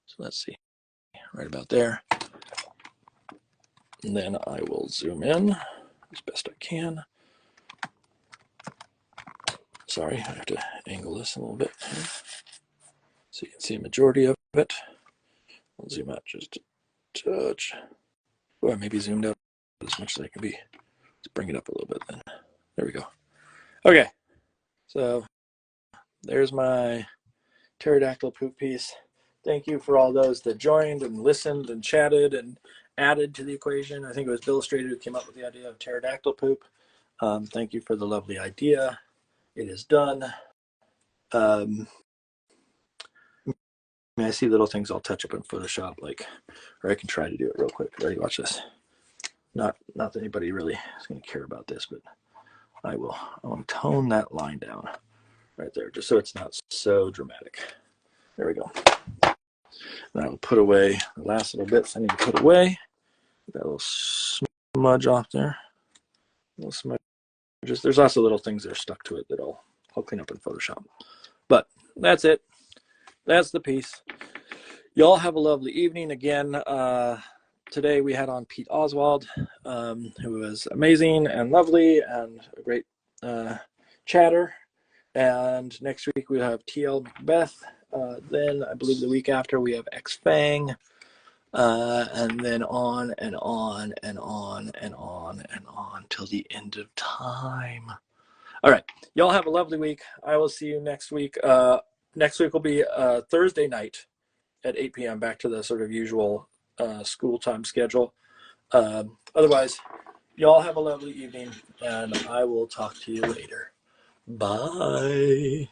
So let's see, right about there. And then I will zoom in as best I can. Sorry, I have to angle this a little bit here so you can see a majority of it. I'll zoom out just a touch. Or maybe zoomed out as much as I can be. Let's bring it up a little bit then. There we go. Okay, so there's my pterodactyl poop piece. Thank you for all those that joined and listened and chatted and added to the equation. I think it was illustrator who came up with the idea of pterodactyl poop. Thank you for the lovely idea. It is done. I see little things I'll touch up in Photoshop, like, or I can try to do it real quick. Ready? Watch this. Not that anybody really is going to care about this, but I will. I want to tone that line down right there, just so it's not so dramatic. There we go. And I will put away the last little bits I need to put away. That little smudge off there. Little smudge. There's lots of little things that are stuck to it that I'll clean up in Photoshop. But that's it. That's the piece. Y'all have a lovely evening. Again, today we had on Pete Oswald, who was amazing and lovely and a great chatter. And next week we have TL Macbeth. Then I believe the week after we have X Fang. And then on and on and on and on and on till the end of time. All right. Y'all have a lovely week. I will see you next week. Next week will be Thursday night at 8 p.m. back to the sort of usual school time schedule. Otherwise, y'all have a lovely evening, and I will talk to you later. Bye.